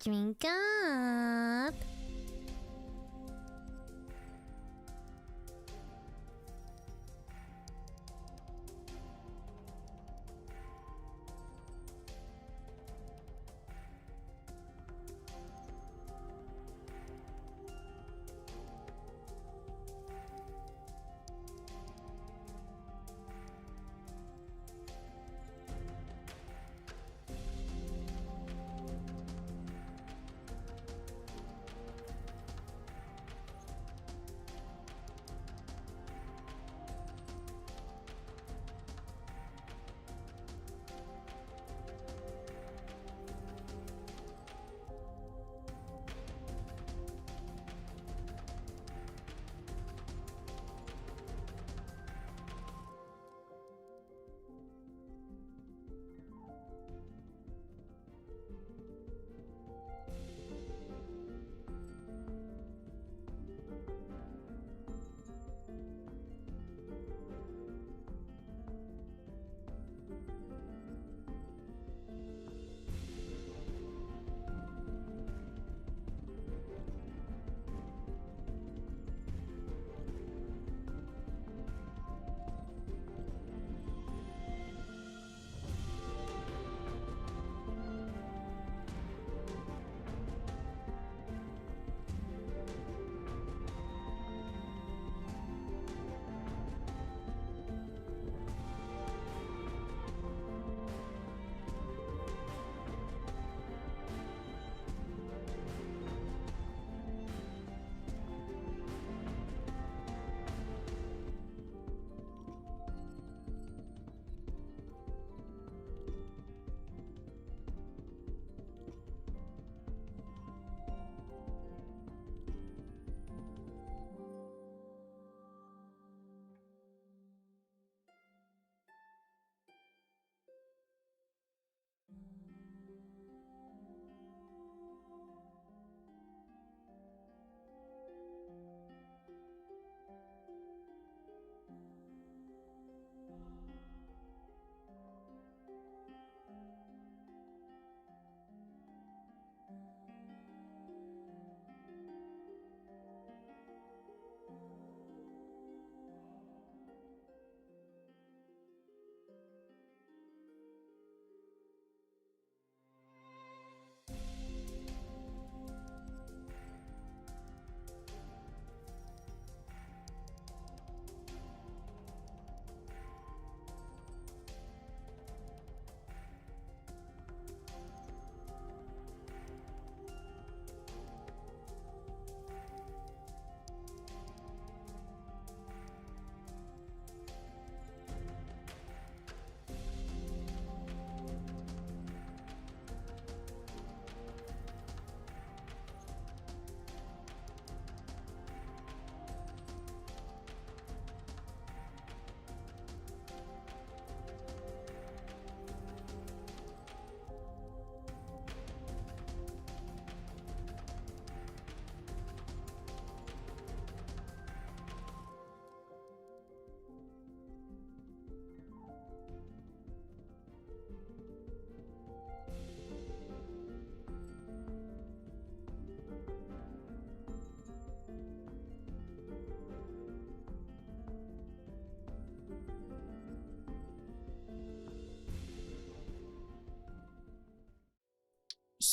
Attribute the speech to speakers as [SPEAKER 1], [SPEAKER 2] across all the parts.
[SPEAKER 1] Drink up.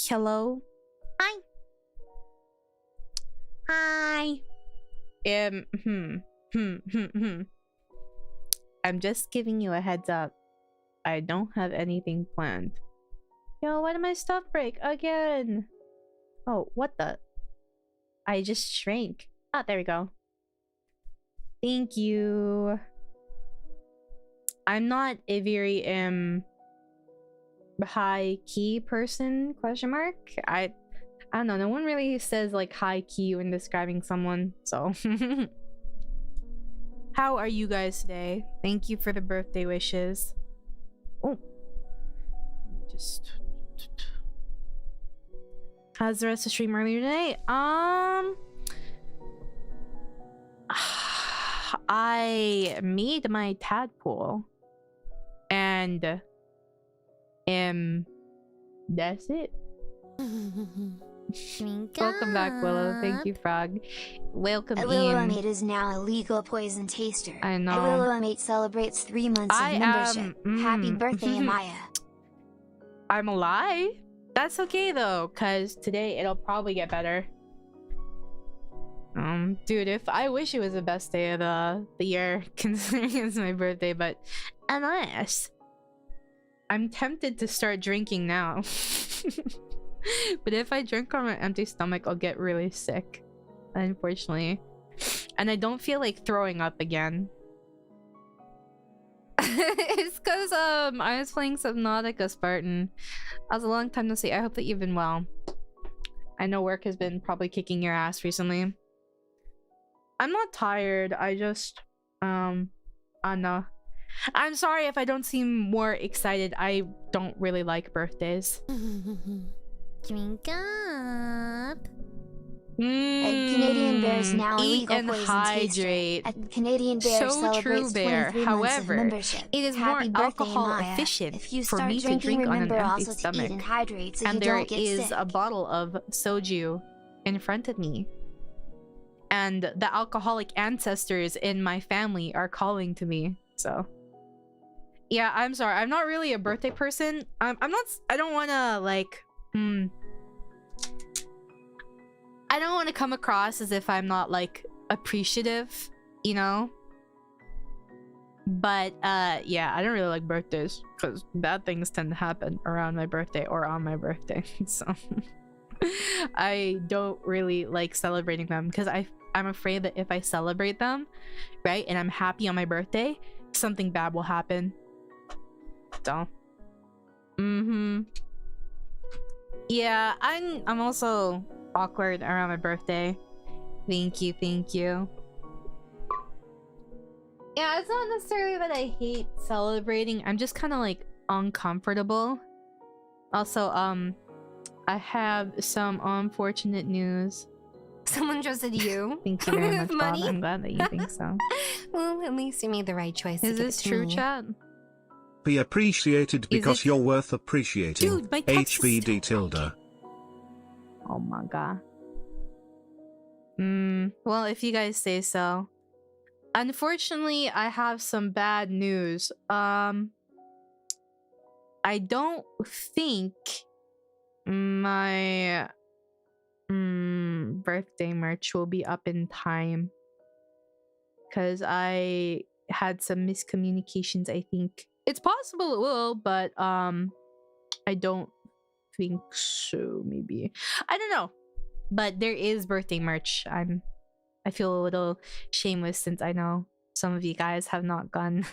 [SPEAKER 2] Hello.
[SPEAKER 1] Hi. Hi.
[SPEAKER 2] I'm just giving you a heads up. I don't have anything planned. Yo, why did my stuff break again? Oh, what the? I just shrank. Ah, there we go. Thank you. I'm not a very high key person, question mark. I don't know, no one really says like high key when describing someone, so how are you guys today? Thank you for the birthday wishes. Oh, just how's the rest of the stream earlier today? I made my tadpole and that's it. Welcome back, Willow. Thank you, Frog. Welcome in.
[SPEAKER 3] Willow is now a legal poison taster.
[SPEAKER 2] I know.
[SPEAKER 3] Willow celebrates 3 months of membership. Happy birthday, Amaya.
[SPEAKER 2] I'm a lie. That's okay though, cause today it'll probably get better. Dude, if I wish it was the best day of the year, considering it's my birthday, but alas, I'm tempted to start drinking now. But if I drink on an empty stomach, I'll get really sick, unfortunately. And I don't feel like throwing up again. It's because I was playing Subnautica Spartan. That was a long time to see. I hope that you've been well. I know work has been probably kicking your ass recently. I'm not tired. I just I know. I'm sorry if I don't seem more excited. I don't really like birthdays.
[SPEAKER 1] Drink up.
[SPEAKER 3] Canadian Bear is now a
[SPEAKER 2] Eat
[SPEAKER 3] legal
[SPEAKER 2] and
[SPEAKER 3] poison
[SPEAKER 2] hydrate.
[SPEAKER 3] taster. Canadian Bear
[SPEAKER 2] So
[SPEAKER 3] celebrates
[SPEAKER 2] true, Bear.
[SPEAKER 3] 23 months of
[SPEAKER 2] However,
[SPEAKER 3] membership.
[SPEAKER 2] it is
[SPEAKER 3] Happy
[SPEAKER 2] more
[SPEAKER 3] birthday,
[SPEAKER 2] alcohol
[SPEAKER 3] Amaya.
[SPEAKER 2] efficient
[SPEAKER 3] If you
[SPEAKER 2] for
[SPEAKER 3] start
[SPEAKER 2] me to
[SPEAKER 3] drinking,
[SPEAKER 2] drink on an
[SPEAKER 3] remember
[SPEAKER 2] empty
[SPEAKER 3] also to
[SPEAKER 2] stomach.
[SPEAKER 3] eat and hydrate so
[SPEAKER 2] And
[SPEAKER 3] you
[SPEAKER 2] there
[SPEAKER 3] don't get
[SPEAKER 2] is
[SPEAKER 3] sick.
[SPEAKER 2] a bottle of soju in front of me. And the alcoholic ancestors in my family are calling to me. So yeah, I'm sorry. I'm not really a birthday person. I don't want to like I don't want to come across as if I'm not like appreciative, you know? But yeah, I don't really like birthdays because bad things tend to happen around my birthday or on my birthday. So I don't really like celebrating them because I'm afraid that if I celebrate them, right, and I'm happy on my birthday, something bad will happen. So yeah, I'm also awkward around my birthday. Thank you. Yeah, it's not necessarily that I hate celebrating. I'm just kind of like uncomfortable. Also, I have some unfortunate news.
[SPEAKER 1] Someone trusted you.
[SPEAKER 2] Thank you very much, Bob.
[SPEAKER 1] Money?
[SPEAKER 2] I'm glad that you think so.
[SPEAKER 1] Well, at least you made the right choice.
[SPEAKER 2] Is
[SPEAKER 1] to give
[SPEAKER 2] this
[SPEAKER 1] it to
[SPEAKER 2] true,
[SPEAKER 1] me.
[SPEAKER 2] chat?
[SPEAKER 4] Be appreciated because
[SPEAKER 2] it?
[SPEAKER 4] you're worth appreciating.
[SPEAKER 2] Dude, my text is
[SPEAKER 4] HBD
[SPEAKER 2] still
[SPEAKER 4] tilde.
[SPEAKER 2] Oh my god. Well, if you guys say so. Unfortunately, I have some bad news. I don't think my birthday merch will be up in time because I had some miscommunications. I think it's possible it will, but I don't think so. Maybe I don't know, but there is birthday merch. I feel a little shameless since I know some of you guys have not gotten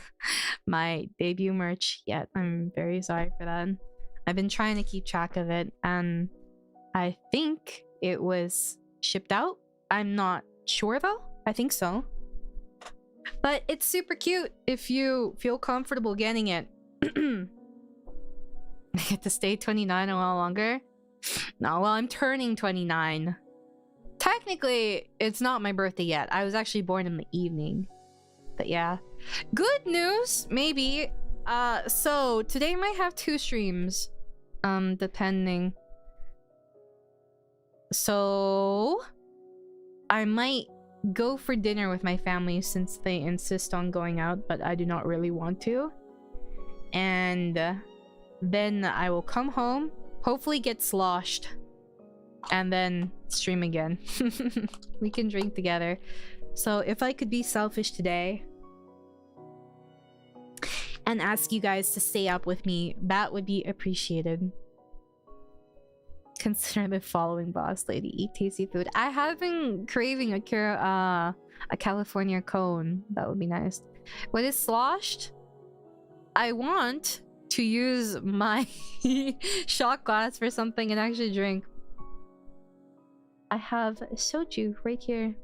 [SPEAKER 2] my debut merch yet. I'm very sorry for that. I've been trying to keep track of it, and I think it was shipped out. I'm not sure though. I think so. But it's super cute if you feel comfortable getting it. I get to stay 29 a while longer. No, well, I'm turning 29. Technically, it's not my birthday yet. I was actually born in the evening. But yeah. Good news, maybe. So today might have 2 streams. Depending. So I might go for dinner with my family since they insist on going out, but I do not really want to. And then I will come home, hopefully get sloshed, and then stream again. We can drink together. So if I could be selfish today and ask you guys to stay up with me, that would be appreciated. Consider the following, boss lady. Eat tasty food. I have been craving a California cone. That would be nice. What is sloshed? I want to use my shot glass for something and actually drink. I have soju right here.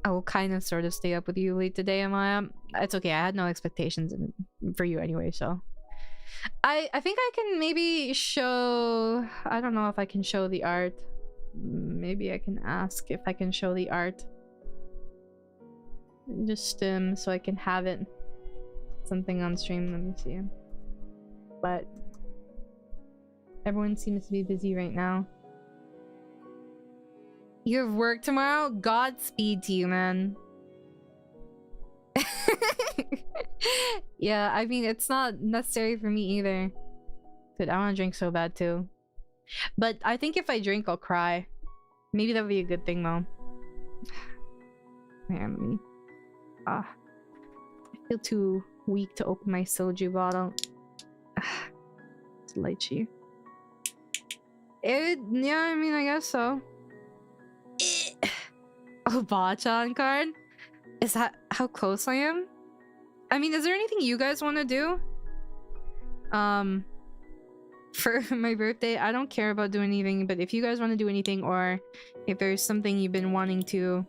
[SPEAKER 2] I will kind of sort of stay up with you late today, Amaya. It's okay. I had no expectations for you anyway, so. I think I can maybe show... I don't know if I can show the art. Maybe I can ask if I can show the art. Just so I can have it. Something on stream. Let me see. But Everyone seems to be busy right now. You have work tomorrow? Godspeed to you, man. Yeah, I mean, it's not necessary for me either. Dude, I want to drink so bad too. But I think if I drink, I'll cry. Maybe that would be a good thing though. Man, I feel too weak to open my soju bottle. It's lychee. Yeah, I mean, I guess so. Oh, Bachan card? Is that how close I am? I mean, is there anything you guys want to do? For my birthday, I don't care about doing anything, but if you guys want to do anything, or if there's something you've been wanting to...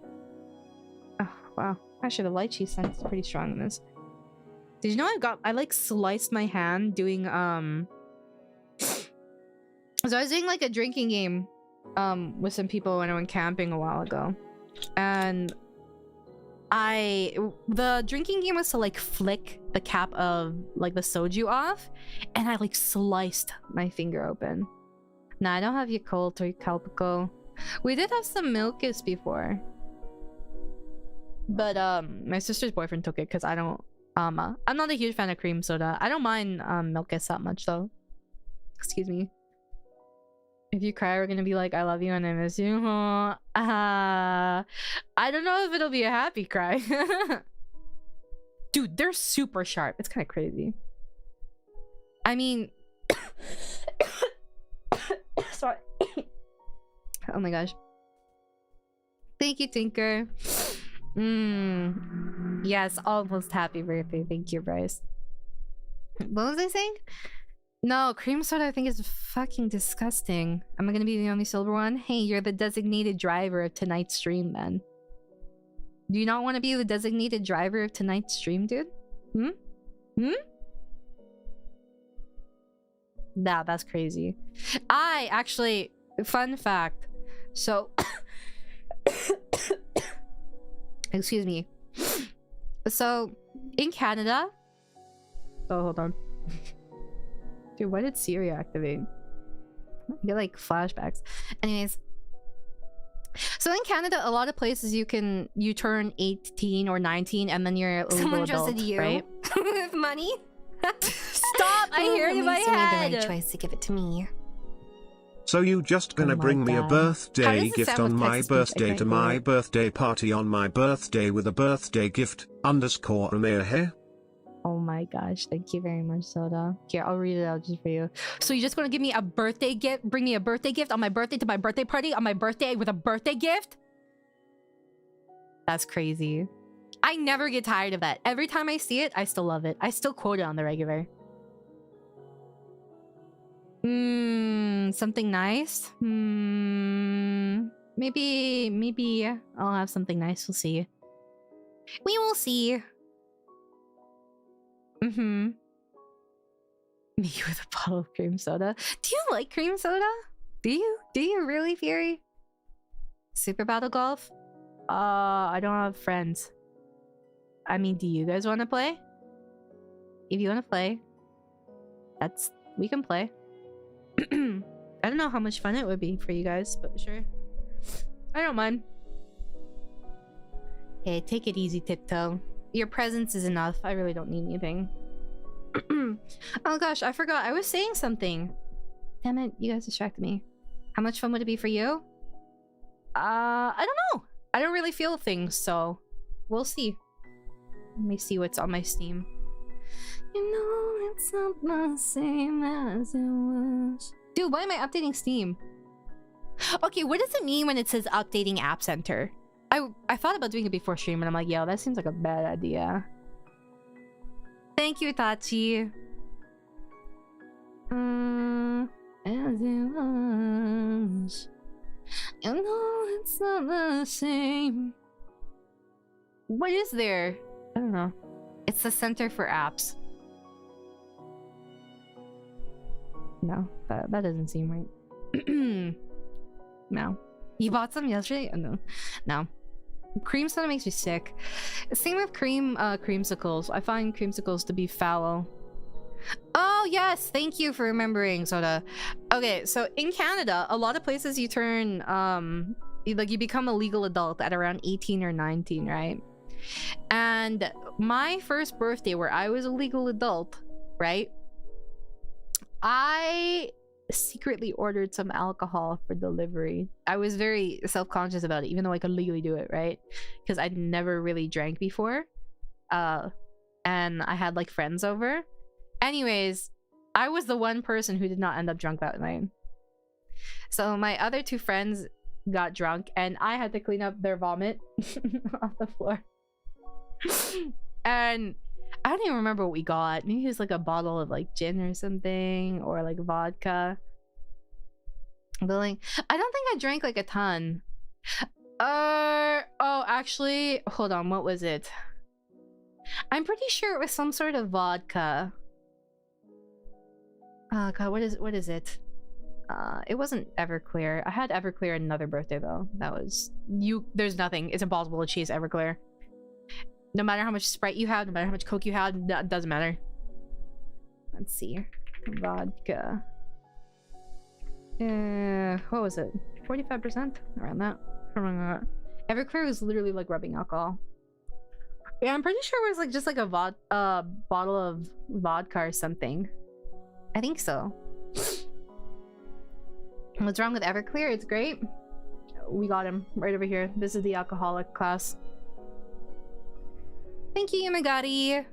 [SPEAKER 2] Oh, wow. Actually, the lychee scent is pretty strong in this. Did you know I like sliced my hand doing, So I was doing like a drinking game, with some people when I went camping a while ago. And the drinking game was to like flick the cap of like the soju off, and I like sliced my finger open. Nah, I don't have Yakult or Calpico. We did have some Milkis before, but my sister's boyfriend took it because I don't. I'm not a huge fan of cream soda. I don't mind Milkis that much though. Excuse me. If you cry, we're gonna be like, I love you and I miss you. I don't know if it'll be a happy cry. Dude, they're super sharp. It's kind of crazy. I mean... Sorry. Oh my gosh. Thank you, Tinker. Yes, almost happy birthday. Thank you, Bryce. What was I saying? No, cream soda I think is fucking disgusting. Am I gonna be the only silver one? Hey, you're the designated driver of tonight's stream, then. Do you not want to be the designated driver of tonight's stream, dude? Nah, that's crazy. I actually... Fun fact. So... Excuse me. So, in Canada... Oh, hold on. Dude, why did Siri activate? I get like flashbacks. Anyways, so in Canada, a lot of places you turn 18 or 19 and then you're a legal
[SPEAKER 1] Someone
[SPEAKER 2] adult,
[SPEAKER 1] trusted you
[SPEAKER 2] right?
[SPEAKER 1] with money.
[SPEAKER 2] Stop! I hear it in my head.
[SPEAKER 1] Made the right choice to give it to me.
[SPEAKER 4] So you just gonna bring me a
[SPEAKER 2] God.
[SPEAKER 4] birthday gift on my birthday to my birthday party on my birthday with a birthday gift _Amaya here?
[SPEAKER 2] Oh my gosh, thank you very much, Soda. Here, I'll read it out just for you. So you're just gonna give me a birthday gift? Bring me a birthday gift on my birthday to my birthday party on my birthday with a birthday gift? That's crazy. I never get tired of that. Every time I see it, I still love it. I still quote it on the regular. Something nice? Maybe I'll have something nice. We'll see. We will see. Me with a bottle of cream soda. Do you like cream soda? Do you? Do you really, Fury? Super Battle Golf? I don't have friends. I mean, do you guys want to play? If you want to play, we can play. I don't know how much fun it would be for you guys, but sure. I don't mind. Hey, take it easy, Tiptoe. Your presence is enough. I really don't need anything. Oh gosh, I forgot. I was saying something. Damn it, you guys distracted me. How much fun would it be for you? I don't know. I don't really feel things, so we'll see. Let me see what's on my Steam. You know it's not the same as it was. Dude, why am I updating Steam? Okay, what does it mean when it says updating App Center? I thought about doing it before stream, and I'm like, yo, that seems like a bad idea. Thank you, Itachi. As it was. You know it's not the same. What is there? I don't know. It's the Center for Apps. No, that doesn't seem right. No. You bought some yesterday? Oh, no. Cream soda makes me sick. Same with creamsicles. I find creamsicles to be foul. Oh, yes. Thank you for remembering, Soda. Okay, so in Canada, a lot of places you turn, you become a legal adult at around 18 or 19, right? And my first birthday where I was a legal adult, right? I secretly ordered some alcohol for delivery. I was very self-conscious about it, even though I could legally do it, right? Because I'd never really drank before. And I had like friends over. Anyways, I was the one person who did not end up drunk that night. So my other two friends got drunk and I had to clean up their vomit off the floor. And I don't even remember what we got. Maybe it was like a bottle of like gin or something, or like vodka. But like, I don't think I drank like a ton. Oh, actually, hold on. What was it? I'm pretty sure it was some sort of vodka. Oh god, what is it? It wasn't Everclear. I had Everclear at another birthday though. That was there's nothing. It's impossible to chase Everclear. No matter how much Sprite you have, no matter how much Coke you have, that doesn't matter. Let's see. Vodka. What was it? 45%? Around that. Everclear was literally like rubbing alcohol. Yeah, I'm pretty sure it was like just like a bottle of vodka or something. I think so. What's wrong with Everclear? It's great. We got him right over here. This is the alcoholic class. Thank you, Yamagati.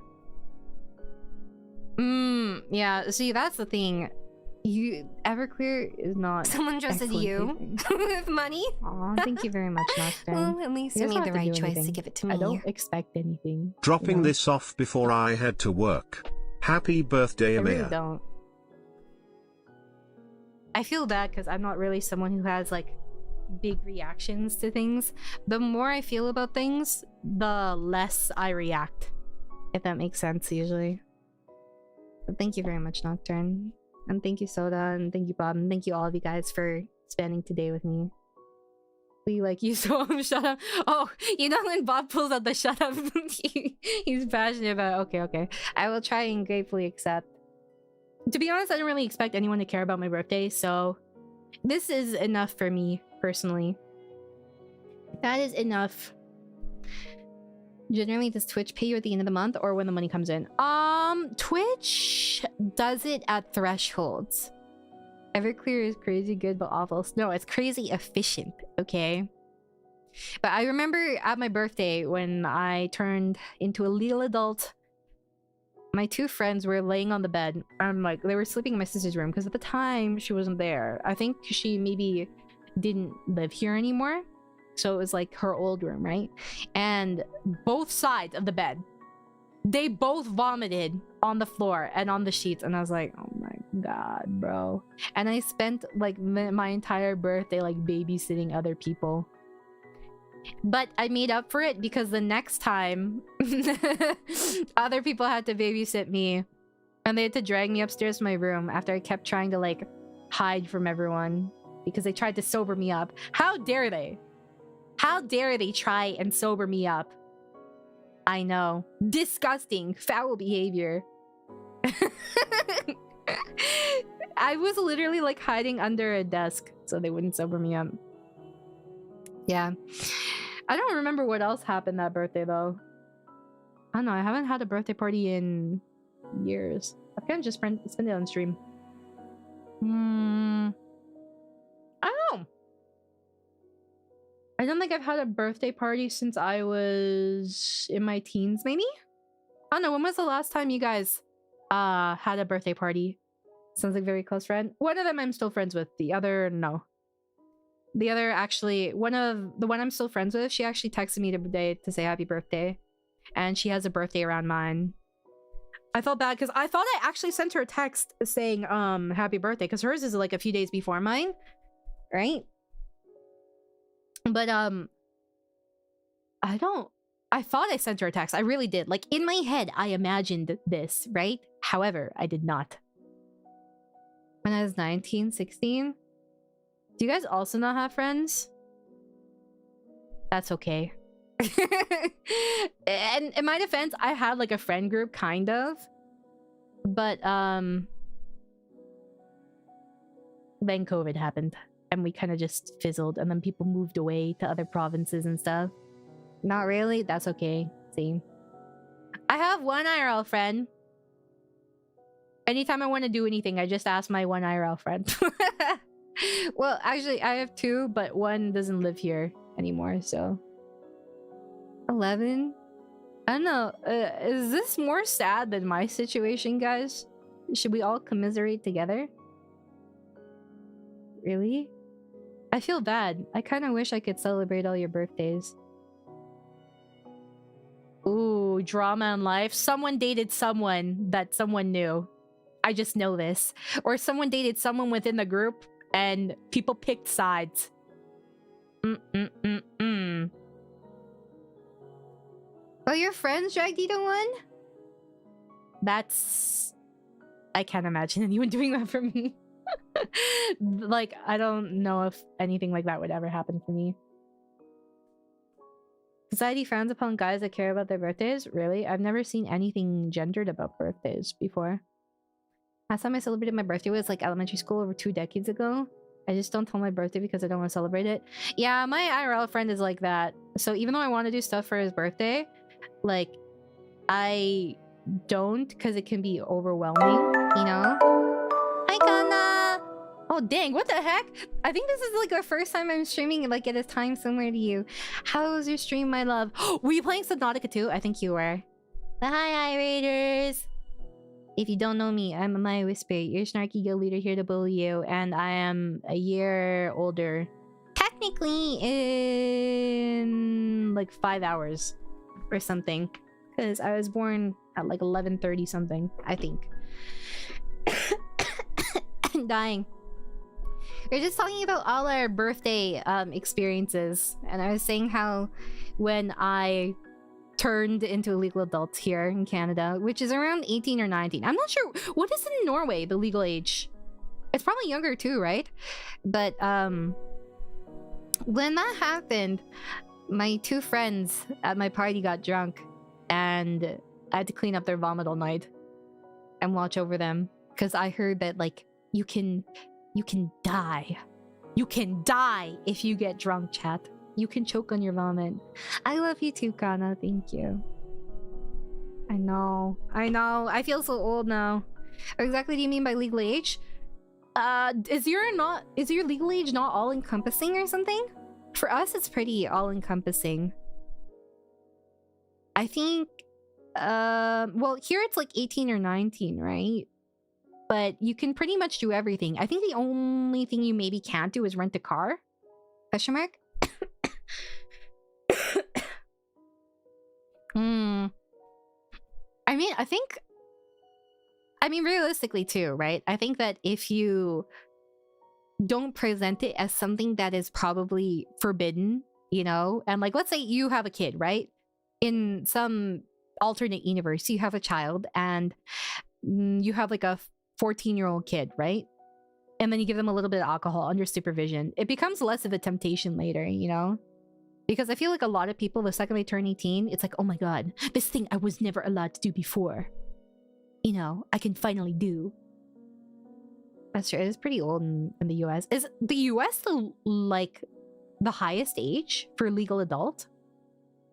[SPEAKER 2] Yeah, see, that's the thing. Everclear is not.
[SPEAKER 1] Someone trusted you with money?
[SPEAKER 2] Aw, thank you very much, Master.
[SPEAKER 1] Well, at least you made the right choice to give it to me.
[SPEAKER 2] I don't expect anything.
[SPEAKER 4] Dropping this off before I head to work. Happy birthday, Amaya.
[SPEAKER 2] I really don't. I feel bad because I'm not really someone who has like big reactions to things. The more I feel about things, the less I react, if that makes sense usually. But thank you very much, Nocturne, and thank you, Soda, and thank you, Bob, and thank you all of you guys for spending today with me. We like you, so shut up. Oh, you know when Bob pulls out the shut up, he's passionate about. Okay, I will try and gratefully accept. To be honest, I didn't really expect anyone to care about my birthday, so this is enough for me personally. That is enough. Generally, does Twitch pay you at the end of the month or when the money comes in? Twitch does it at thresholds. Everclear is crazy good but awful. No, it's crazy efficient, okay? But I remember at my birthday when I turned into a legal adult, my two friends were laying on the bed. Like, they were sleeping in my sister's room because at the time she wasn't there. I think she maybe didn't live here anymore. So it was like her old room, right? And both sides of the bed, they both vomited on the floor and on the sheets. And I was like, oh my god, bro. And I spent like my entire birthday like babysitting other people. But I made up for it because the next time other people had to babysit me and they had to drag me upstairs to my room after I kept trying to like hide from everyone because they tried to sober me up. How dare they? How dare they try and sober me up? I know. Disgusting. Foul behavior. I was literally like hiding under a desk so they wouldn't sober me up. Yeah. I don't remember what else happened that birthday though. I don't know. I haven't had a birthday party in years. I can't just spend it on stream. I don't know. I don't think I've had a birthday party since I was in my teens, maybe? I don't know. When was the last time you guys had a birthday party? Sounds like a very close friend. One of them I'm still friends with. The other, no. The other, actually, the one I'm still friends with, she actually texted me today to say happy birthday. And she has a birthday around mine. I felt bad because I thought I actually sent her a text saying happy birthday because hers is like a few days before mine. Right? But I thought I sent her a text. I really did. Like in my head, I imagined this, right? However, I did not. When I was 19, 16. Do you guys also not have friends? That's okay. And in my defense, I had like a friend group, kind of. But then COVID happened and we kind of just fizzled, and then people moved away to other provinces and stuff. Not really. That's okay. See, I have one IRL friend. Anytime I want to do anything, I just ask my one IRL friend. Well, actually, I have two, but one doesn't live here anymore, so. 11? I don't know. Is this more sad than my situation, guys? Should we all commiserate together? Really? I feel bad. I kind of wish I could celebrate all your birthdays. Ooh, drama in life. Someone dated someone that someone knew. I just know this. Or someone dated someone within the group and people picked sides.
[SPEAKER 1] Oh, your friends dragged you to one?
[SPEAKER 2] That's... I can't imagine anyone doing that for me. Like, I don't know if anything like that would ever happen for me. Society frowns upon guys that care about their birthdays? Really? I've never seen anything gendered about birthdays before. Last time I celebrated my birthday was like elementary school over 2 decades ago. I just don't tell my birthday because I don't want to celebrate it. Yeah, my IRL friend is like that. So even though I want to do stuff for his birthday, like, I don't because it can be overwhelming, you know? Hi, Kana! Oh, dang, what the heck? I think this is like our first time I'm streaming like at a time similar to you. How was your stream, my love? Were you playing Subnautica too? I think you were. But hi, Raiders! If you don't know me, I'm Amaya Whisper, your snarky guild leader here to bully you, and I am a year older. Technically in like 5 hours or something. Because I was born at like 11:30 something, I think. I'm dying. We're just talking about all our birthday experiences, and I was saying how when I turned into a legal adult here in Canada, which is around 18 or 19. I'm not sure. What is in Norway, the legal age? It's probably younger too, right? But when that happened, my 2 friends at my party got drunk, and I had to clean up their vomit all night and watch over them, because I heard that like you can die. You can die if you get drunk, chat. You can choke on your vomit. I love you too, Kana. Thank you. I know. I feel so old now. What exactly do you mean by legal age? Is your legal age not all encompassing or something? For us, it's pretty all encompassing. I think, well, here it's like 18 or 19, right? But you can pretty much do everything. I think the only thing you maybe can't do is rent a car? Question mark? I mean, realistically too, right? I think that if you don't present it as something that is probably forbidden, you know? And like, let's say you have a kid, right? In some alternate universe, you have a child and you have like a 14-year-old kid, right? And then you give them a little bit of alcohol under supervision. It becomes less of a temptation later, you know? Because I feel like a lot of people, the second they turn 18, it's like, oh my god, this thing I was never allowed to do before, you know, I can finally do. That's true. It's pretty old in the US. Is the US the highest age for legal adult?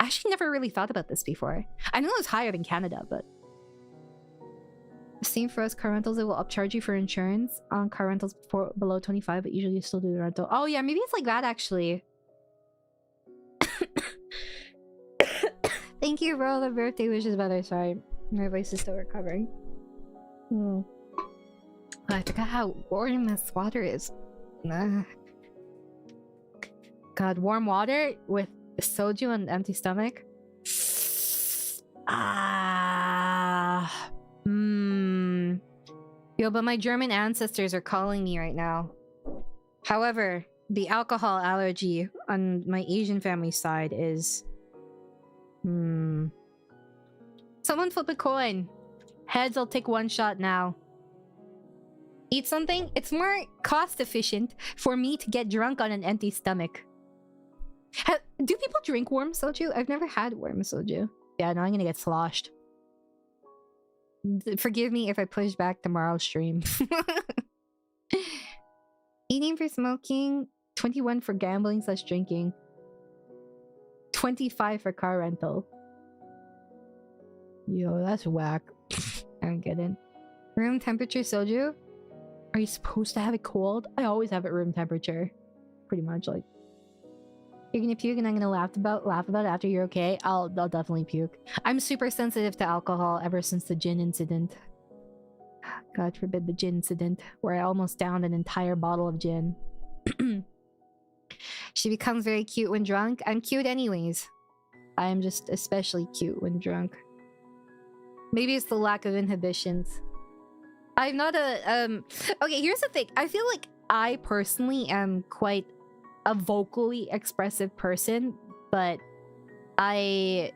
[SPEAKER 2] I actually never really thought about this before. I know it's higher than Canada, but... Same for us car rentals, it will upcharge you for insurance on car rentals below 25, but usually you still do the rental. Oh yeah, maybe it's like that actually. Thank you for all the birthday wishes, brother. Sorry, my voice is still recovering. I forgot how warm this water is. God, warm water with soju on an empty stomach. Yo, but my German ancestors are calling me right now. However, the alcohol allergy on my Asian family side is... Someone flip a coin. Heads, I'll take 1 shot now. Eat something? It's more cost efficient for me to get drunk on an empty stomach. Do people drink warm soju? I've never had warm soju. Yeah, no, I'm gonna get sloshed.
[SPEAKER 1] Forgive me if I push back tomorrow's stream. 18 for smoking, 21 for gambling/drinking, 25 for car rental. Yo, that's whack. I don't get it. Room temperature soju? Are you supposed to have it cold? I always have it room temperature. Pretty much, like. You're gonna puke and I'm gonna laugh about it after you're okay? I'll definitely puke. I'm super sensitive to alcohol ever since the gin incident. God forbid the gin incident, where I almost downed an entire bottle of gin. She becomes very cute when drunk. I'm cute anyways. I am just especially cute when drunk. Maybe it's the lack of inhibitions. I'm not a okay, here's the thing. I feel like I personally am quite a vocally expressive person, but I'm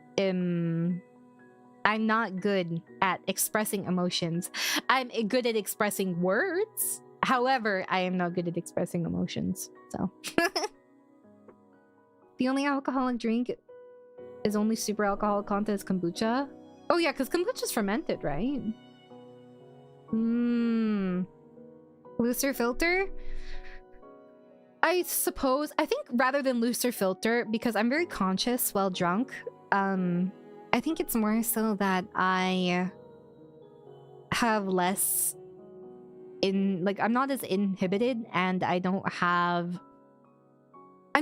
[SPEAKER 1] not good at expressing emotions. I'm good at expressing words. However, I am not good at expressing emotions. So the only alcoholic drink is only super alcoholic content is kombucha. Oh yeah, because kombucha's fermented, right? Looser filter? I suppose. I think rather than looser filter, because I'm very conscious while drunk, I think it's more so that I have less I'm not as inhibited, and I'm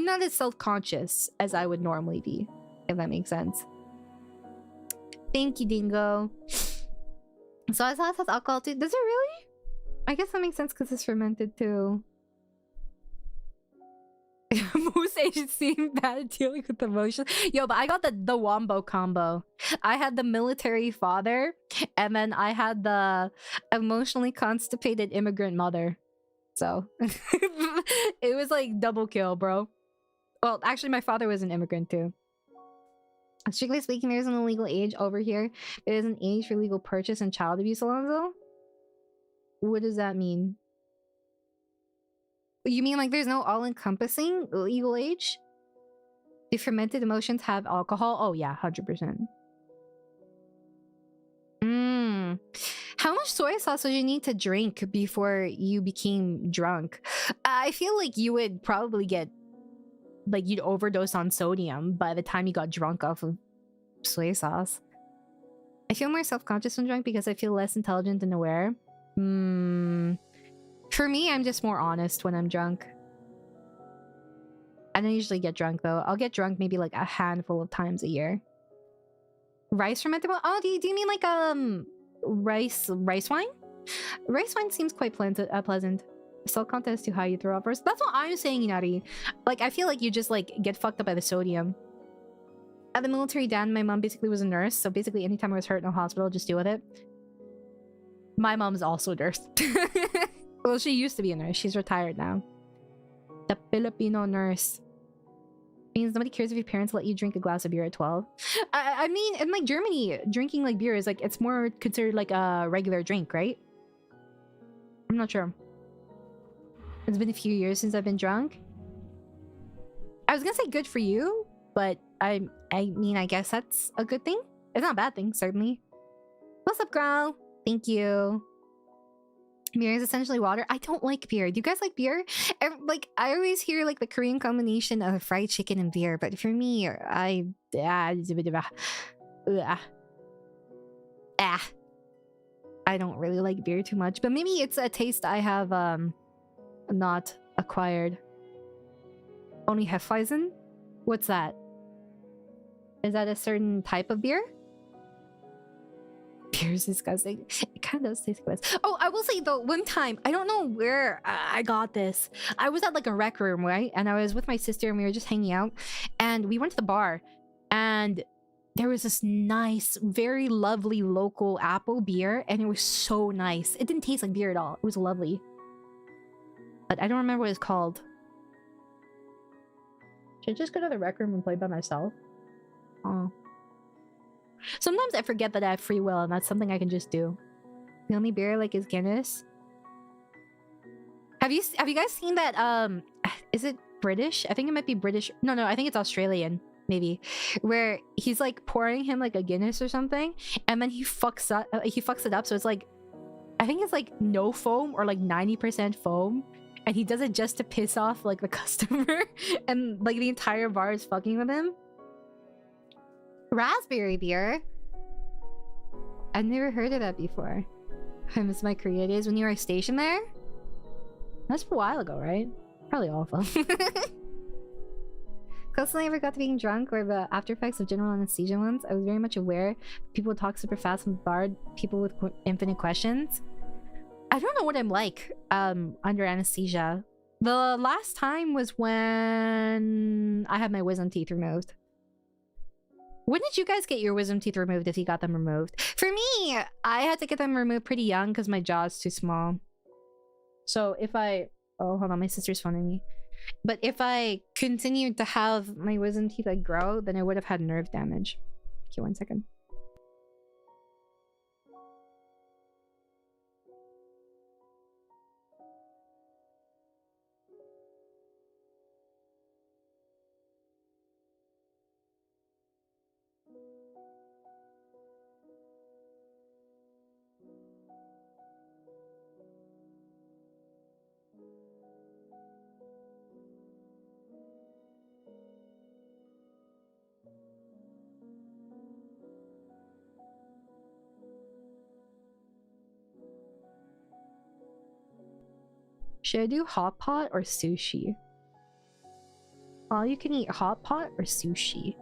[SPEAKER 1] not as self-conscious as I would normally be, if that makes sense. Thank you, Dingo. So I thought that's alcohol too. Does it really? I guess that makes sense because it's fermented too. Most Asians seem bad at dealing with emotions. Yo, but I got the wombo combo. I had the military father, and then I had the emotionally constipated immigrant mother. So it was like double kill, bro. Well, actually, my father was an immigrant too. Strictly speaking, there isn't a legal age over here. There is an age for legal purchase and child abuse, Alonzo. What does that mean? You mean like there's no all-encompassing legal age? Do fermented emotions have alcohol? Oh yeah, 100%. How much soy sauce would you need to drink before you became drunk? I feel like you would probably get... like, you'd overdose on sodium by the time you got drunk off of soy sauce. I feel more self-conscious when drunk because I feel less intelligent and aware. For me, I'm just more honest when I'm drunk. I don't usually get drunk though. I'll get drunk maybe like a handful of times a year. Rice fermentable? Oh, do you mean like rice wine? Rice wine seems quite pleasant. Salt content is too high, you throw up first. That's what I'm saying, Inari. Like, I feel like you just like get fucked up by the sodium. At the military, dad, my mom basically was a nurse, so basically anytime I was hurt in a hospital, just deal with it. My mom's also a nurse. Well, she used to be a nurse. She's retired now. The Filipino nurse. Means nobody cares if your parents let you drink a glass of beer at 12. I mean, in like Germany, drinking like beer is like, it's more considered like a regular drink, right? I'm not sure. It's been a few years since I've been drunk. I was gonna say good for you, but I mean, I guess that's a good thing. It's not a bad thing, certainly. What's up, girl? Thank you. Beer is essentially water. I don't like beer. Do you guys like beer? Like, I always hear like the Korean combination of fried chicken and beer, but for me, I don't really like beer too much. But maybe it's a taste I have not acquired. Only Hefeweizen? What's that? Is that a certain type of beer? Beer is disgusting. It kind of does taste gross. Oh, I will say though, one time, I don't know where I got this. I was at like a rec room, right? And I was with my sister and we were just hanging out. And we went to the bar. And there was this nice, very lovely local apple beer. And it was so nice. It didn't taste like beer at all. It was lovely. But I don't remember what it's called. Should I just go to the rec room and play by myself? Oh. Sometimes I forget that I have free will and that's something I can just do. The only beer I like is Guinness. Have you guys seen that is it British? I think it might be British. No, I think it's Australian. maybe, where he's like pouring him like a Guinness or something, and then he fucks it up. So it's like, I think it's like no foam or like 90% foam, and he does it just to piss off like the customer, and like the entire bar is fucking with him. Raspberry beer. I've never heard of that before. I miss my Korea days when you were stationed there. That's a while ago, right? Probably awful. Closely I ever got to being drunk or the after effects of general anesthesia once. I was very much aware people would talk super fast from the bar, people with infinite questions. I don't know what I'm like under anesthesia. The last time was when I had my wisdom teeth removed. When did you guys get your wisdom teeth removed if you got them removed? For me, I had to get them removed pretty young because my jaw's too small. So if I... Oh, hold on, my sister's phoning me. But if I continued to have my wisdom teeth like grow, then I would have had nerve damage. Okay, 1 second. Should I do hot pot or sushi? All you can eat hot pot or sushi?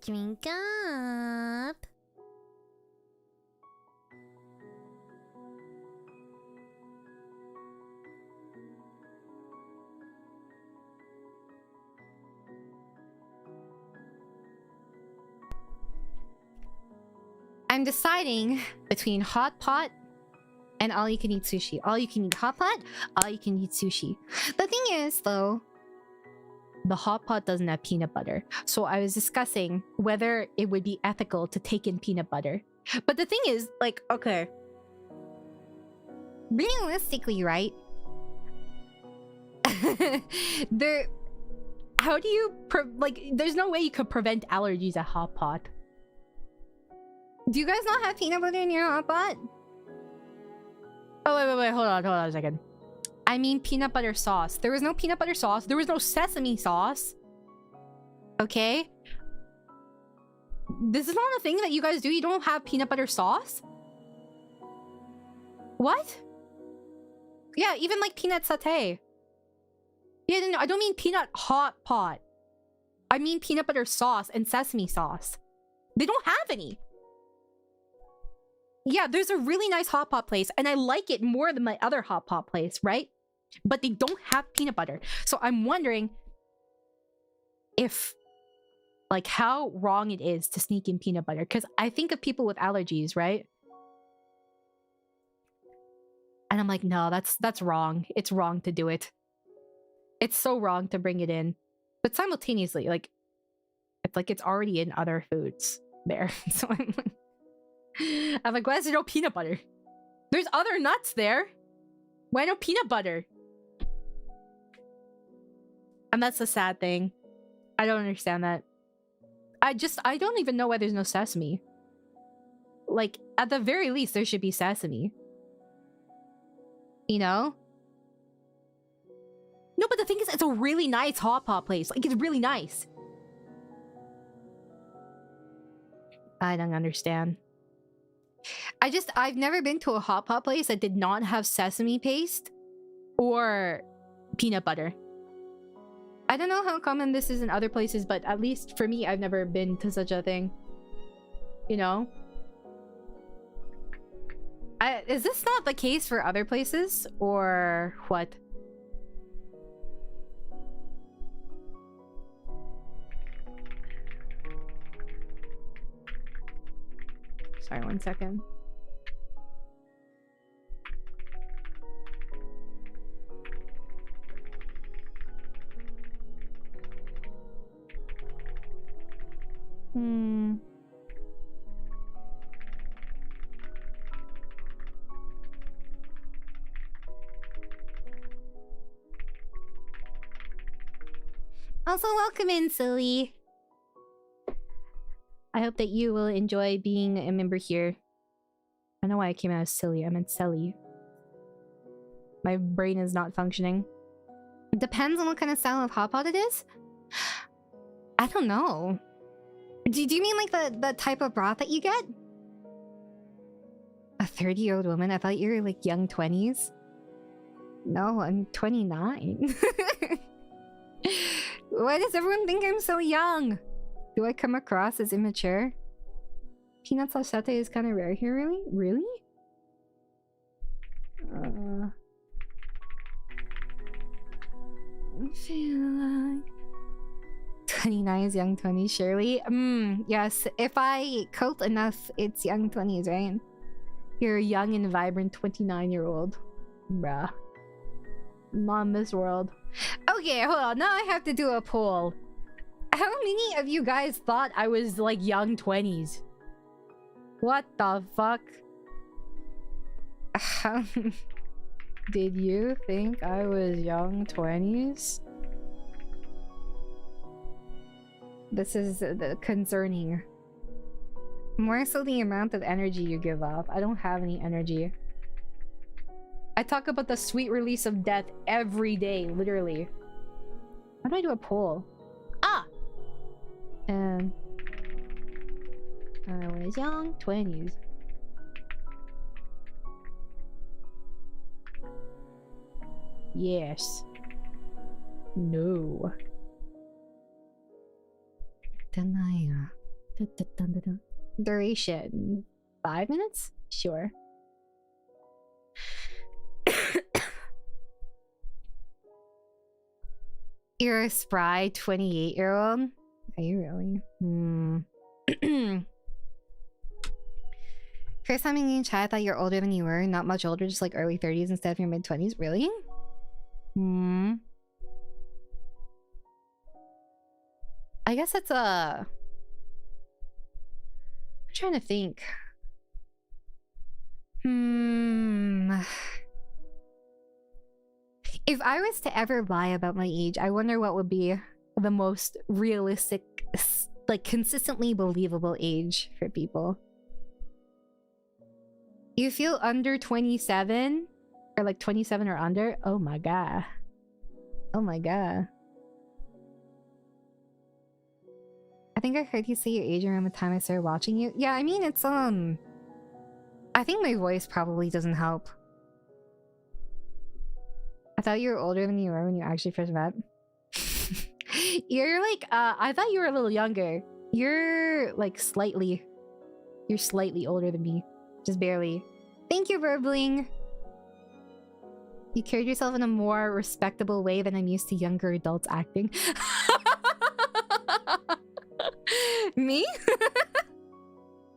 [SPEAKER 5] Drink up.
[SPEAKER 1] I'm deciding between hot pot and all you can eat sushi. All you can eat hot pot, all you can eat sushi. The thing is though, the hot pot doesn't have peanut butter. So I was discussing whether it would be ethical to take in peanut butter. But the thing is, like, okay. Realistically, right? How do you... there's no way you could prevent allergies at hot pot. Do you guys not have peanut butter in your hot pot? Oh, wait, hold on a second. I mean peanut butter sauce. There was no peanut butter sauce. There was no sesame sauce. Okay? This is not a thing that you guys do. You don't have peanut butter sauce? What? Yeah, even like peanut satay. Yeah, no, I don't mean peanut hot pot. I mean peanut butter sauce and sesame sauce. They don't have any. Yeah, there's a really nice hot pot place, and I like it more than my other hot pot place, right? But they don't have peanut butter. So I'm wondering if, like, how wrong it is to sneak in peanut butter. Because I think of people with allergies, right? And I'm like, no, that's wrong. It's wrong to do it. It's so wrong to bring it in. But simultaneously, like, it's like it's already in other foods there. So I'm like, why is there no peanut butter? There's other nuts there. Why no peanut butter? And that's the sad thing. I don't understand that. I don't even know why there's no sesame. Like, at the very least, there should be sesame. You know? No, but the thing is, it's a really nice hot pot place. Like, it's really nice. I don't understand. I've never been to a hot pot place that did not have sesame paste or peanut butter. I don't know how common this is in other places, but at least for me, I've never been to such a thing. You know? Is this not the case for other places? Or what? Sorry, 1 second. Also, welcome in, Silly. I hope that you will enjoy being a member here. I know why I came out as silly. I meant Selly. My brain is not functioning. It depends on what kind of style of hot pot it is. I don't know. Do you mean like the type of broth that you get? A 30-year-old woman? I thought you were like young 20s. No, I'm 29. Why does everyone think I'm so young? Do I come across as immature? Peanut sauce satay is kind of rare here, really? Really? I feel like 29 is young 20s, surely. Yes. If I coat enough, it's young 20s, right? You're a young and vibrant 29-year-old. Bruh. Not in this world. Okay, hold on. Now I have to do a poll. How many of you guys thought I was like young 20s? What the fuck? Did you think I was young 20s? This is concerning. More so the amount of energy you give off. I don't have any energy. I talk about the sweet release of death every day, literally. How do I do a poll? Ah! And I was young 20s. Yes. No. Denia. Duration 5 minutes? Sure. You're a spry 28-year-old? Are you really? First time in chat, I thought you're older than you were. Not much older, just like early 30s instead of your mid-20s. Really? I guess that's a... I'm trying to think. If I was to ever lie about my age, I wonder what would be the most realistic, like consistently believable age for people. You feel under 27? Or like 27 or under? Oh my god. Oh my god. I think I heard you say your age around the time I started watching you. Yeah, I mean, it's, I think my voice probably doesn't help. I thought you were older than you were when you actually first met. You're like, I thought you were a little younger. You're like slightly older than me. Just barely. Thank you, Burbling. You carried yourself in a more respectable way than I'm used to younger adults acting. Me?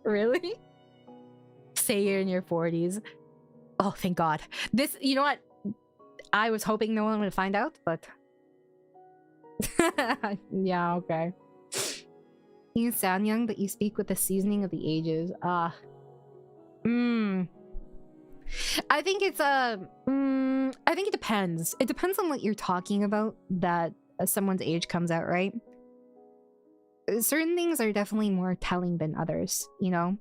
[SPEAKER 1] Really? Say you're in your 40s. Oh, thank God. This, you know what? I was hoping no one would find out, but Yeah, okay. You sound young, but you speak with the seasoning of the ages. I think it's I think it depends. It depends on what you're talking about that someone's age comes out, right? Certain things are definitely more telling than others, you know?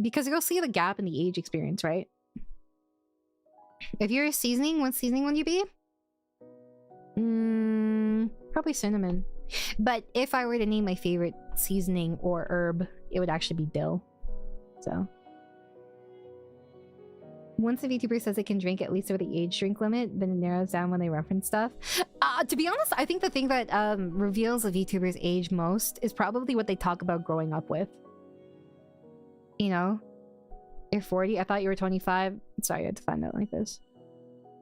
[SPEAKER 1] Because you'll see the gap in the age experience, right? If you're a seasoning, what seasoning would you be? Probably cinnamon. But if I were to name my favorite seasoning or herb, it would actually be dill. So once a VTuber says it can drink at least over the age drink limit, then it narrows down when they reference stuff. To be honest, I think the thing that reveals a VTuber's age most is probably what they talk about growing up with. You know? You're 40? I thought you were 25. Sorry, I had to find out like this.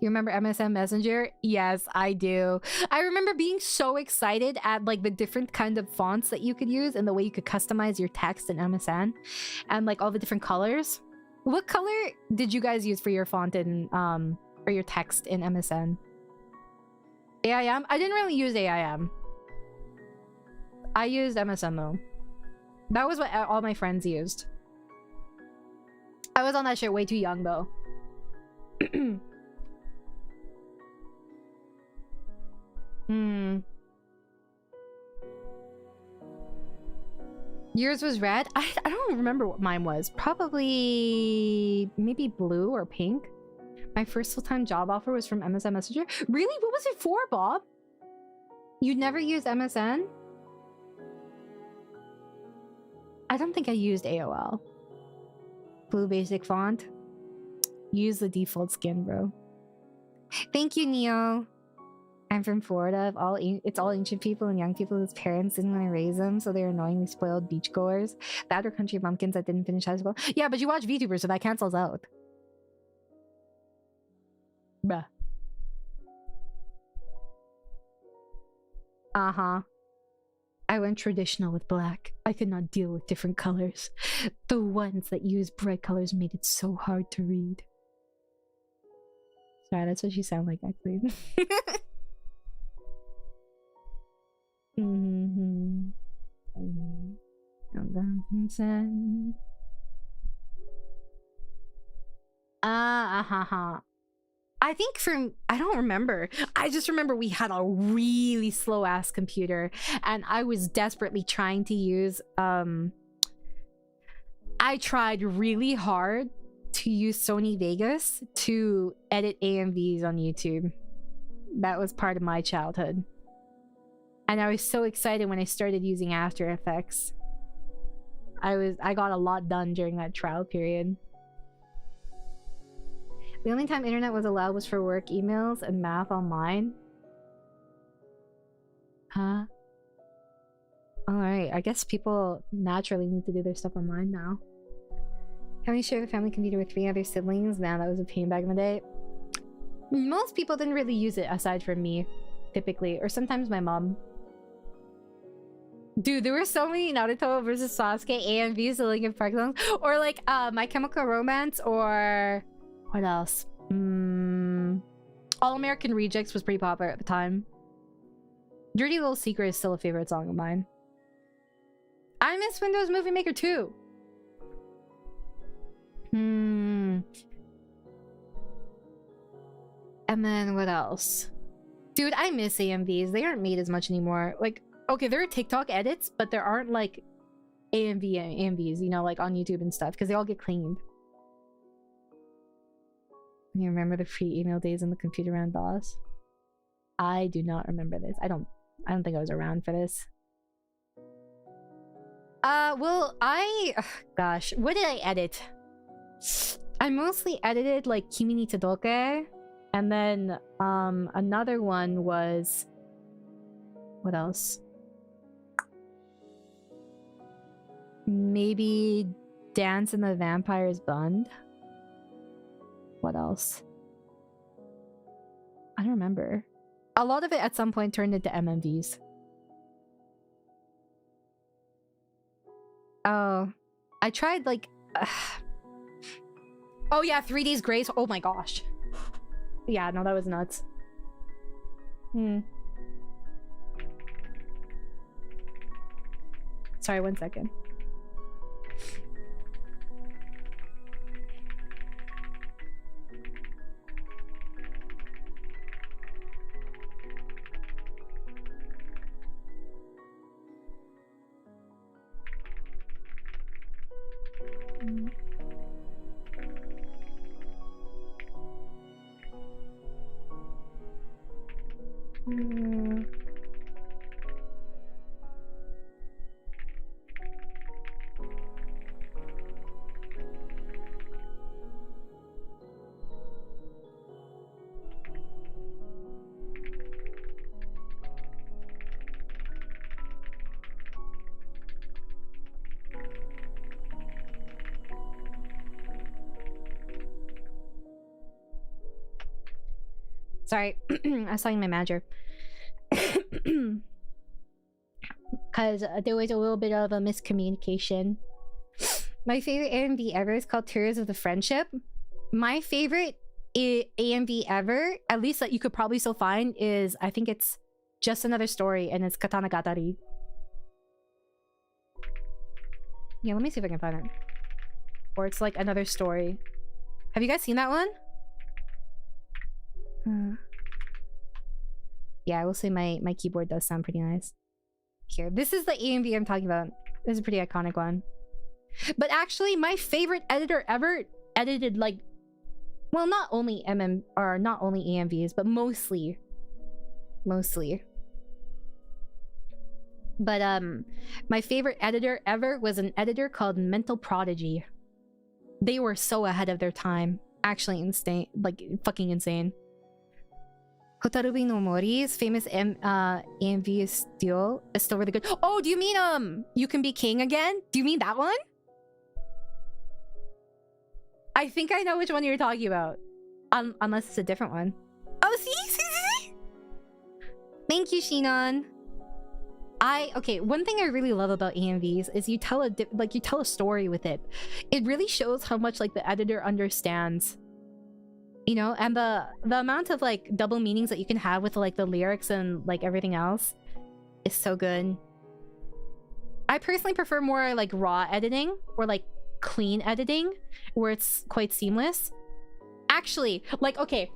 [SPEAKER 1] You remember MSN Messenger? Yes, I do. I remember being so excited at like the different kind of fonts that you could use and the way you could customize your text in MSN and like all the different colors. What color did you guys use for your font in or your text in MSN? AIM? I didn't really use AIM. I used MSN though. That was what all my friends used. I was on that shit way too young though. Yours was red? I don't remember what mine was. Probably maybe blue or pink. My first full-time job offer was from MSN Messenger. Really? What was it for, Bob? You'd never used MSN? I don't think I used AOL. Blue basic font. Use the default skin, bro. Thank you, Neo. I'm from Florida. It's all ancient people and young people whose parents didn't want to raise them, so they're annoyingly spoiled beachgoers. That or country bumpkins that didn't finish high school. Yeah, but you watch VTubers, so that cancels out. Bruh. Uh-huh. I went traditional with black. I could not deal with different colors. The ones that used bright colors made it so hard to read. Sorry, that's what you sound like, actually. I think I don't remember. I just remember we had a really slow ass computer and I was desperately trying to use I tried really hard to use Sony Vegas to edit AMVs on YouTube. That was part of my childhood. And I was so excited when I started using After Effects. I got a lot done during that trial period. The only time internet was allowed was for work emails and math online. Huh? Alright, I guess people naturally need to do their stuff online now. Having to share the family computer with 3 other siblings? Man, that was a pain back in the day. Most people didn't really use it aside from me, typically. Or sometimes my mom. Dude, there were so many Naruto versus Sasuke AMVs, the Linkin Park songs. Or like My Chemical Romance or... What else? All American Rejects was pretty popular at the time. Dirty Little Secret is still a favorite song of mine. I miss Windows Movie Maker too. And then what else? Dude, I miss AMVs. They aren't made as much anymore. Like, okay, there are TikTok edits, but there aren't like AMVs, you know, like on YouTube and stuff, because they all get cleaned. You remember the free email days on the computer around DOS? I do not remember this. I don't think I was around for this. Well, gosh, what did I edit? I mostly edited like Kimi ni Todoke, and then another one was, what else? Maybe Dance in the Vampire's Bund. What else? I don't remember. A lot of it at some point turned into MMVs. Oh, I tried like oh yeah, 3 Days Grace. Oh my gosh. Yeah, no, that was nuts. Sorry, 1 second. Sorry, I was talking to my manager. Because there was a little bit of a miscommunication. My favorite AMV ever is called Tears of the Friendship. My favorite AMV ever, at least that you could probably still find, is I think it's Just Another Story, and it's Katana Gatari. Yeah, let me see if I can find it. Or it's like Another Story. Have you guys seen that one? Yeah, I will say my keyboard does sound pretty nice. Here, this is the AMV I'm talking about. This is a pretty iconic one. But actually, my favorite editor ever edited like, well, not only not only AMVs, but mostly. But my favorite editor ever was an editor called Mental Prodigy. They were so ahead of their time. Actually insane, like fucking insane. Hotarubi no Mori's famous AMV is still really good. Oh, do you mean You Can Be King Again? Do you mean that one? I think I know which one you're talking about. Unless it's a different one. Oh, see? Thank you, Shinon. Okay, one thing I really love about AMVs is you tell a story with it. It really shows how much like the editor understands. You know, and the amount of like double meanings that you can have with like the lyrics and like everything else is so good. I personally prefer more like raw editing or like clean editing where it's quite seamless. Actually, like, okay,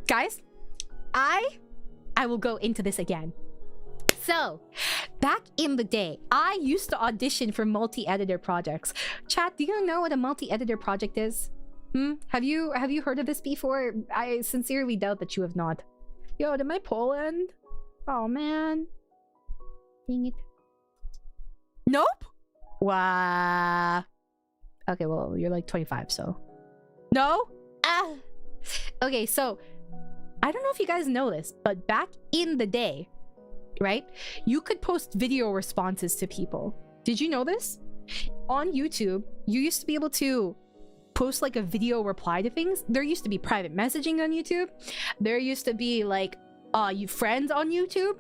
[SPEAKER 1] guys, I will go into this again. So, back in the day, I used to audition for multi-editor projects. Chat, do you know what a multi-editor project is? Have you heard of this before? I sincerely doubt that you have not. Yo, did my poll end? Oh man. Dang it. Nope. Wow. Okay, well, you're like 25, so. No? Ah. Okay, so I don't know if you guys know this, but back in the day, right? You could post video responses to people. Did you know this? On YouTube, you used to be able to post like a video reply to things. There used to be private messaging on YouTube. There used to be like you friends on YouTube.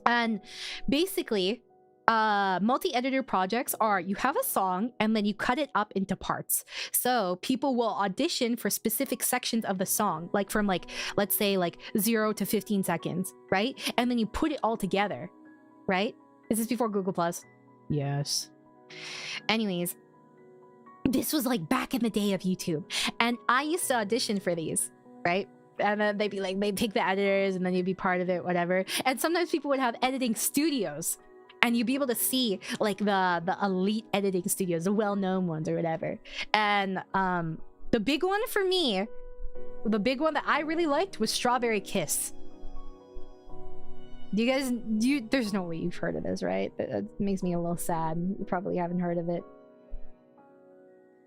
[SPEAKER 1] And basically, multi-editor projects are you have a song and then you cut it up into parts. So people will audition for specific sections of the song, like from like, let's say like 0 to 15 seconds, right? And then you put it all together, right? Is this before Google Plus? Yes. Anyways, this was like back in the day of YouTube, and I used to audition for these, right? And then they'd be like, they'd pick the editors and then you'd be part of it, whatever. And sometimes people would have editing studios and you'd be able to see like the elite editing studios, the well-known ones or whatever. And the big one for me, the big one that I really liked was Strawberry Kiss. Do you guys, there's no way you've heard of this, right? That makes me a little sad. You probably haven't heard of it.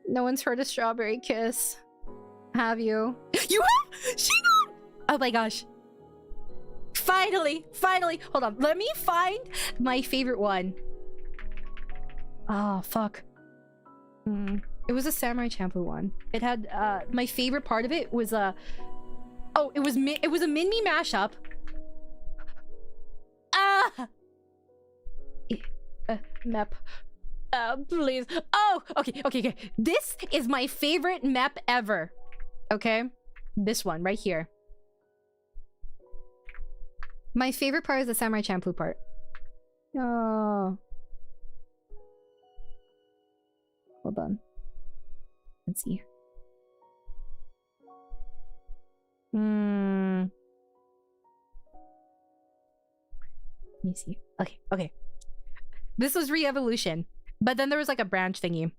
[SPEAKER 1] No one's heard of Strawberry Kiss. Have you? You have? Shinon! Oh my gosh. Finally. Hold on. Let me find my favorite one. Oh, fuck. It was a Samurai Champloo one. It had, my favorite part of it was, it was a Min-Me mashup. Map. Please. Oh, okay. This is my favorite map ever. Okay? This one right here. My favorite part is the Samurai Champloo part. Oh. Hold on. Let's see. Let me see. Okay. This was re-evolution, but then there was like a branch thingy.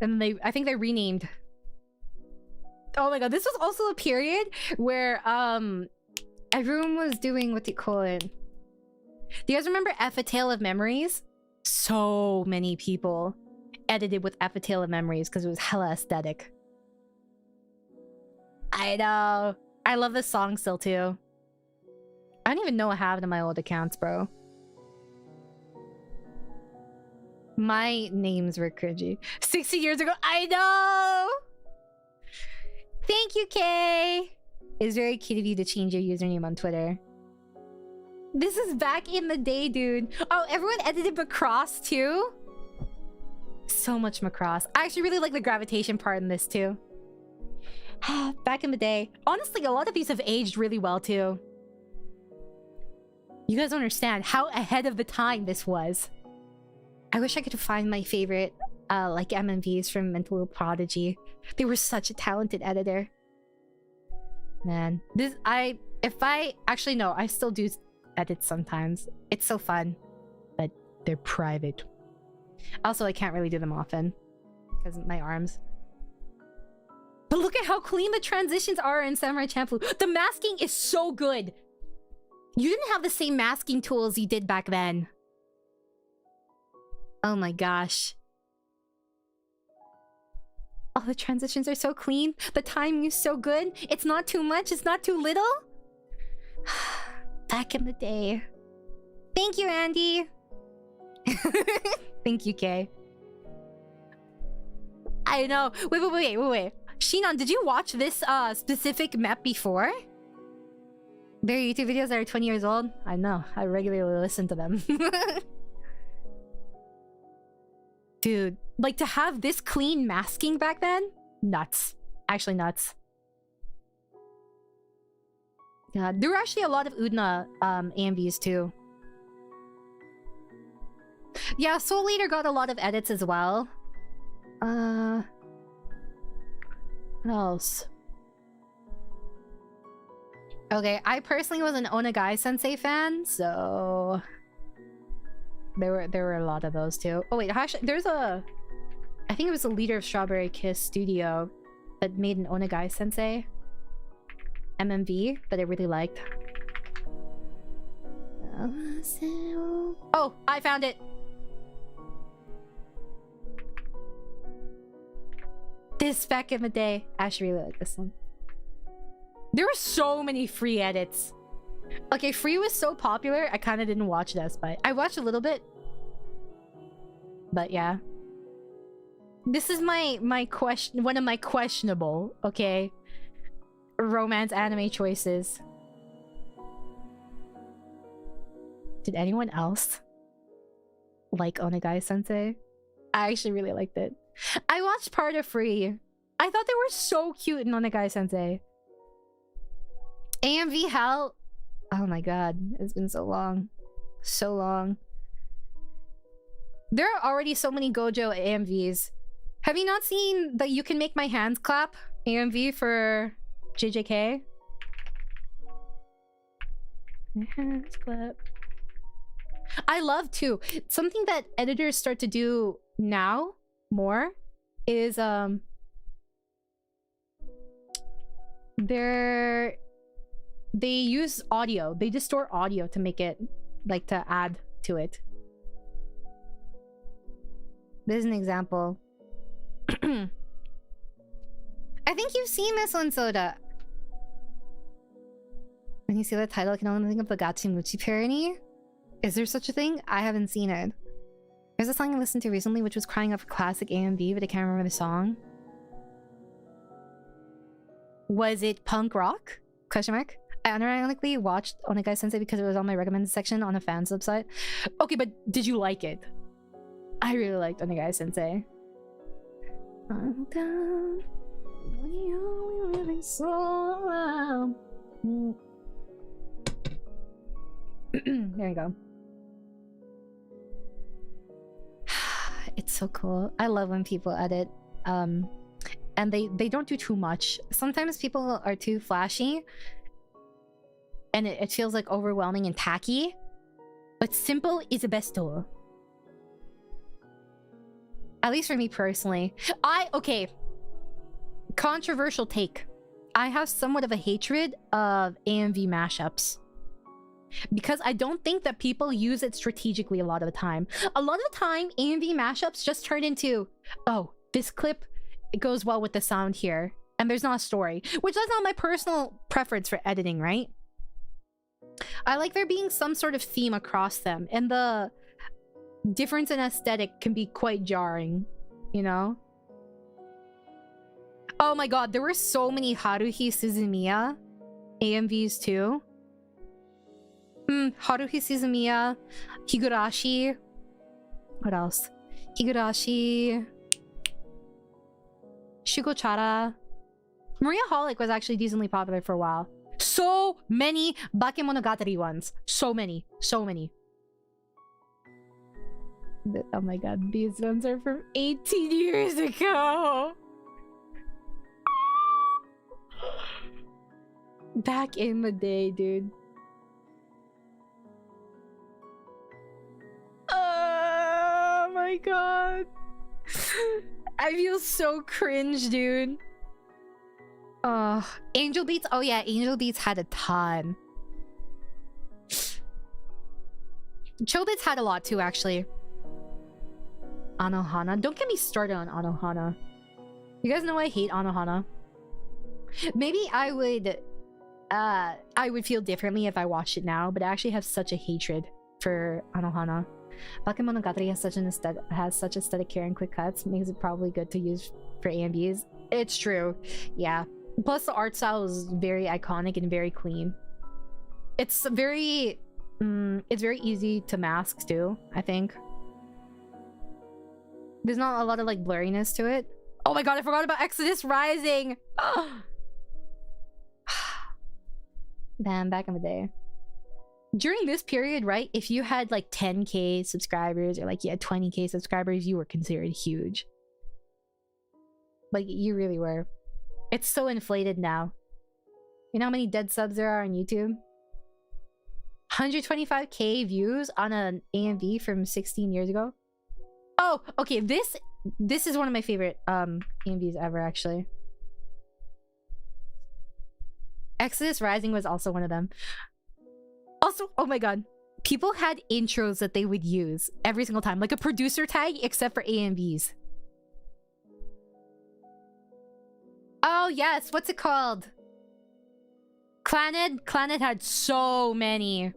[SPEAKER 1] And I think they renamed. Oh my god, this was also a period where everyone was doing, what do you call it? Do you guys remember F A Tale of Memories? So many people edited with F A Tale of Memories because it was hella aesthetic. I know. I love this song still too. I don't even know what happened to my old accounts, bro. My names were cringy. 60 years ago. I know! Thank you, Kay! It's very cute of you to change your username on Twitter. This is back in the day, dude. Oh, everyone edited Macross too? So much Macross. I actually really like the gravitation part in this too. Back in the day. Honestly, a lot of these have aged really well too. You guys don't understand how ahead of the time this was. I wish I could find my favorite like MMVs from Mental Prodigy. They were such a talented editor. Man, actually no, I still do edit sometimes. It's so fun, but they're private. Also, I can't really do them often because of my arms. But look at how clean the transitions are in Samurai Champloo. The masking is so good. You didn't have the same masking tools you did back then. Oh my gosh. Oh, the transitions are so clean. The timing is so good. It's not too much. It's not too little. Back in the day. Thank you, Andy. Thank you, Kay. I know. Wait. Shinon, did you watch this specific map before? There are YouTube videos that are 20 years old. I know. I regularly listen to them. Dude, like to have this clean masking back then? Nuts. Actually nuts. Yeah, there were actually a lot of Udna AMVs too. Yeah, Soul Eater got a lot of edits as well. What else? Okay, I personally was an Onagai Sensei fan, so there were a lot of those too. Oh wait, actually, I think it was the leader of Strawberry Kiss Studio that made an Onagai Sensei MMV that I really liked. Oh, I found it. This back in the day. I actually really like this one. There were so many free edits. Okay, free was so popular, I kind of didn't watch this, but I watched a little bit. But yeah. This is my question, one of my questionable, okay, romance anime choices. Did anyone else like Onagai Sensei? I actually really liked it. I watched part of Free. I thought they were so cute in Onagai Sensei. AMV Hell. Oh my god, it's been so long. So long. There are already so many Gojo AMVs. Have you not seen the You Can Make My Hands Clap AMV for JJK? My hands clap. I love too. Something that editors start to do now more is they use audio. They distort audio to make it, like, to add to it. This is an example. I think you've seen this one, Soda. When you see the title, I can only think of the Gatsumuchi parody. Is there such a thing? I haven't seen it. There's a song I listened to recently which was crying out for classic AMV, but I can't remember the song. Was it punk rock? Question mark. I unironically watched Onagai Sensei because it was on my recommended section on a fan website. Okay, but did you like it? I really liked Onagai Sensei. I'm down. We only living so loud. There you go. It's so cool. I love when people edit. And they don't do too much. Sometimes people are too flashy. And it feels like overwhelming and tacky. But simple is the best tool. At least for me personally. Okay. Controversial take. I have somewhat of a hatred of AMV mashups. Because I don't think that people use it strategically a lot of the time. A lot of the time, AMV mashups just turn into, oh, this clip, it goes well with the sound here. And there's not a story. Which is not my personal preference for editing, right? I like there being some sort of theme across them. And the difference in aesthetic can be quite jarring, you know? Oh my god, there were so many Haruhi Suzumiya AMVs too. Haruhi Suzumiya, Higurashi. What else? Higurashi. Shugochara. Maria Holic was actually decently popular for a while. So many Bakemonogatari ones. So many. So many. Oh my god, these ones are from 18 years ago. Back in the day, dude. Oh my god. I feel so cringe, dude. Angel Beats. Oh yeah, Angel Beats had a ton. Chobits had a lot too, actually. Anohana. Don't get me started on Anohana. You guys know I hate Anohana. Maybe I would feel differently if I watched it now, but I actually have such a hatred for Anohana. Bakemonogatari has such aesthetic care and quick cuts, makes it probably good to use for AMVs. It's true, yeah. Plus the art style is very iconic and very clean. It's very easy to mask too, I think. There's not a lot of like blurriness to it. Oh my god, I forgot about Exodus Rising! Damn, back in the day. During this period, right, if you had like 10k subscribers or like you had 20k subscribers, you were considered huge. Like, you really were. It's so inflated now. You know how many dead subs there are on YouTube? 125k views on an AMV from 16 years ago. Oh, okay, this is one of my favorite AMVs ever, actually. Exodus Rising was also one of them. Also, oh my god, people had intros that they would use every single time, like a producer tag, except for AMVs. Oh yes, what's it called? Clannad? Clannad had so many.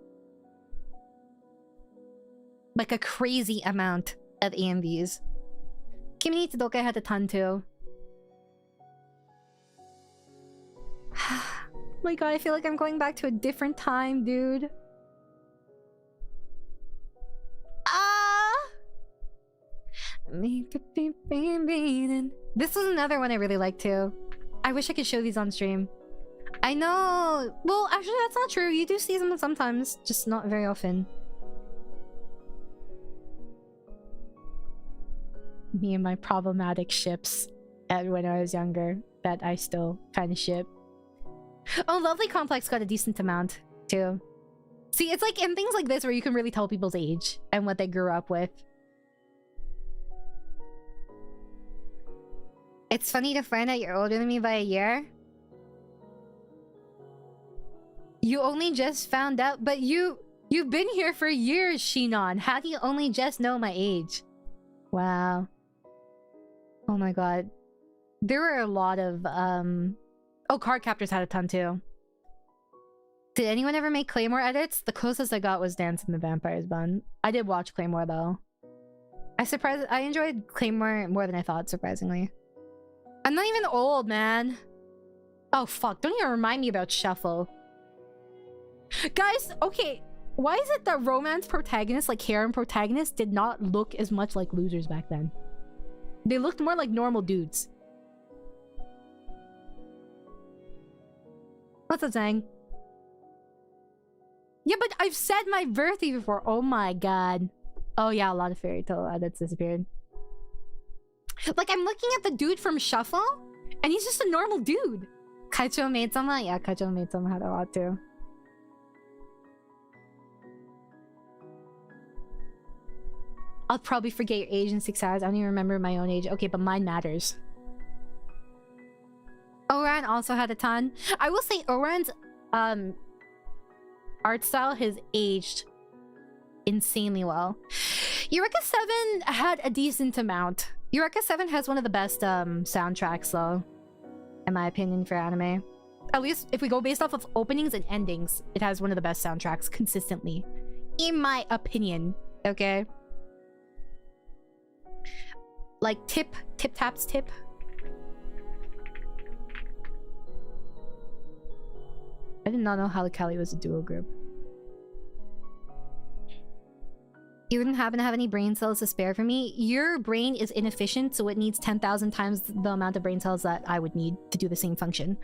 [SPEAKER 1] Like a crazy amount of AMVs. Kimi ni Todoke had a ton too. Oh my god, I feel like I'm going back to a different time, dude. This was another one I really liked too. I wish I could show these on stream. I know. Well, actually, that's not true. You do see them sometimes, just not very often. Me and my problematic ships when I was younger that I still kind of ship. Oh, Lovely Complex got a decent amount too. See, it's like in things like this where you can really tell people's age and what they grew up with. It's funny to find out you're older than me by a year. You only just found out, but you've been here for years, Shinon. How do you only just know my age? Wow. Oh my god. There were a lot of oh, Card Captors had a ton too. Did anyone ever make Claymore edits? The closest I got was Dance in the Vampire's Bun. I did watch Claymore though. I enjoyed Claymore more than I thought, surprisingly. I'm not even old, man. Oh fuck, don't even remind me about Shuffle. Guys, okay, why is it that romance protagonists, like harem protagonists, did not look as much like losers back then? They looked more like normal dudes. What's up, Zang? Yeah, but I've said my birthday before. Oh my god. Oh yeah, a lot of fairy tale edits disappeared. Like, I'm looking at the dude from Shuffle, and he's just a normal dude. Kaicho Maid-sama? Yeah, Kaicho Maid-sama had a lot too. I'll probably forget your age in 6 hours. I don't even remember my own age. Okay, but mine matters. Oran also had a ton. I will say Oran's art style has aged insanely well. Eureka 7 had a decent amount. Eureka 7 has one of the best soundtracks though, in my opinion, for anime. At least if we go based off of openings and endings, it has one of the best soundtracks consistently, in my opinion. Okay, like tip taps tip. I did not know Halikali was a duo group. You wouldn't happen to have any brain cells to spare for me? Your brain is inefficient, so it needs 10,000 times the amount of brain cells that I would need to do the same function.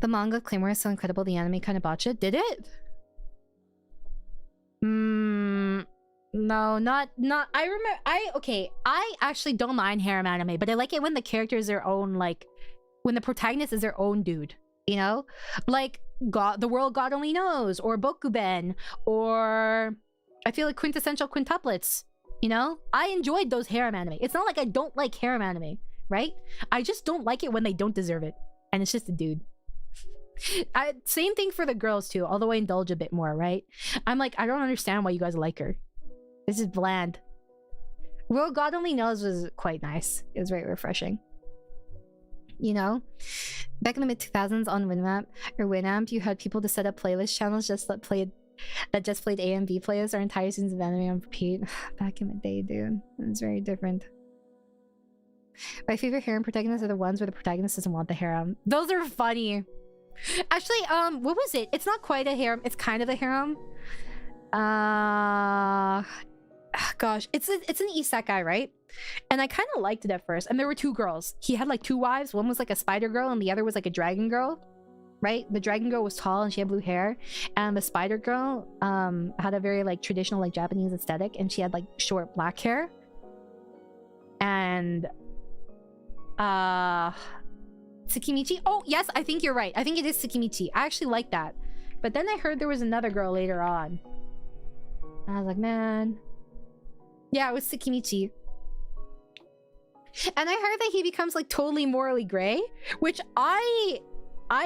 [SPEAKER 1] The manga Claymore is so incredible, the anime kind of botched it. Did it? No, not I remember I actually don't mind harem anime, but I like it when the character is their own, like when the protagonist is their own dude, you know? Like God, the world God only knows, or Bokuben, or I feel like quintessential quintuplets, you know? I enjoyed those harem anime. It's not like I don't like harem anime, right? I just don't like it when they don't deserve it, and it's just a dude. Same thing for the girls too, although I indulge a bit more, right? I'm like, I don't understand why you guys like her. This is bland. World God Only Knows was quite nice. It was very refreshing. You know? Back in the mid-2000s on Winamp, you had people to set up playlist channels that just played A and B playlists or entire seasons of anime on repeat. Back in the day, dude. It's very different. My favorite harem protagonists are the ones where the protagonist doesn't want the harem. Those are funny. Actually, what was it? It's not quite a harem. It's kind of a harem. Gosh, it's an isekai, right? And I kind of liked it at first. And there were two girls. He had like two wives. One was like a spider girl and the other was like a dragon girl, right? The dragon girl was tall and she had blue hair, and the spider girl had a very like traditional like Japanese aesthetic, and she had like short black hair. And Tsukimichi? Oh yes, I think you're right. I think it is Tsukimichi. I actually like that. But then I heard there was another girl later on. And I was like, man. Yeah, it was Tsukimichi. And I heard that he becomes like totally morally gray, which I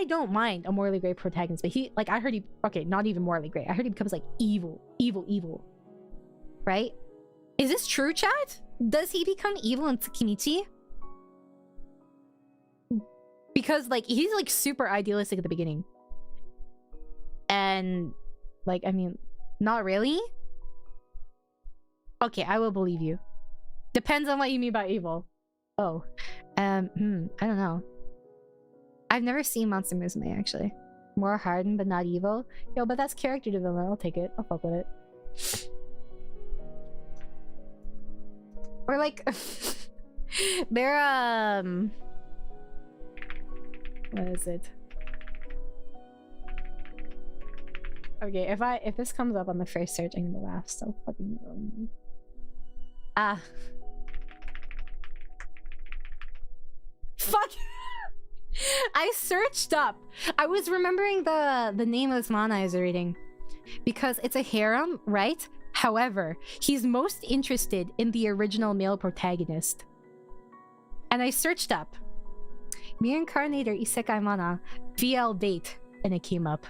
[SPEAKER 1] don't mind a morally gray protagonist, but I heard he, okay, not even morally gray. I heard he becomes like evil. Right? Is this true, chat? Does he become evil in Tsukimichi? Because like he's like super idealistic at the beginning. And like, I mean, not really? Okay, I will believe you. Depends on what you mean by evil. Oh. I don't know. I've never seen Monster Musume, actually. More hardened, but not evil. Yo, but that's character development. I'll take it. I'll fuck with it. Or like... they're, what is it? Okay, if this comes up on the first search, I'm gonna laugh so fucking fuck. I searched up. I was remembering the name of this manhwa I was reading because it's a harem, right? However, he's most interested in the original male protagonist. And I searched up Reincarnator Isekai Mana VL date, and it came up.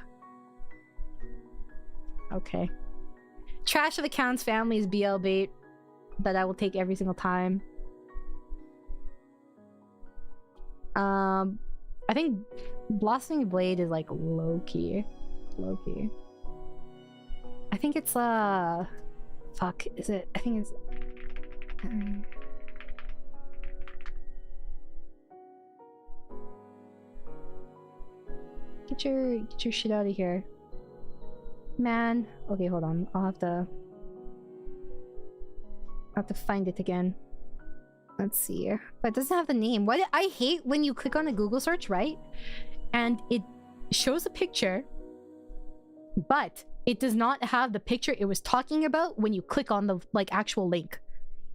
[SPEAKER 1] Okay. Trash of Accounts family is BL bait that I will take every single time. I think Blossoming Blade is like low-key. I think it's fuck, is it? I think it's Get your shit out of here. Man. Okay, hold on. I'll have to find it again. Let's see. But it doesn't have the name. What I hate when you click on a Google search, right? And it shows a picture, but it does not have the picture it was talking about when you click on the like actual link.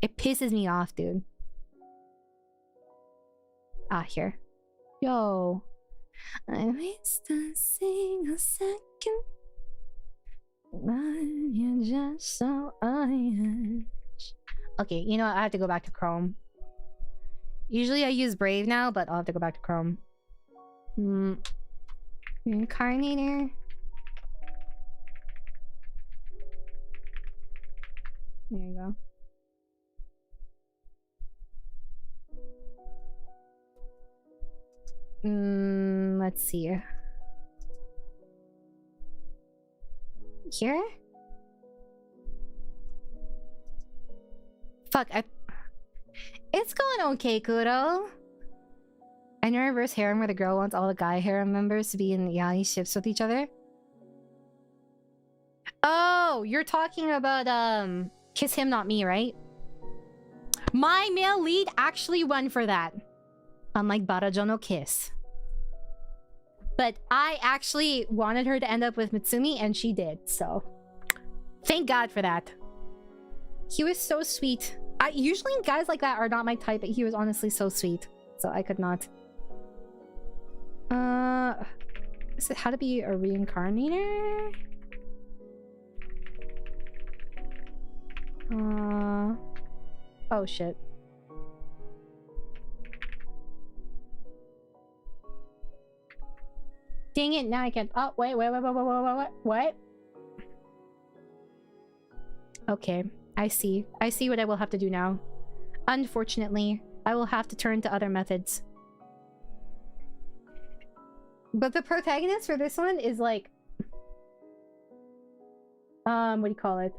[SPEAKER 1] It pisses me off, dude. Ah, here. Yo. I waste a single second. But you're just so unhinged. Okay, you know what? I have to go back to Chrome. Usually I use Brave now, but I'll have to go back to Chrome. Reincarnator. There you go. Let's see. Here? Fuck, it's going okay, Kuro. I know reverse harem where the girl wants all the guy harem members to be in yaoi ships with each other. Oh, you're talking about Kiss Him Not Me, right? My male lead actually won for that. Unlike Barajo no Kiss. But I actually wanted her to end up with Mitsumi, and she did, so... Thank God for that. He was so sweet. Usually guys like that are not my type, but he was honestly so sweet. So I could not... Is it how to be a reincarnator? Oh shit. Dang it, now I can't. Oh, wait. What? Okay, I see. I see what I will have to do now. Unfortunately, I will have to turn to other methods. But the protagonist for this one is like... what do you call it?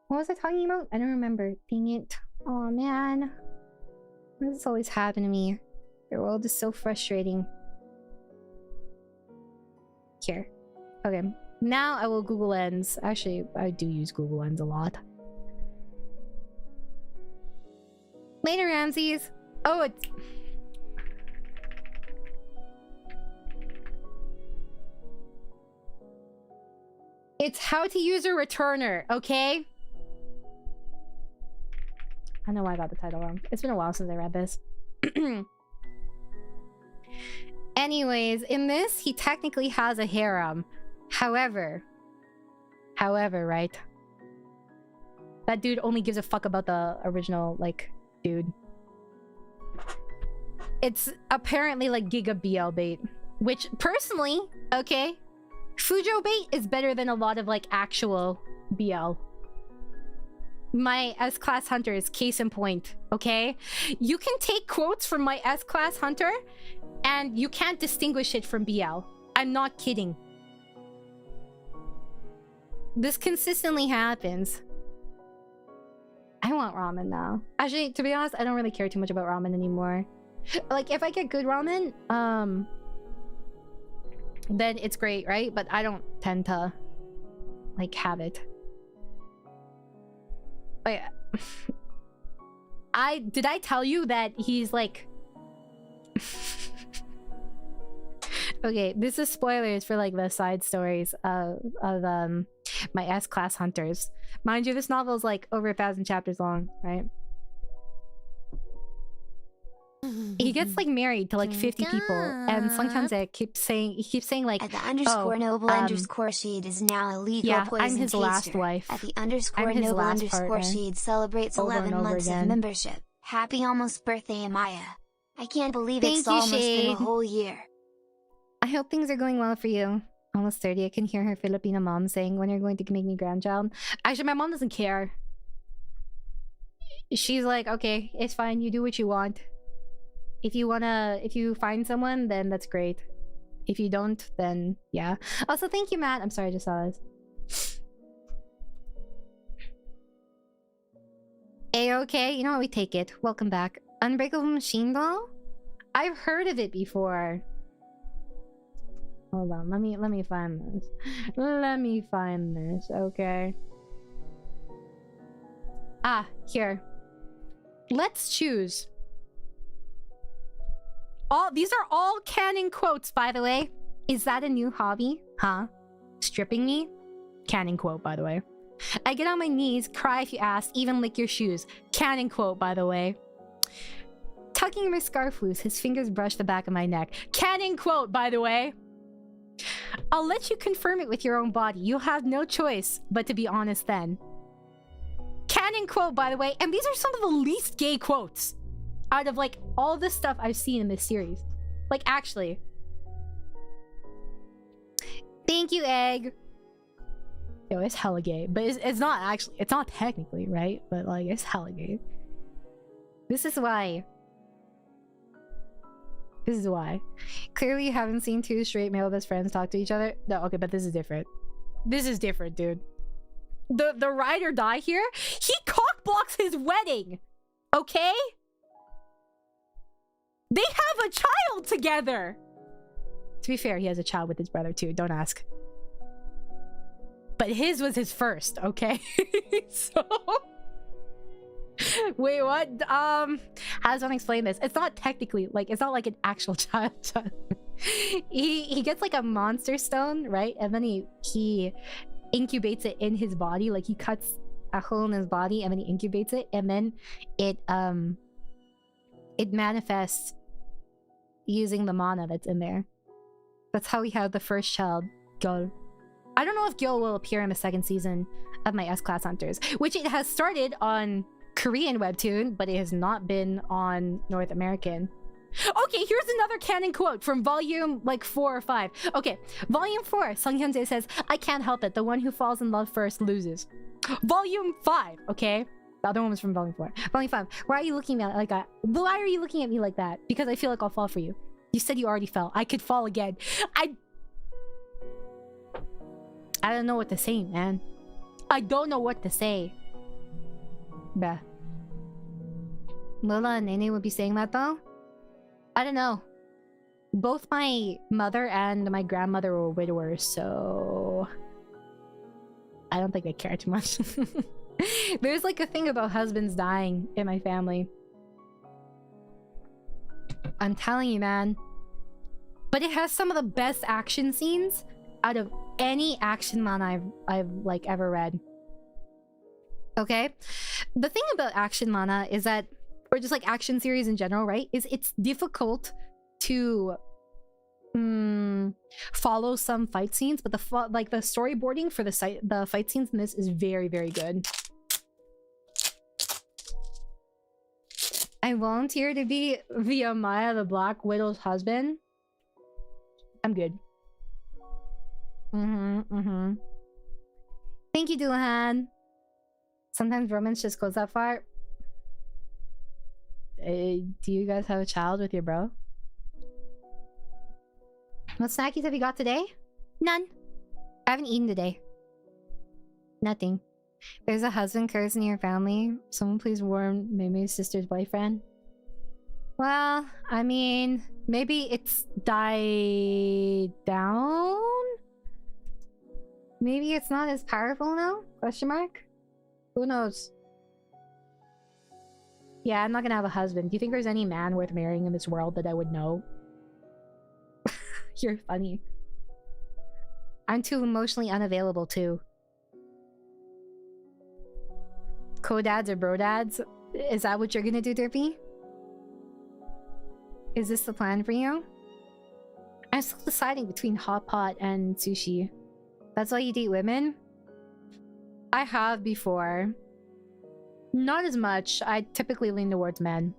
[SPEAKER 1] What was I talking about? I don't remember. Dang it. Oh man. Why does this always happen to me? The world is so frustrating. Here. Okay. Now I will Google Lens. Actually, I do use Google Lens a lot. Later, Ramses. Oh, it's... It's how to use a returner, okay? I know why I got the title wrong. It's been a while since I read this. Anyways, in this, he technically has a harem. However, right? That dude only gives a fuck about the original, like, dude. It's apparently like Giga BL bait. Which, personally, okay, Fujo bait is better than a lot of, like, actual BL. My S-Class Hunter is case in point, okay? You can take quotes from my S-Class Hunter, and you can't distinguish it from BL. I'm not kidding. This consistently happens. I want ramen now. Actually, to be honest, I don't really care too much about ramen anymore. Like, if I get good ramen, then it's great, right? But I don't tend to, like, have it. Wait, did I tell you that he's like... Okay, this is spoilers for, like, the side stories of my S-Class Hunters. Mind you, this novel is like over 1,000 chapters long, right? He gets like married to like 50 people, and sometimes he keeps saying like,
[SPEAKER 3] at the underscore noble underscore sheed is now a legal poison
[SPEAKER 1] I'm his
[SPEAKER 3] taster.
[SPEAKER 1] last wife.
[SPEAKER 3] At the underscore noble underscore sheed celebrates 11 months of membership. Happy almost birthday, Amaya. I can't believe it's almost been a whole year.
[SPEAKER 1] I hope things are going well for you. Almost 30, I can hear her Filipino mom saying, when you're going to make me grandchild. Actually, my mom doesn't care. She's like, okay, it's fine, you do what you want. If you find someone, then that's great. If you don't, then yeah. Also, thank you, Matt. I'm sorry, I just saw this. A-okay, you know what, we take it. Welcome back. Unbreakable Machine Doll? I've heard of it before. Hold on, let me find this. Let me find this, okay. Ah, here. Let's choose. These are all canon quotes, by the way. Is that a new hobby? Huh? Stripping me? Canon quote, by the way. I get on my knees, cry if you ask, even lick your shoes. Canon quote, by the way. Tucking my scarf loose, his fingers brush the back of my neck. Canon quote, by the way. I'll let you confirm it with your own body. You'll have no choice but to be honest then. Canon quote, by the way. And these are some of the least gay quotes out of like all the stuff I've seen in this series. Like, actually. Thank you, Egg. Yo, it's hella gay. But it's not actually. It's not technically, right? But like, it's hella gay. This is why. This is why. Clearly you haven't seen two straight male best friends talk to each other. No, okay, but this is different. This is different, dude. The ride or die here, he cock blocks his wedding. Okay? They have a child together. To be fair, he has a child with his brother too. Don't ask. But his was his first, okay? So... Wait, what? How does one explain this? It's not technically, like, it's not like an actual child. He gets like a monster stone, right? And then he incubates it in his body. Like, he cuts a hole in his body and then he incubates it. And then it manifests using the mana that's in there. That's how we have the first child, Gyo. I don't know if Gyo will appear in the second season of my S-Class Hunters, which it has started on Korean webtoon, but it has not been on North American. Okay, here's another canon quote from volume like 4 or 5. Okay, volume 4, Sung Hyun-jae says, I can't help it, the one who falls in love first loses. Volume 5, okay? The other one was from volume 4. Volume 5, why are you looking at me like that? Why are you looking at me like that? Because I feel like I'll fall for you. You said you already fell. I could fall again. I don't know what to say, man. I don't know what to say. Bah. Lola and Nene would be saying that though? I don't know. Both my mother and my grandmother were widowers, so... I don't think they care too much. There's like a thing about husbands dying in my family. I'm telling you, man. But it has some of the best action scenes out of any action man I've like ever read. Okay? The thing about action mana is that, or just like action series in general, right? Is it's difficult to follow some fight scenes, but the storyboarding for the fight scenes in this is very, very good. I volunteer to be the Amaya the Black Widow's husband. I'm good. Thank you, Duhan. Sometimes romance just goes that far. Do you guys have a child with your bro? What snackies have you got today? None. I haven't eaten today. Nothing. There's a husband curse in your family. Someone please warn Mimi's sister's boyfriend. Well, I mean, maybe it's died down? Maybe it's not as powerful now? Question mark? Who knows? Yeah, I'm not gonna have a husband. Do you think there's any man worth marrying in this world that I would know? You're funny. I'm too emotionally unavailable too. Co-dads or bro-dads? Is that what you're gonna do, Derpy? Is this the plan for you? I'm still deciding between hot pot and sushi. That's why you date women? I have before. Not as much. I typically lean towards men.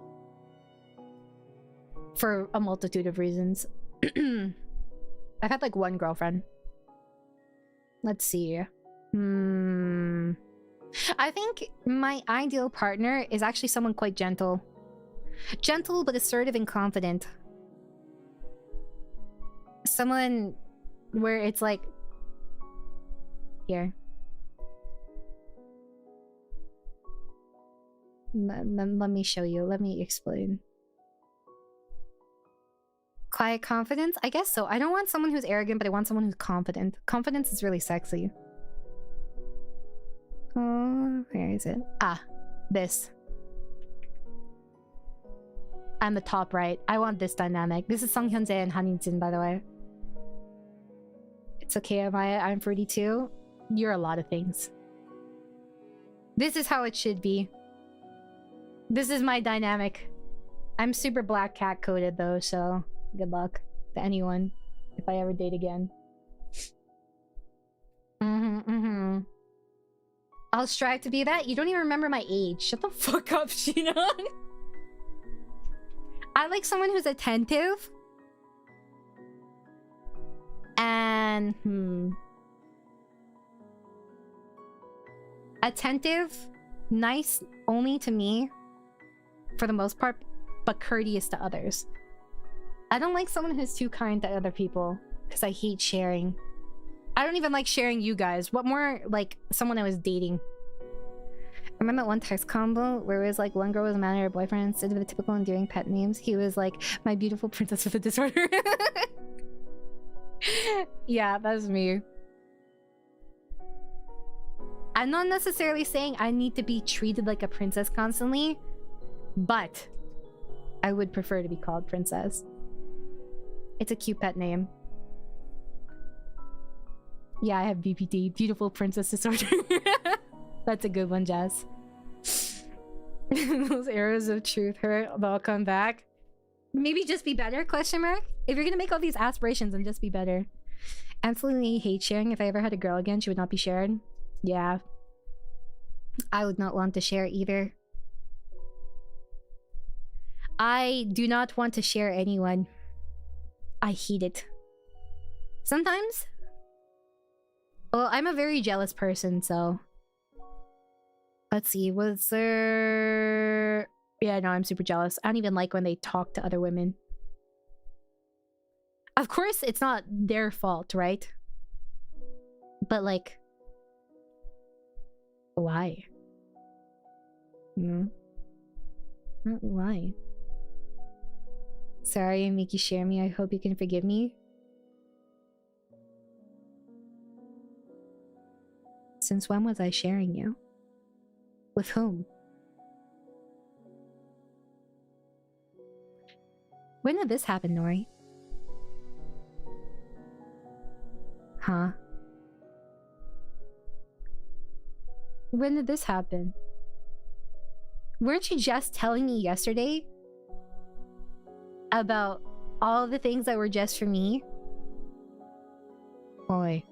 [SPEAKER 1] For a multitude of reasons. I've had like one girlfriend. Let's see. I think my ideal partner is actually someone quite gentle. Gentle but assertive and confident. Someone where it's like... Here. Let me show you. Let me explain. Quiet confidence? I guess so. I don't want someone who's arrogant, but I want someone who's confident. Confidence is really sexy. Oh, where is it? Ah, this. I'm the top right. I want this dynamic. This is Sung Hyun-jae and Han In-jin, by the way. It's okay, Amaya. I'm fruity too. You're a lot of things. This is how it should be. This is my dynamic. I'm super black cat coded though, so good luck to anyone if I ever date again. I'll strive to be that. You don't even remember my age. Shut the fuck up, Sheena. I like someone who's attentive. And attentive, nice only to me for the most part, but courteous to others. I don't like someone who's too kind to other people because I hate sharing. I don't even like sharing you guys. What more like someone I was dating? I remember that one text combo where it was like one girl was mad at her boyfriend instead of the typical endearing pet names. He was like, my beautiful princess with a disorder. Yeah, that's me. I'm not necessarily saying I need to be treated like a princess constantly, but I would prefer to be called princess. It's a cute pet name. Yeah, I have BPD, beautiful princess disorder. That's a good one, Jess. Those arrows of truth hurt, but I'll come back. Maybe just be better, question mark? If you're gonna make all these aspirations, then just be better. Absolutely hate sharing. If I ever had a girl again, she would not be shared. Yeah. I would not want to share either. I do not want to share anyone. I hate it. Sometimes. Well, I'm a very jealous person, so... Let's see, was there... Yeah, no, I'm super jealous. I don't even like when they talk to other women. Of course, it's not their fault, right? But, like... Why? Why? Sorry I make you share me. I hope you can forgive me. Since when was I sharing you? With whom? When did this happen, Nori? Huh? When did this happen? Weren't you just telling me yesterday about all the things that were just for me? Boy.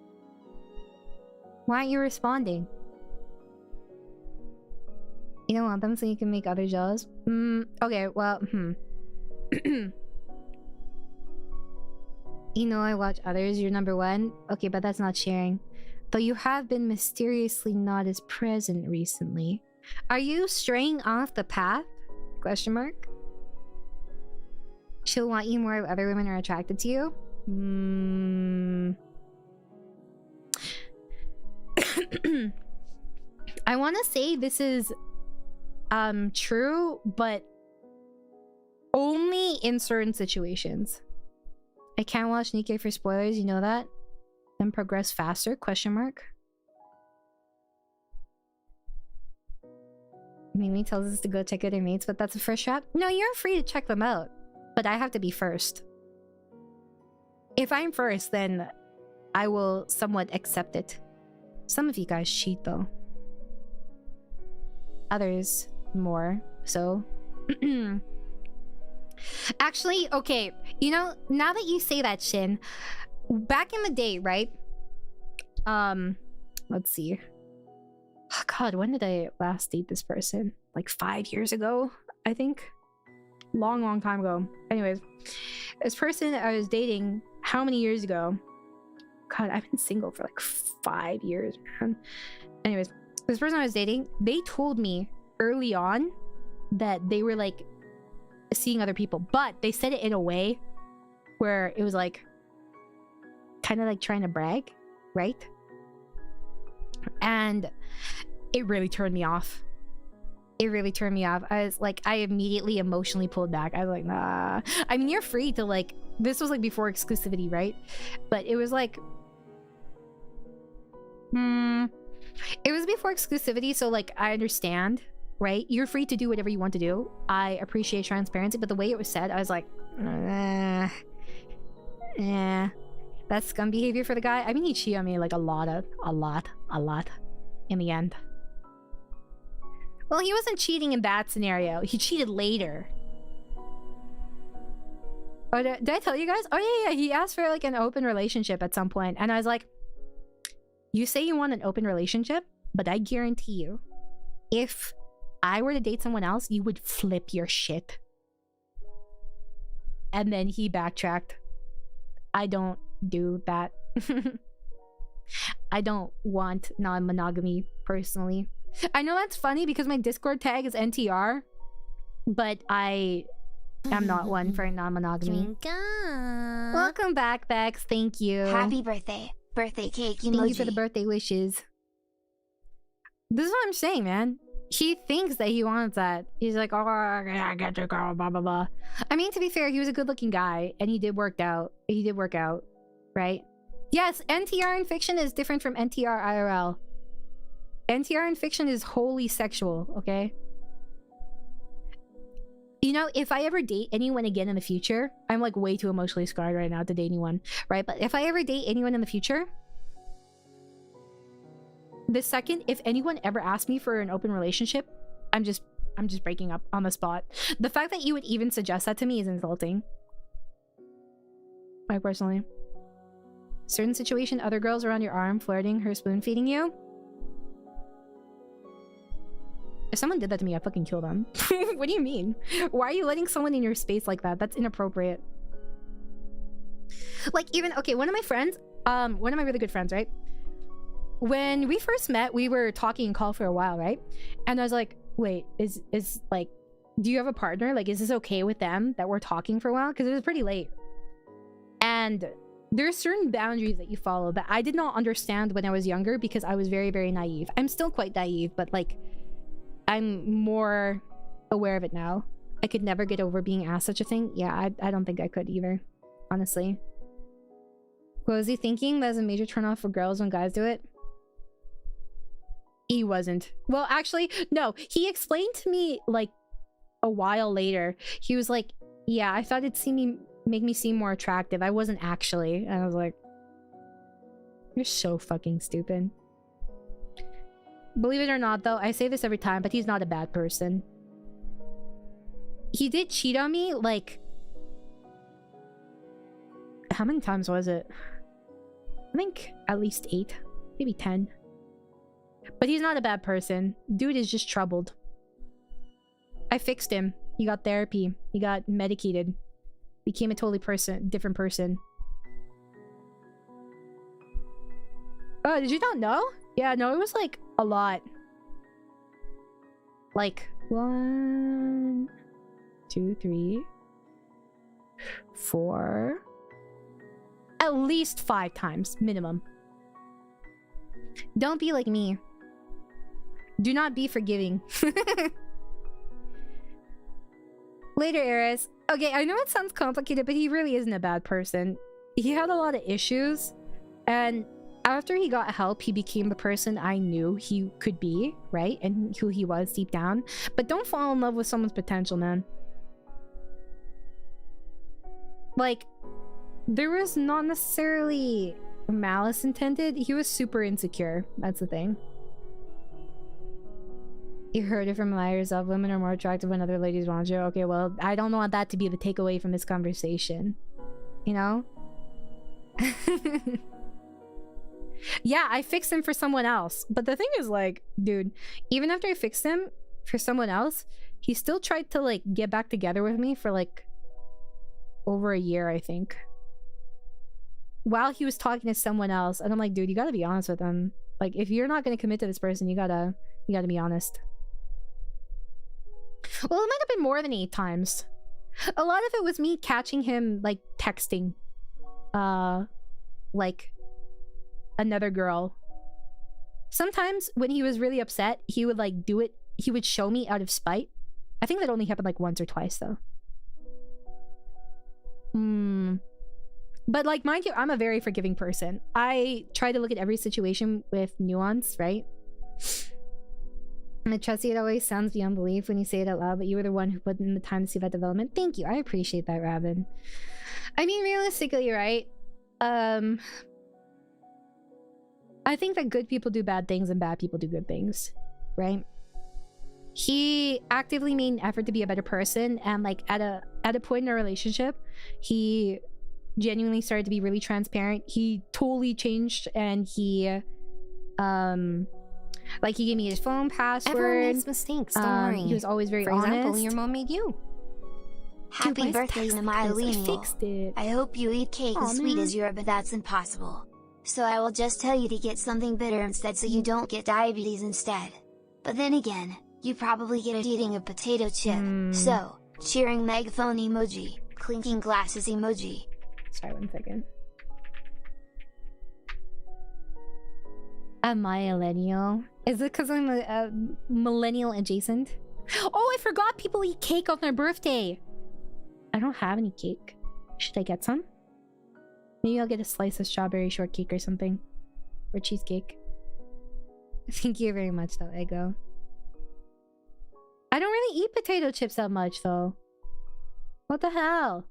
[SPEAKER 1] Why aren't you responding? You don't want them so you can make others jealous? Okay, well, You know I watch others, you're number one. Okay, but that's not sharing. Though you have been mysteriously not as present recently. Are you straying off the path? Question mark. She'll want you more if other women are attracted to you? I want to say this is true, but only in certain situations. I can't watch Nikkei for spoilers, you know that? Then progress faster? Question mark. Mimi tells us to go check out her mates, but that's a first trap? No, you're free to check them out. But I have to be first. If I'm first, then I will somewhat accept it. Some of you guys cheat though. Others more so. Actually, okay, you know, now that you say that, Shin, back in the day, right? Let's see. Oh, God, when did I last date this person? Like 5 years ago, I think. Long time ago. Anyways, this person I was dating, how many years ago? God, I've been single for like 5 years, man. Anyways, this person I was dating, they told me early on that they were like seeing other people, but they said it in a way where it was like kind of like trying to brag, right? And it really turned me off. It really turned me off. I was like, I immediately emotionally pulled back. I was like, nah. I mean, you're free to like, this was like before exclusivity, right? But it was like, it was before exclusivity, so like, I understand, right? You're free to do whatever you want to do. I appreciate transparency, but the way it was said, I was like, That's scum behavior for the guy. I mean, he cheated on me like a lot in the end. Well, he wasn't cheating in that scenario. He cheated later. Oh, did I tell you guys? Oh yeah, he asked for like an open relationship at some point, and I was like, you say you want an open relationship, but I guarantee you, if I were to date someone else, you would flip your shit. And then he backtracked. I don't do that. I don't want non-monogamy personally. I know that's funny because my Discord tag is NTR, but I am not one for non-monogamy. Welcome back, Bex. Thank you.
[SPEAKER 3] Happy birthday. Birthday cake emoji.
[SPEAKER 1] Thank you for the birthday wishes. This is what I'm saying, man. He thinks that he wants that. He's like, oh, I get your girl, blah, blah, blah. I mean, to be fair, he was a good-looking guy, and he did work out. He did work out, right? Yes, NTR in fiction is different from NTR IRL. NTR in fiction is wholly sexual, okay? You know, if I ever date anyone again in the future, I'm like way too emotionally scarred right now to date anyone, right? But if I ever date anyone in the future, the second, if anyone ever asks me for an open relationship, I'm just breaking up on the spot. The fact that you would even suggest that to me is insulting. I personally. Certain situation, other girls around your arm, flirting, her spoon feeding you. If someone did that to me, I'd fucking kill them. What do you mean? Why are you letting someone in your space like that? That's inappropriate. Like, even, okay, one of my friends, one of my really good friends, right? When we first met, we were talking in call for a while, right? And I was like, wait, is like, do you have a partner? Like, is this okay with them that we're talking for a while? Because it was pretty late. And there are certain boundaries that you follow that I did not understand when I was younger because I was very, very naive. I'm still quite naive, but like, I'm more aware of it now. I could never get over being asked such a thing. Yeah, I don't think I could either, honestly. What was he thinking? That's a major turnoff for girls when guys do it? He wasn't. Well, actually, no. He explained to me like a while later. He was like, yeah, I thought it'd make me seem more attractive. I wasn't actually. And I was like, you're so fucking stupid. Believe it or not, though, I say this every time, but he's not a bad person. He did cheat on me, like... How many times was it? I think at least 8. Maybe 10. But he's not a bad person. Dude is just troubled. I fixed him. He got therapy. He got medicated. Became a totally different person. Oh, did you not know? Yeah, no, it was like a lot. Like 1, 2, 3, 4. At least 5 times, minimum. Don't be like me. Do not be forgiving. Later, Eris. Okay, I know it sounds complicated, but he really isn't a bad person. He had a lot of issues, and after he got help, he became the person I knew he could be, right? And who he was deep down. But don't fall in love with someone's potential, man. Like, there was not necessarily malice intended. He was super insecure. That's the thing. You heard it from liars of women are more attractive when other ladies want you. Okay, well, I don't want that to be the takeaway from this conversation. You know? Yeah, I fixed him for someone else. But the thing is, like, dude, even after I fixed him for someone else, he still tried to, like, get back together with me for, like, over a year, I think. While he was talking to someone else. And I'm like, dude, you gotta be honest with him. Like, if you're not gonna commit to this person, you gotta be honest. Well, it might have been more than 8 times. A lot of it was me catching him, like, texting. Like, another girl. Sometimes, when he was really upset, he would, like, do it. He would show me out of spite. I think that only happened, like, once or twice, though. But, like, mind you, I'm a very forgiving person. I try to look at every situation with nuance, right? And Trusty, it always sounds beyond belief when you say it out loud, but you were the one who put in the time to see that development. Thank you. I appreciate that, Rabin. I mean, realistically, right? I think that good people do bad things and bad people do good things, right? He actively made an effort to be a better person, and like at a point in a relationship, he genuinely started to be really transparent. He totally changed, and he like he gave me his phone password.
[SPEAKER 5] Everyone makes mistakes, don't worry.
[SPEAKER 1] He was always very
[SPEAKER 5] For
[SPEAKER 1] honest.
[SPEAKER 5] example, your mom made you.
[SPEAKER 3] Happy birthday to my
[SPEAKER 1] fixed it.
[SPEAKER 3] I hope you eat cake as sweet as yours, but that's impossible. So I will just tell you to get something bitter instead so you don't get diabetes instead. But then again, you probably get it eating a potato chip. So, cheering megaphone emoji, clinking glasses emoji.
[SPEAKER 1] Sorry, 1 second. A millennial? Is it because I'm a millennial adjacent? Oh, I forgot people eat cake on their birthday. I don't have any cake. Should I get some? Maybe I'll get a slice of strawberry shortcake or something. Or cheesecake. Thank you very much, though, Ego. I don't really eat potato chips that much, though. What the hell?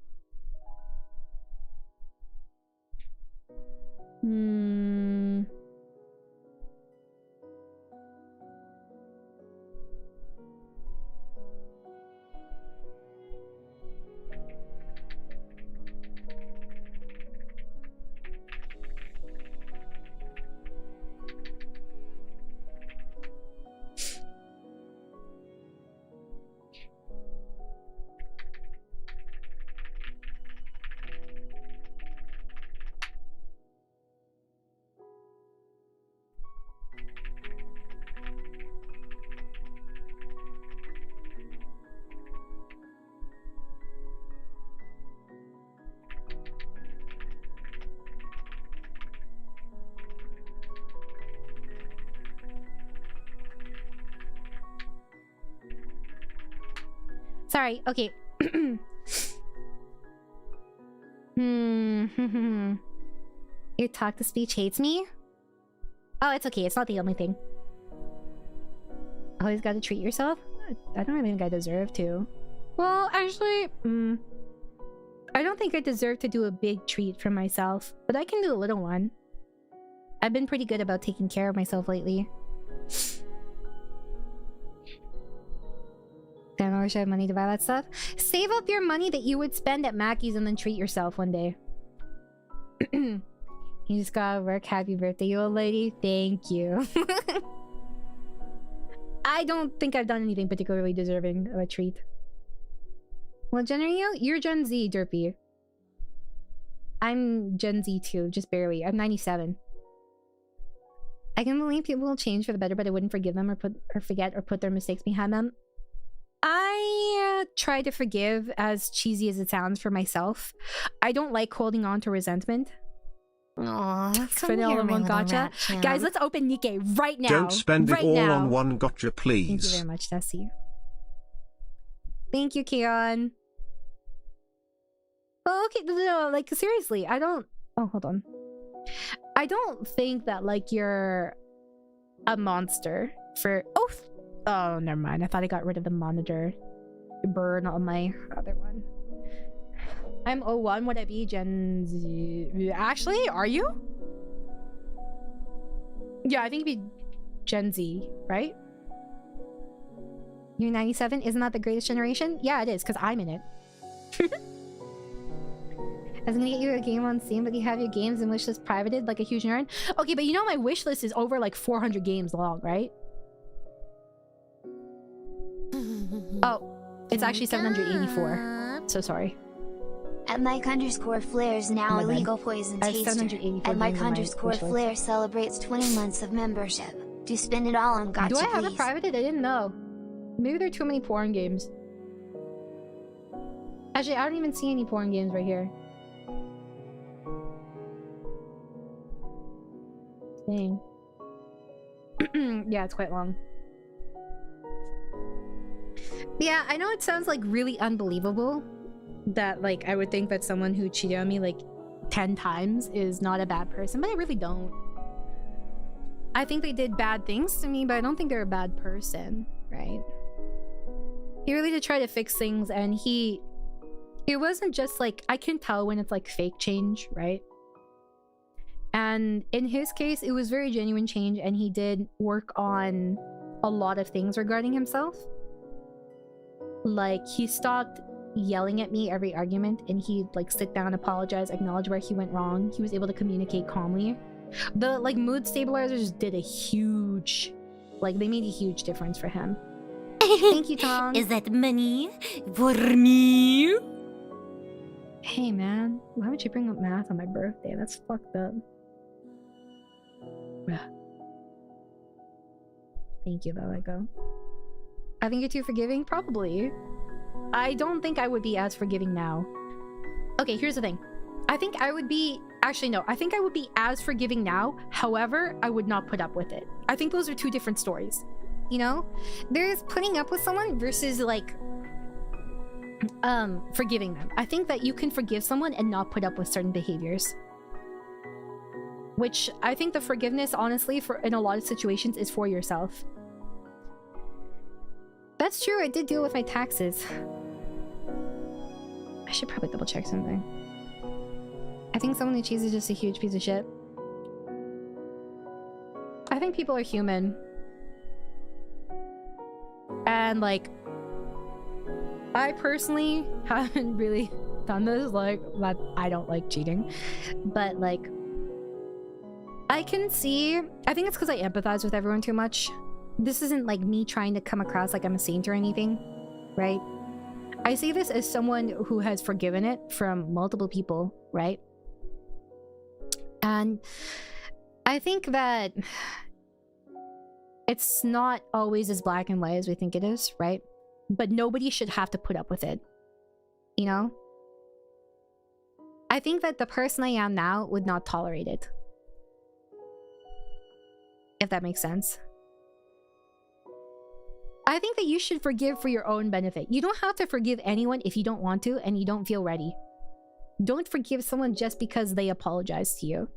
[SPEAKER 1] Sorry, okay. Your talk-to-speech hates me? Oh, it's okay. It's not the only thing. Always gotta treat yourself? I don't really think I deserve to. Well, actually, I don't think I deserve to do a big treat for myself, but I can do a little one. I've been pretty good about taking care of myself lately. Damn, I wish I had money to buy that stuff. Save up your money that you would spend at Mackey's and then treat yourself one day. You just gotta work. Happy birthday, you old lady. Thank you. I don't think I've done anything particularly deserving of a treat. What gen are you? You're Gen Z, Derpy. I'm Gen Z too, just barely. I'm 97. I can believe people will change for the better, but I wouldn't forgive them or forget or put their mistakes behind them. I try to forgive, as cheesy as it sounds, for myself. I don't like holding on to resentment.
[SPEAKER 5] Aww, come
[SPEAKER 1] Vanilla
[SPEAKER 5] here, my
[SPEAKER 1] one
[SPEAKER 5] little
[SPEAKER 1] gotcha.
[SPEAKER 5] rat champ.
[SPEAKER 1] Guys, let's open Nikkei right now.
[SPEAKER 4] Don't spend it all
[SPEAKER 1] now.
[SPEAKER 4] on one gotcha, please.
[SPEAKER 1] Thank you very much, Tessie. Thank you, Keon. Oh, okay, no, like, seriously, I don't... Oh, hold on. I don't think that, like, you're a monster for... Oh, never mind. I thought I got rid of the monitor burn on my other one. I'm 01. Would I be Gen Z? Actually, are you? Yeah, I think you'd be Gen Z, right? You're 97? Isn't that the greatest generation? Yeah, it is, because I'm in it. I was gonna get you a game on Steam, but you have your games and wishlist privated like a huge nerd. Okay, but you know my wishlist is over like 400 games long, right? Oh, it's actually 784. So sorry.
[SPEAKER 3] At Mike_Flares now
[SPEAKER 1] Oh my
[SPEAKER 3] illegal poison
[SPEAKER 1] I have
[SPEAKER 3] taster.
[SPEAKER 1] 784
[SPEAKER 3] At
[SPEAKER 1] games on my
[SPEAKER 3] Mike_Flare celebrates 20 months of membership. Do spend it all on gotcha,
[SPEAKER 1] Do I have
[SPEAKER 3] please.
[SPEAKER 1] it privated? I didn't know. Maybe there are too many porn games. Actually, I don't even see any porn games right here. Dang. Yeah, it's quite long. Yeah, I know it sounds like really unbelievable that like I would think that someone who cheated on me like 10 times is not a bad person, but I really don't. I think they did bad things to me, but I don't think they're a bad person, right? He really did try to fix things, and it wasn't just like, I can tell when it's like fake change, right? And in his case, it was very genuine change, and he did work on a lot of things regarding himself. Like, he stopped yelling at me every argument, and he'd like sit down, apologize, acknowledge where he went wrong. He was able to communicate calmly. The like mood stabilizers did a huge, like they made a huge difference for him. Thank you, Tom.
[SPEAKER 5] Is that money for me?
[SPEAKER 1] Hey man, why would you bring up math on my birthday? That's fucked up. Thank you, Valego. I think you're too forgiving? Probably. I don't think I would be as forgiving now. Okay, here's the thing. I think I would be... Actually, no. I think I would be as forgiving now. However, I would not put up with it. I think those are two different stories. You know? There's putting up with someone versus, like... forgiving them. I think that you can forgive someone and not put up with certain behaviors. Which, I think the forgiveness, honestly, for in a lot of situations, is for yourself. That's true, I did deal with my taxes. I should probably double check something. I think someone who cheats is just a huge piece of shit. I think people are human. And like, I personally haven't really done this, like, that I don't like cheating. But like, I can see, I think it's because I empathize with everyone too much. This isn't like me trying to come across like I'm a saint or anything, right? I see this as someone who has forgiven it from multiple people, right? And I think that it's not always as black and white as we think it is, right? But nobody should have to put up with it, you know? I think that the person I am now would not tolerate it. If that makes sense. I think that you should forgive for your own benefit. You don't have to forgive anyone if you don't want to and you don't feel ready. Don't forgive someone just because they apologize to you.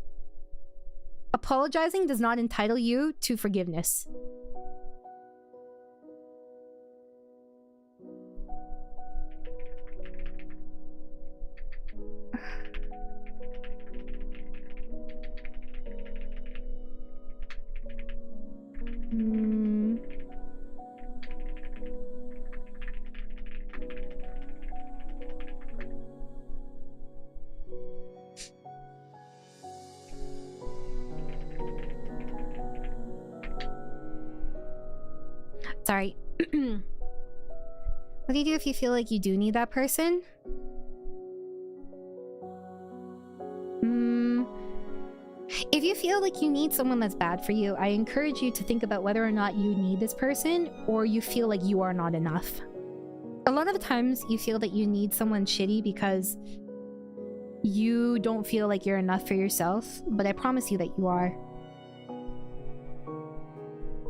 [SPEAKER 1] Apologizing does not entitle you to forgiveness. Sorry. What do you do if you feel like you do need that person? If you feel like you need someone that's bad for you, I encourage you to think about whether or not you need this person or you feel like you are not enough. A lot of the times you feel that you need someone shitty because you don't feel like you're enough for yourself, but I promise you that you are.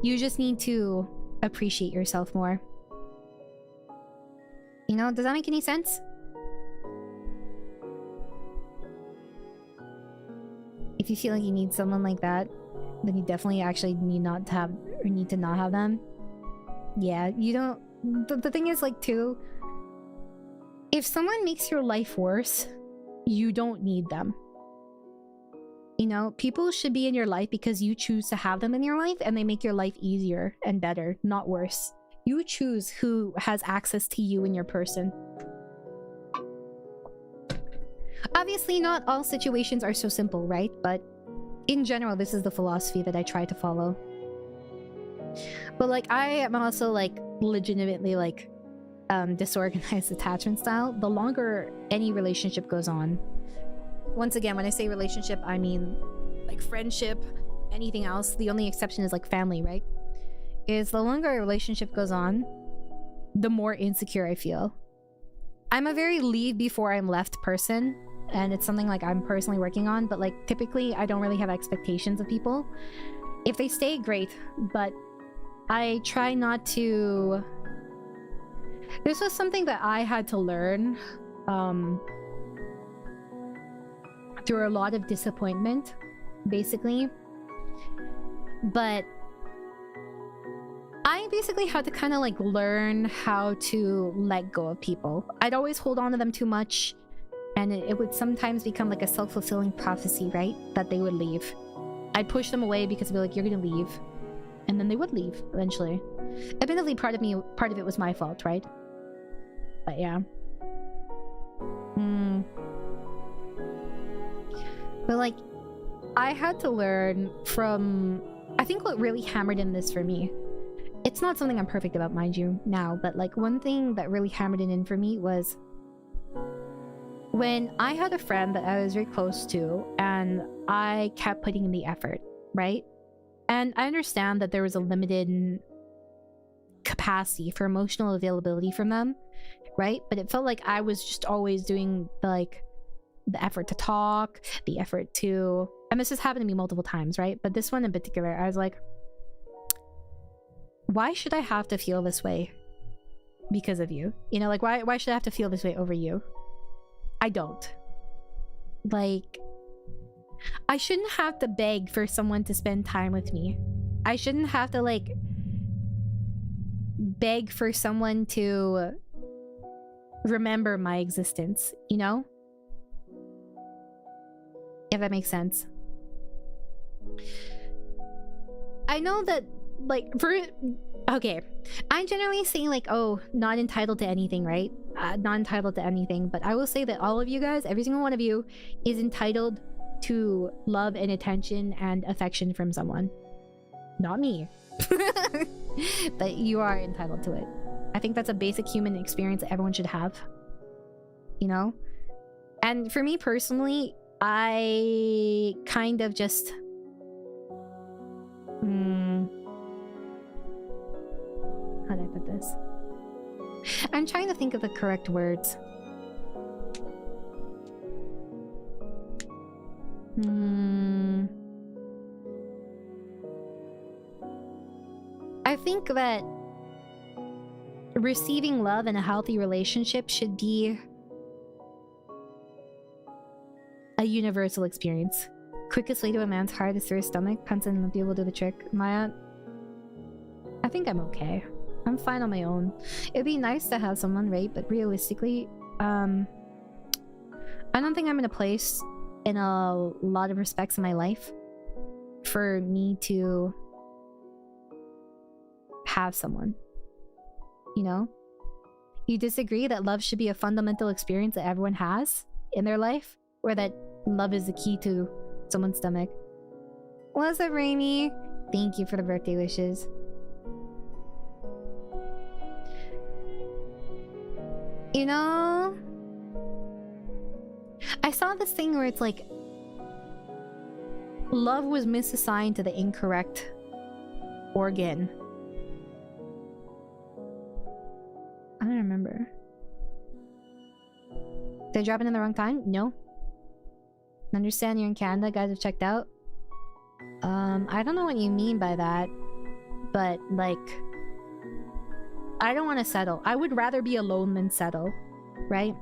[SPEAKER 1] You just need to appreciate yourself more. You know, does that make any sense? If you feel like you need someone like that, then you definitely actually need to not have them. Yeah, you don't... The thing is, like, too, if someone makes your life worse, you don't need them. You know, people should be in your life because you choose to have them in your life and they make your life easier and better, not worse. You choose who has access to you and your person. Obviously, not all situations are so simple, right? But in general, this is the philosophy that I try to follow. But like, I am also like legitimately like disorganized attachment style. The longer any relationship goes on, once again, when I say relationship, I mean like friendship, anything else. The only exception is like family, right? Is the longer a relationship goes on, the more insecure I feel. I'm a very leave before I'm left person, and it's something like I'm personally working on, but like typically I don't really have expectations of people. If they stay, great, but I try not to... This was something that I had to learn through a lot of disappointment, basically. But I basically had to kind of like learn how to let go of people. I'd always hold on to them too much, And it would sometimes become like a self-fulfilling prophecy, right? That they would leave. I'd push them away because I'd be like, you're gonna leave. And then they would leave eventually. Admittedly, part of it was my fault, right? But yeah. But like, I had to learn from... I think what really hammered in this for me... It's not something I'm perfect about, mind you, now. But like, one thing that really hammered it in for me was... when I had a friend that I was very close to, and I kept putting in the effort, right? And I understand that there was a limited capacity for emotional availability from them, right? But it felt like I was just always doing like the effort to talk, the effort to... And this has happened to me multiple times, right? But this one in particular, I was like, why should I have to feel this way because of you? You know, like, why should I have to feel this way over you? I don't. Like, I shouldn't have to beg for someone to spend time with me. I shouldn't have to, like, beg for someone to remember my existence, you know? If that makes sense. I know that, like, okay, I generally say, like, oh, not entitled to anything, right? Not entitled to anything, but I will say that all of you guys, every single one of you, is entitled to love and attention and affection from someone. Not me. But you are entitled to it. I think that's a basic human experience that everyone should have. You know? And for me personally, I kind of just... how do I put this? I'm trying to think of the correct words. I think that receiving love in a healthy relationship should be a universal experience. Quickest way to a man's heart is through his stomach. Punch and the will do the trick. Maya, I think I'm okay. I'm fine on my own. It'd be nice to have someone, right? But realistically, I don't think I'm in a place in a lot of respects in my life for me to have someone. You know? You disagree that love should be a fundamental experience that everyone has in their life? Or that love is the key to someone's stomach? What's up, Raimi? Thank you for the birthday wishes. You know, I saw this thing where it's like love was misassigned to the incorrect organ. I don't remember. Did I drop it in the wrong time? No. Understand you're in Canada, guys have checked out. I don't know what you mean by that, but like, I don't want to settle. I would rather be alone than settle, right?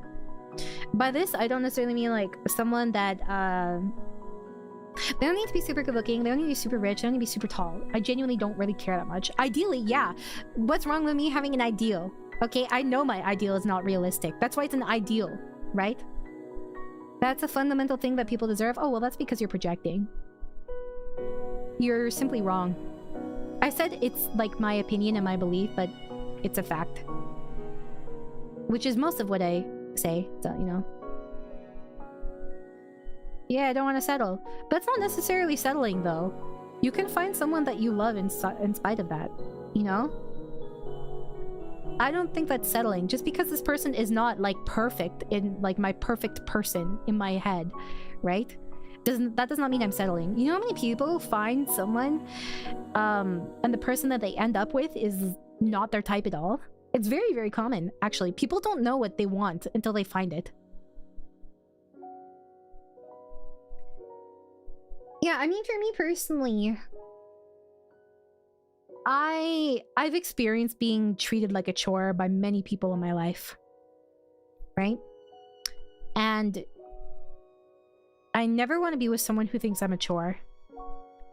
[SPEAKER 1] By this, I don't necessarily mean like someone that they don't need to be super good looking, they don't need to be super rich, they don't need to be super tall. I genuinely don't really care that much. Ideally, yeah. What's wrong with me having an ideal? Okay, I know my ideal is not realistic. That's why it's an ideal, right? That's a fundamental thing that people deserve. Oh, well, that's because you're projecting. You're simply wrong. I said it's like my opinion and my belief, but it's a fact. Which is most of what I say, so, you know. Yeah, I don't want to settle. That's not necessarily settling, though. You can find someone that you love in spite of that, you know? I don't think that's settling. Just because this person is not, like, perfect in, like, my perfect person in my head, right? That does not mean I'm settling. You know how many people find someone, and the person that they end up with is not their type at all? It's very, very common, actually. People don't know what they want until they find it. Yeah, I mean, for me personally, I've experienced being treated like a chore by many people in my life, right? And I never want to be with someone who thinks I'm a chore.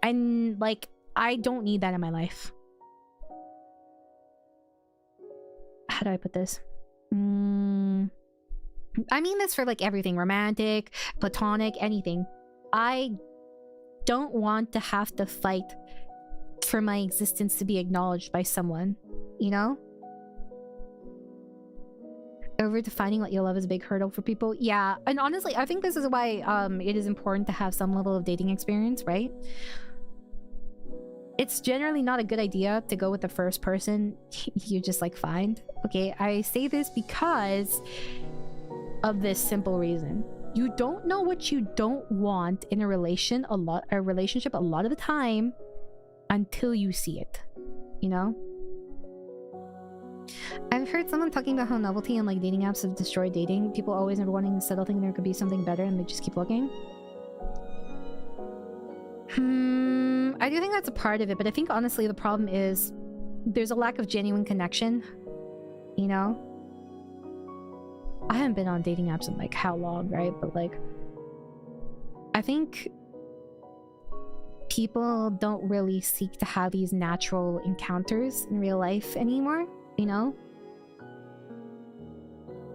[SPEAKER 1] And, like, I don't need that in my life. How do I put this? I mean this for like everything, romantic, platonic, anything. I don't want to have to fight for my existence to be acknowledged by someone, you know? Over defining what you love is a big hurdle for people. Yeah, and honestly, I think this is why it is important to have some level of dating experience, right? It's generally not a good idea to go with the first person you just like find. Okay, I say this because of this simple reason. You don't know what you don't want in a relationship a lot of the time until you see it, you know? I've heard someone talking about how novelty and like dating apps have destroyed dating. People always never wanting to settle, thinking there could be something better, and they just keep looking. I do think that's a part of it, but I think honestly the problem is there's a lack of genuine connection, you know? I haven't been on dating apps in like how long, right? But like, I think people don't really seek to have these natural encounters in real life anymore, you know?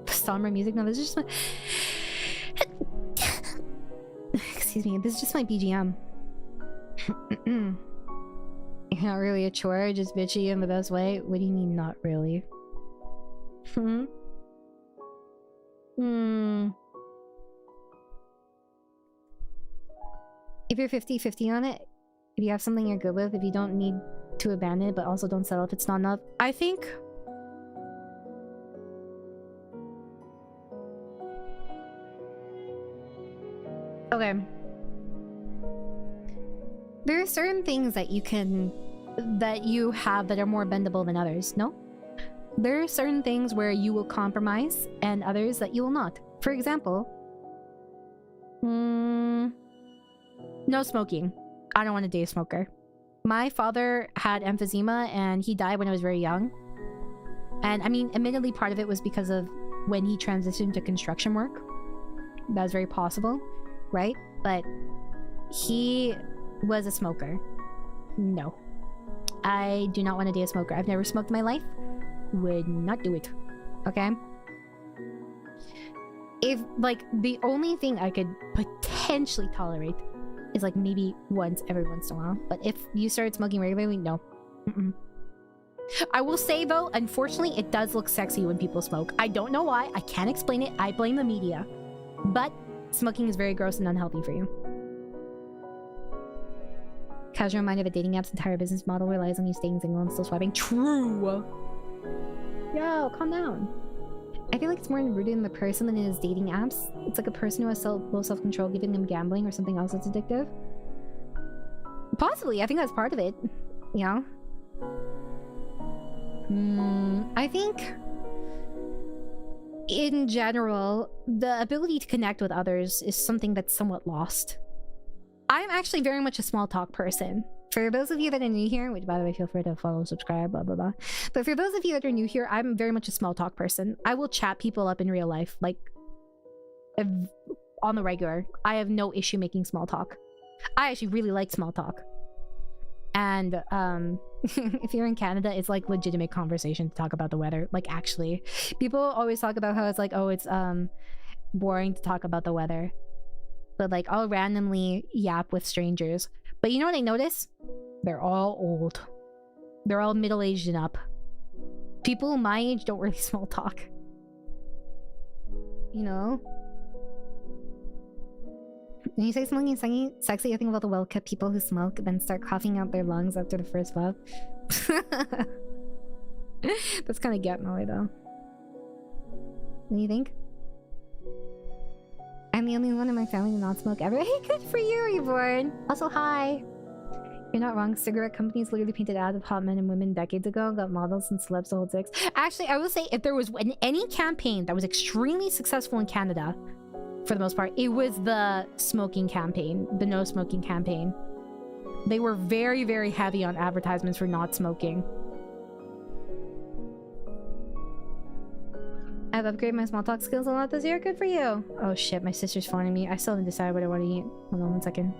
[SPEAKER 1] Somber music. No, this is just my... Excuse me, this is just my BGM. Not really a chore, just bitchy in the best way. What do you mean, not really? If you're 50-50 on it, if you have something you're good with, if you don't need to abandon it, but also don't settle if it's not enough, I think... Okay. There are certain things that you have that are more bendable than others, no? There are certain things where you will compromise and others that you will not. For example, no smoking. I don't want to date a smoker. My father had emphysema and he died when I was very young. And I mean, admittedly, part of it was because of when he transitioned to construction work. That was very possible, right? But he was a smoker. No. I do not want to date a smoker. I've never smoked in my life. Would not do it. Okay? If, like, the only thing I could potentially tolerate is, like, maybe every once in a while. But if you started smoking regularly, no. I will say, though, unfortunately, it does look sexy when people smoke. I don't know why. I can't explain it. I blame the media. But smoking is very gross and unhealthy for you. Casual reminder of a dating app's entire business model relies on you staying single and still swiping. True! Yo, calm down. I feel like it's more rooted in the person than it is dating apps. It's like a person who has low self-control giving them gambling or something else that's addictive. Possibly, I think that's part of it. You know? I think... in general, the ability to connect with others is something that's somewhat lost. I'm actually very much a small talk person. For those of you that are new here, which by the way, feel free to follow, subscribe, blah, blah, blah. But for those of you that are new here, I'm very much a small talk person. I will chat people up in real life, like, on the regular. I have no issue making small talk. I actually really like small talk. And, if you're in Canada, it's like legitimate conversation to talk about the weather. Like, actually. People always talk about how it's like, oh, it's, boring to talk about the weather. But, like, I'll randomly yap with strangers. But you know what I notice? They're all old. They're all middle-aged and up. People my age don't really small talk. You know? When you say smoking is sexy, I think about the well-kept people who smoke, then start coughing out their lungs after the first puff. That's kind of get my way, though. What do you think? I'm the only one in my family to not smoke ever. Hey, good for you, Reborn! Also, hi! You're not wrong. Cigarette companies literally painted ads of hot men and women decades ago, got models and celebs to hold six. Actually, I will say, if there was any campaign that was extremely successful in Canada, for the most part, it was the smoking campaign, the no smoking campaign. They were very, very heavy on advertisements for not smoking. I've upgraded my small talk skills a lot this year. Good for you. Oh shit, my sister's phoning me. I still haven't decided what I want to eat. Hold on one second.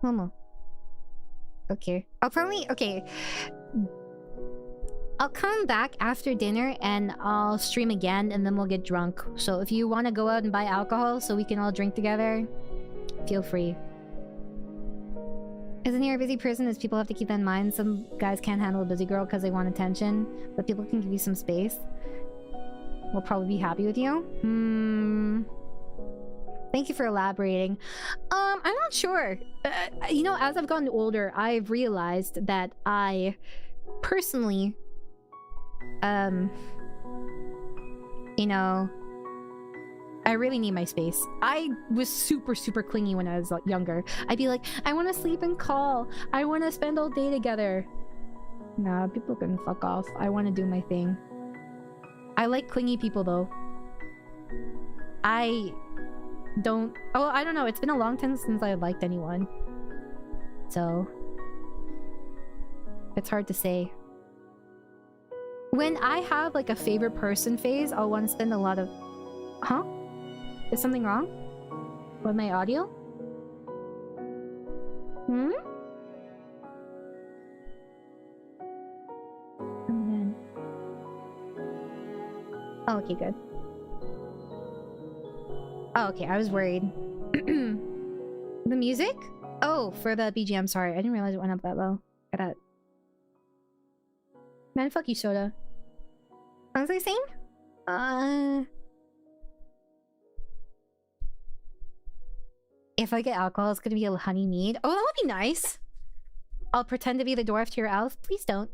[SPEAKER 1] Momo. Okay. I'll probably... Okay. I'll come back after dinner and I'll stream again and then we'll get drunk. So if you want to go out and buy alcohol so we can all drink together, feel free. Isn't here a busy person as people have to keep that in mind? Some guys can't handle a busy girl because they want attention, but people can give you some space. We'll probably be happy with you. Thank you for elaborating. I'm not sure. You know, as I've gotten older, I've realized that I personally, you know, I really need my space. I was super clingy when I was younger. I'd be like, I want to sleep and call. I want to spend all day together. Nah, people can fuck off. I want to do my thing. I like clingy people though. I don't... Oh, I don't know. It's been a long time since I liked anyone. So... it's hard to say. When I have like a favorite person phase, I'll want to spend a lot of... Huh? Is something wrong with my audio? Hmm? Oh man. Oh, okay, good. Oh, okay, I was worried. The music? Oh, for the BGM, sorry. I didn't realize it went up that low. Look at that. Man, fuck you, Soda. What was I saying? If I get alcohol, it's gonna be a honey mead. Oh, that would be nice. I'll pretend to be the dwarf to your elf. Please don't.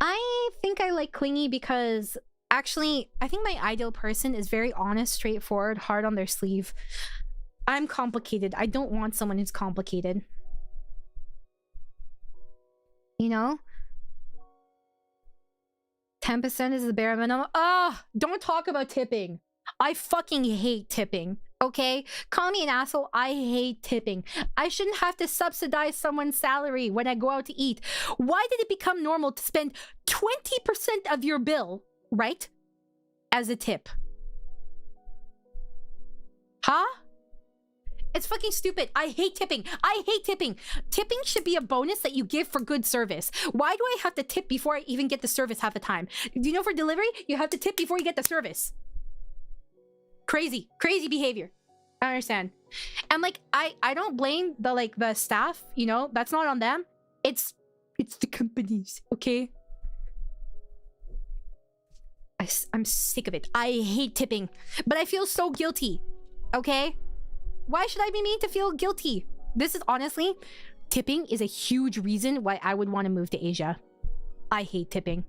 [SPEAKER 1] I think I like clingy because... Actually, I think my ideal person is very honest, straightforward, hard on their sleeve. I'm complicated. I don't want someone who's complicated. You know? 10% is the bare minimum. Ah, don't talk about tipping. I fucking hate tipping. Okay? Call me an asshole. I hate tipping. I shouldn't have to subsidize someone's salary when I go out to eat. Why did it become normal to spend 20% of your bill, right, as a tip? Huh? It's fucking stupid. I hate tipping. I hate tipping. Tipping should be a bonus that you give for good service. Why do I have to tip before I even get the service half the time? Do you know for delivery, you have to tip before you get the service? Crazy. Crazy behavior. I understand. And like, I don't blame the staff, you know? That's not on them. It's the companies, okay? I'm sick of it. I hate tipping. But I feel so guilty. Okay? Why should I be made to feel guilty? This is honestly... Tipping is a huge reason why I would want to move to Asia. I hate tipping.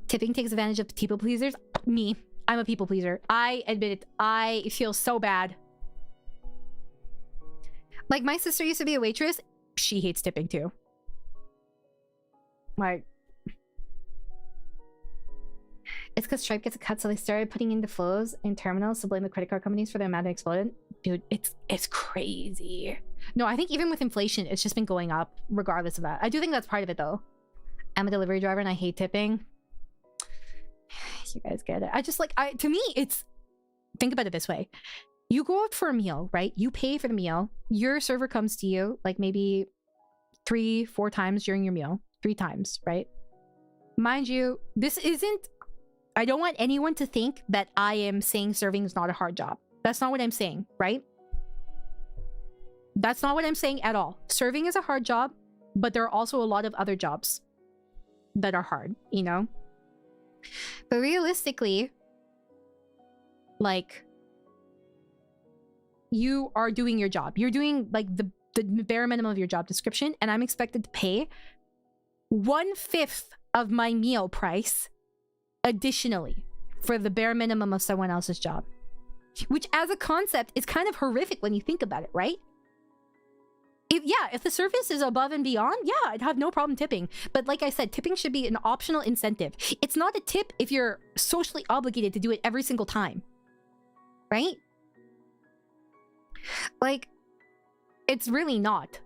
[SPEAKER 1] Tipping takes advantage of people pleasers. Me. I'm a people pleaser. I admit it. I feel so bad. Like, my sister used to be a waitress. She hates tipping too. Like... It's because Stripe gets a cut, so they started putting in the flows in terminals to blame the credit card companies for the amount that exploded. Dude, it's crazy. No, I think even with inflation, it's just been going up regardless of that. I do think that's part of it, though. I'm a delivery driver and I hate tipping. You guys get it. I just like... to me, it's... Think about it this way. You go out for a meal, right? You pay for the meal. Your server comes to you, like maybe 3-4 times during your meal. 3 times, right? Mind you, this isn't... I don't want anyone to think that I am saying serving is not a hard job. That's not what I'm saying, right? That's not what I'm saying at all. Serving is a hard job, but there are also a lot of other jobs that are hard, you know? But realistically, like, you are doing your job. You're doing, like, the bare minimum of your job description, and I'm expected to pay 1/5 of my meal price additionally for the bare minimum of someone else's job, which as a concept is kind of horrific when you think about it, right? If the service is above and beyond, yeah, I'd have no problem tipping. But like I said, tipping should be an optional incentive. It's not a tip if you're socially obligated to do it every single time, right? Like, it's really not.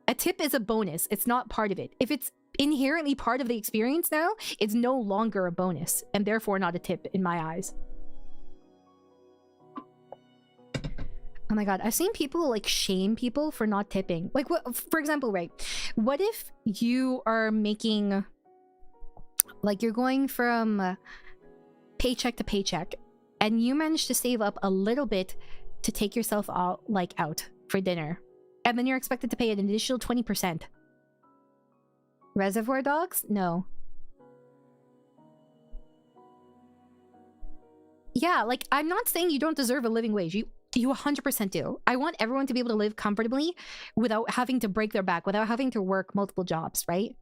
[SPEAKER 1] A tip is a bonus. It's not part of it. If it's inherently part of the experience now, it's no longer a bonus and therefore not a tip in my eyes. Oh my god, I've seen people like shame people for not tipping. Like, what, for example, right? What if you are making, like, you're going from paycheck to paycheck, and you manage to save up a little bit to take yourself out, like, out for dinner, and then you're expected to pay an additional 20%. Reservoir Dogs? No. Yeah, like, I'm not saying you don't deserve a living wage. You 100% do. I want everyone to be able to live comfortably without having to break their back, without having to work multiple jobs, right?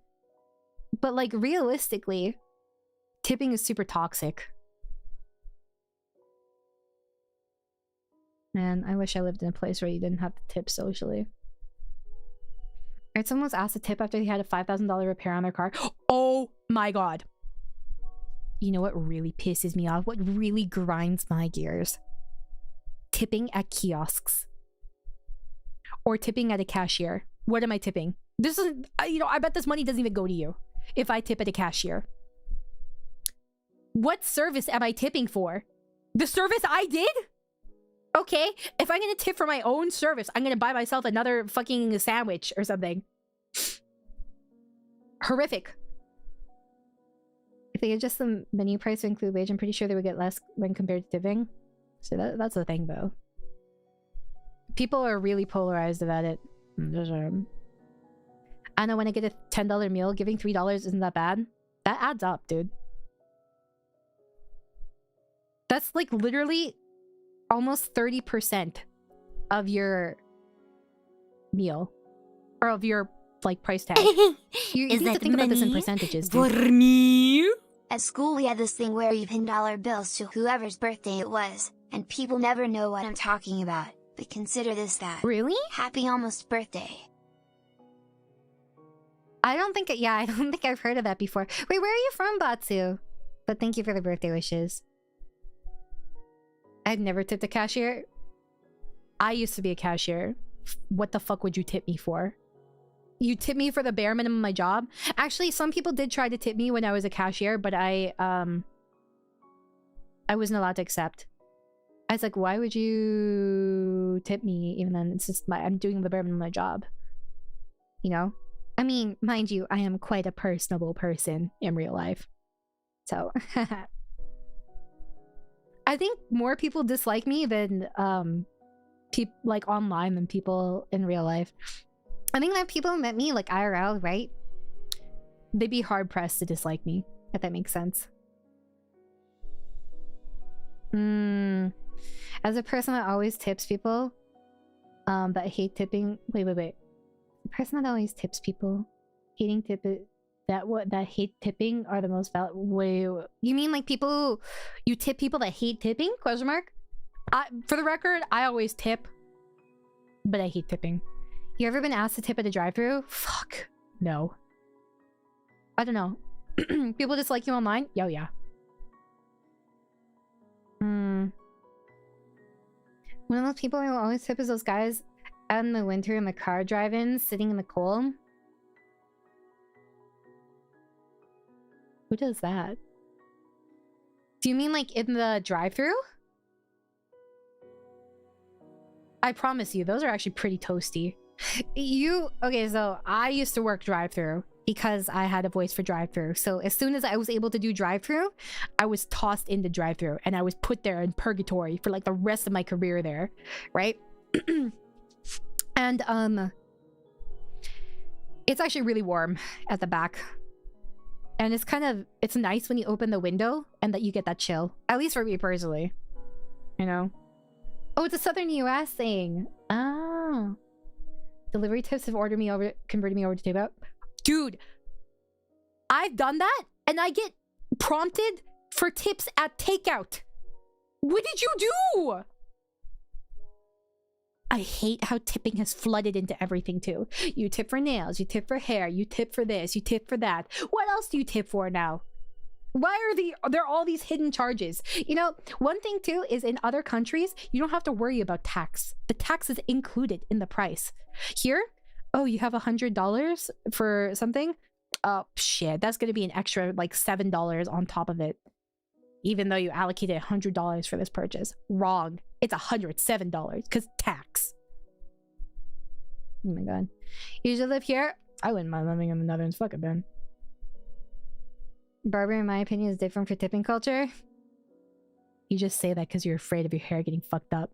[SPEAKER 1] But, like, realistically, tipping is super toxic. Man, I wish I lived in a place where you didn't have to tip socially. Alright, someone was asked to tip after they had a $5,000 repair on their car. Oh my god. You know what really pisses me off? What really grinds my gears? Tipping at kiosks. Or tipping at a cashier. What am I tipping? This is, you know, I bet this money doesn't even go to you if I tip at a cashier. What service am I tipping for? The service I did? Okay, if I'm gonna tip for my own service, I'm gonna buy myself another fucking sandwich or something. Horrific. If they adjust the menu price to include wage, I'm pretty sure they would get less when compared to tipping. So that's the thing, though. People are really polarized about it. I know when I get a $10 meal, giving $3 isn't that bad. That adds up, dude. That's like literally almost 30% of your meal. Or of your, like, price tag. You need to think about this in percentages, dude.
[SPEAKER 5] For me?
[SPEAKER 3] At school we had this thing where you pin dollar bills to whoever's birthday it was, and people never know what I'm talking about, but consider this that.
[SPEAKER 1] Really?
[SPEAKER 3] Happy almost birthday.
[SPEAKER 1] I don't think I've heard of that before. Wait, where are you from, Batsu? But thank you for the birthday wishes. I've never tipped a cashier. I used to be a cashier. What the fuck would you tip me for? You tip me for the bare minimum of my job? Actually, some people did try to tip me when I was a cashier, but I wasn't allowed to accept. I was like, why would you tip me even then? It's just I'm doing the bare minimum of my job. You know? I mean, mind you, I am quite a personable person in real life. So, I think more people dislike me than like online than people in real life. I think that people who met me like IRL, right? They'd be hard pressed to dislike me, if that makes sense. As a person that always tips people, that hate tipping. Wait. The person that always tips people, hating tip it. That hate tipping are the most valid. Wait, you mean like people? You tip people that hate tipping? Question mark. For the record, I always tip, but I hate tipping. You ever been asked to tip at a drive-thru? Fuck no. I don't know. People dislike you online? Yo, yeah. One of those people who always tip is those guys out in the winter in the car driving, sitting in the cold. Who does that? Do you mean like in the drive-thru? I promise you, those are actually pretty toasty. Okay, so I used to work drive-thru because I had a voice for drive-thru. So as soon as I was able to do drive-thru, I was tossed into drive-thru and I was put there in purgatory for like the rest of my career there, right? And it's actually really warm at the back. And it's nice when you open the window and that you get that chill. At least for me personally. You know? Oh, it's a Southern US thing. Oh. Delivery tips have converted me over to takeout. Dude, I've done that and I get prompted for tips at takeout. What did you do? I hate how tipping has flooded into everything too. You tip for nails, you tip for hair, you tip for this, you tip for that. What else do you tip for now? Why are there all these hidden charges? You know, one thing too is in other countries, you don't have to worry about tax. The tax is included in the price. Here, oh, you have $100 for something? Oh, shit, that's going to be an extra like $7 on top of it. Even though you allocated $100 for this purchase. Wrong. It's $107 because tax. Oh my god. You should live here? I wouldn't mind living in the Netherlands. Fuck it, man. Barber, in my opinion, is different for tipping culture. You just say that because you're afraid of your hair getting fucked up.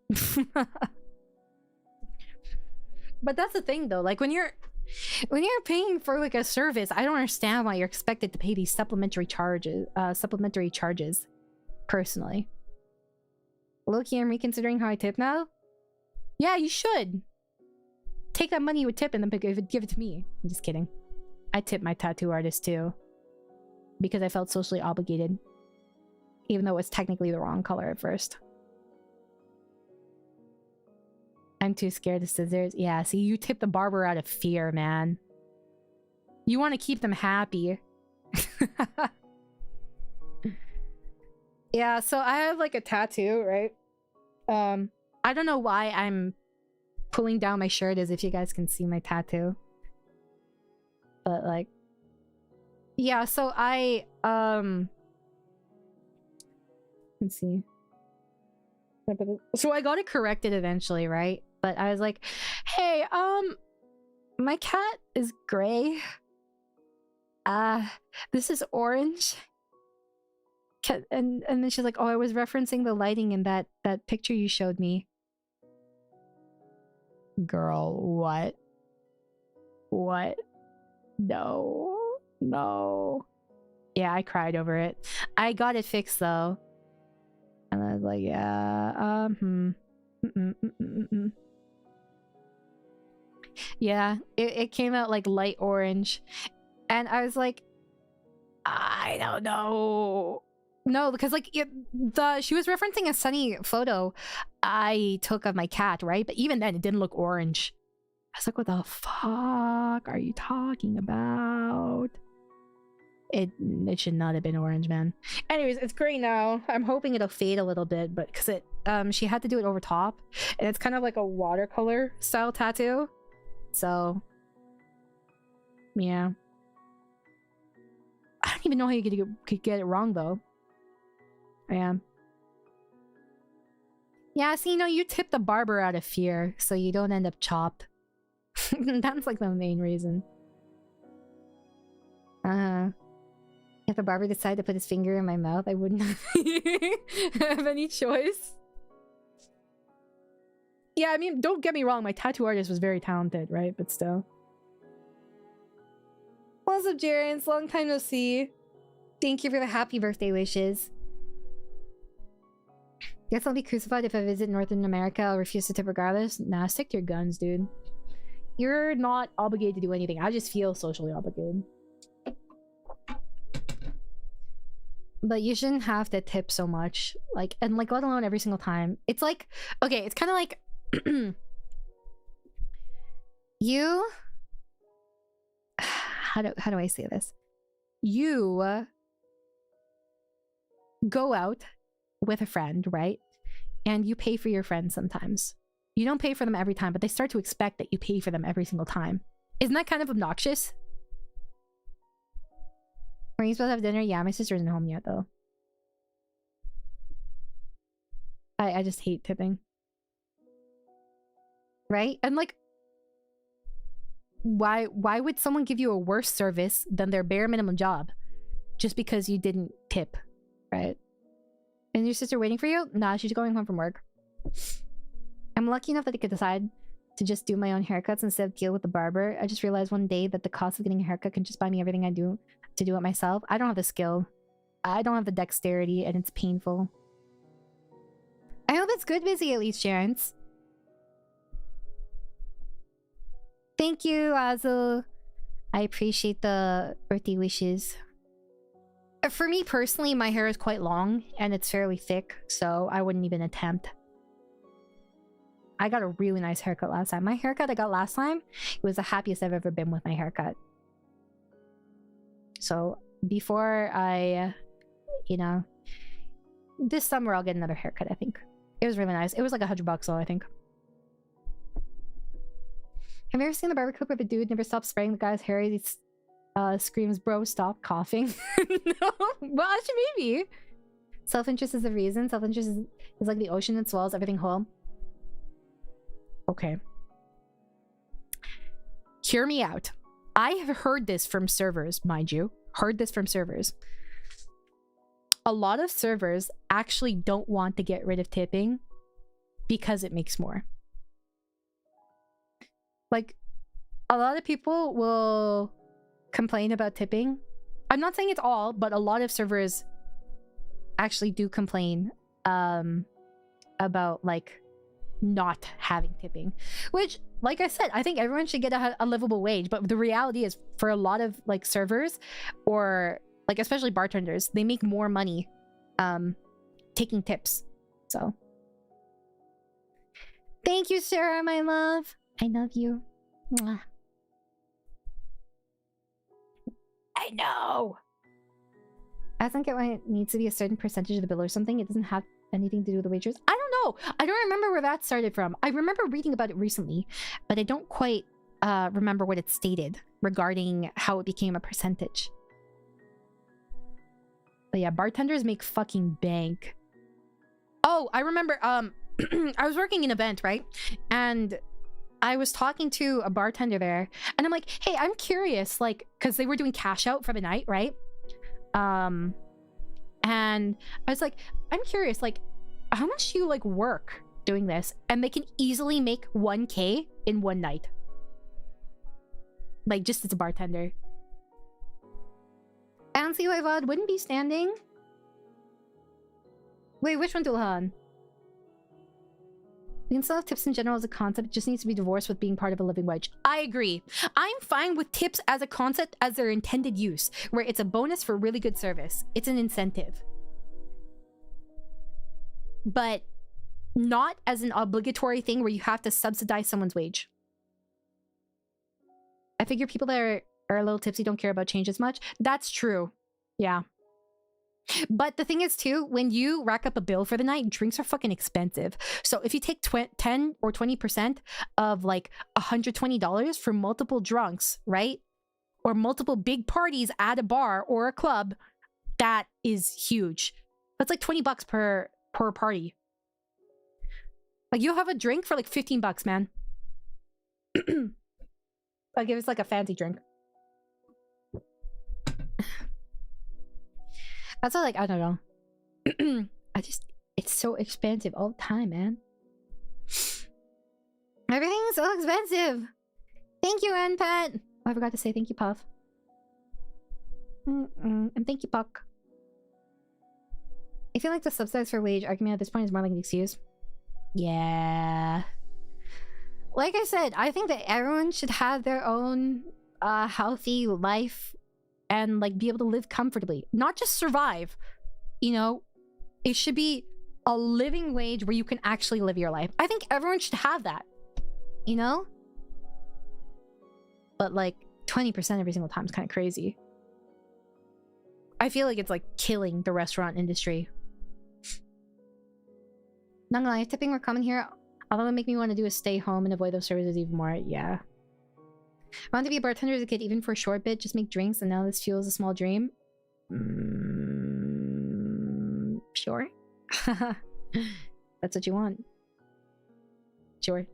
[SPEAKER 1] But that's the thing, though. Like, when you're paying for like a service, I don't understand why you're expected to pay these supplementary charges. Personally. Loki, I'm reconsidering how I tip now. Yeah, you should. Take that money you would tip and then give it to me. I'm just kidding. I tip my tattoo artist too. Because I felt socially obligated. Even though it was technically the wrong color at first. I'm too scared of scissors. Yeah, see, you tip the barber out of fear, man. You want to keep them happy. Yeah, so I have like a tattoo, right? I don't know why I'm pulling down my shirt as if you guys can see my tattoo. But like, yeah, so I let's see. So I got it corrected eventually, right? But I was like, hey, my cat is gray. This is orange. And then she's like, oh, I was referencing the lighting in that picture you showed me. Girl, what? What? No. Yeah, I cried over it. I got it fixed though. And I was like, yeah, Yeah, it came out like light orange. And I was like, I don't know. No, because like she was referencing a sunny photo I took of my cat, right? But even then, it didn't look orange. I was like, what the fuck are you talking about? It should not have been orange, man. Anyways, it's great now. I'm hoping it'll fade a little bit, but because she had to do it over top, and it's kind of like a watercolor style tattoo. So, yeah. I don't even know how you could get it wrong though. Yeah. Yeah, so you tip the barber out of fear, so you don't end up chopped. That's like the main reason. If the barber decided to put his finger in my mouth, I wouldn't have any choice. Yeah, I mean, don't get me wrong, my tattoo artist was very talented, right? But still. What's up, Jarens? Long time no see. Thank you for the happy birthday wishes. Guess I'll be crucified if I visit Northern America. I'll refuse to tip regardless. Nah, stick to your guns, dude. You're not obligated to do anything. I just feel socially obligated. But you shouldn't have to tip so much. Like, and like, let alone every single time. It's like, okay, it's kind of like... you... How do I say this? You go out with a friend, right? And you pay for your friends sometimes. You don't pay for them every time, but they start to expect that you pay for them every single time. Isn't that kind of obnoxious? Are you supposed to have dinner? Yeah, my sister isn't home yet, though. I just hate tipping. Right? And like, why would someone give you a worse service than their bare minimum job just because you didn't tip, right? And your sister waiting for you? Nah, she's going home from work. I'm lucky enough that I could decide to just do my own haircuts instead of deal with the barber. I just realized one day that the cost of getting a haircut can just buy me everything I do to do it myself. I don't have the skill. I don't have the dexterity, and it's painful. I hope it's good busy at least, Sharens. Thank you, Azul. I appreciate the birthday wishes. For me personally, my hair is quite long and it's fairly thick, so I wouldn't even attempt. I got a really nice haircut last time. My haircut I got last time, it was the happiest I've ever been with my haircut. So before I, this summer I'll get another haircut, I think. It was really nice. It was like $100 though, I think. Have you ever seen the barber clip where the dude never stops spraying the guy's hair? He screams, bro, stop coughing. No, well, actually, maybe. Self-interest is the reason. Self-interest is like the ocean that swallows everything whole. Okay. Hear me out. I have heard this from servers, mind you. Heard this from servers. A lot of servers actually don't want to get rid of tipping because it makes more. Like, a lot of people will complain about tipping. I'm not saying it's all, but a lot of servers actually do complain about like not having tipping, which, like I said, I think everyone should get a livable wage. But the reality is, for a lot of like servers, or like especially bartenders, they make more money taking tips. So thank you, Sarah, my love. I love you. Mwah. I know. I don't get why it needs to be a certain percentage of the bill or something. It doesn't have anything to do with the wagers. I don't know. I don't remember where that started from. I remember reading about it recently, but I don't quite remember what it stated regarding how it became a percentage. But yeah, bartenders make fucking bank. Oh, I remember. I was working an event, right? And I was talking to a bartender there, and I'm like, hey, I'm curious, like, because they were doing cash out for the night, right? And I was like, I'm curious, like, how much do you like work doing this? And they can easily make 1K in one night, like just as a bartender. And CYOAs wouldn't be standing. Wait, which one, Dulhan? We can still have tips in general as a concept. It just needs to be divorced with being part of a living wage. I agree. I'm fine with tips as a concept as their intended use, where it's a bonus for really good service. It's an incentive. But not as an obligatory thing where you have to subsidize someone's wage. I figure people that are a little tipsy don't care about change as much. That's true. Yeah. But the thing is too, when you rack up a bill for the night, drinks are fucking expensive. So if you take 10 or 20% of like $120 for multiple drunks, right? Or multiple big parties at a bar or a club, that is huge. That's like $20 per party. Like, you'll have a drink for like $15, man. Like, if it's like a fancy drink. That's all, like, I don't know. It's so expensive all the time, man. Everything's so expensive. Thank you, Anpat. Oh, I forgot to say thank you, Puff. And thank you, Puck. I feel like the subsidize for wage argument at this point is more like an excuse. Yeah. Like I said, I think that everyone should have their own healthy life and like be able to live comfortably, not just survive. You know, it should be a living wage where you can actually live your life. I think everyone should have that, you know? But like 20% every single time is kind of crazy. I feel like it's like killing the restaurant industry. Not gonna lie, if tipping were common here, all that would make me want to do is stay home and avoid those services even more. Yeah. I wanted to be a bartender as a kid, even for a short bit, just make drinks, and now this fuels a small dream. Sure. That's what you want. Sure.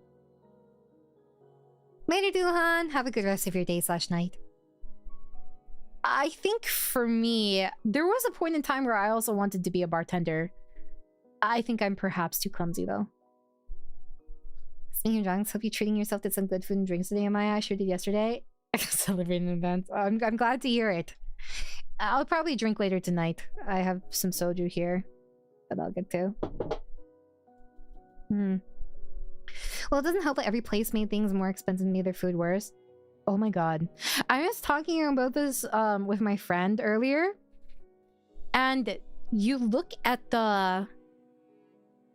[SPEAKER 1] Later, Duhan. Have a good rest of your day/night. I think for me, there was a point in time where I also wanted to be a bartender. I think I'm perhaps too clumsy, though. Speaking of drinks, hope you're treating yourself to some good food and drinks today, Amaya. I sure did yesterday. Celebrating an event. I'm glad to hear it. I'll probably drink later tonight. I have some soju here that I'll get to. Well, it doesn't help that every place made things more expensive and made their food worse. Oh my god. I was talking about this with my friend earlier. And you look at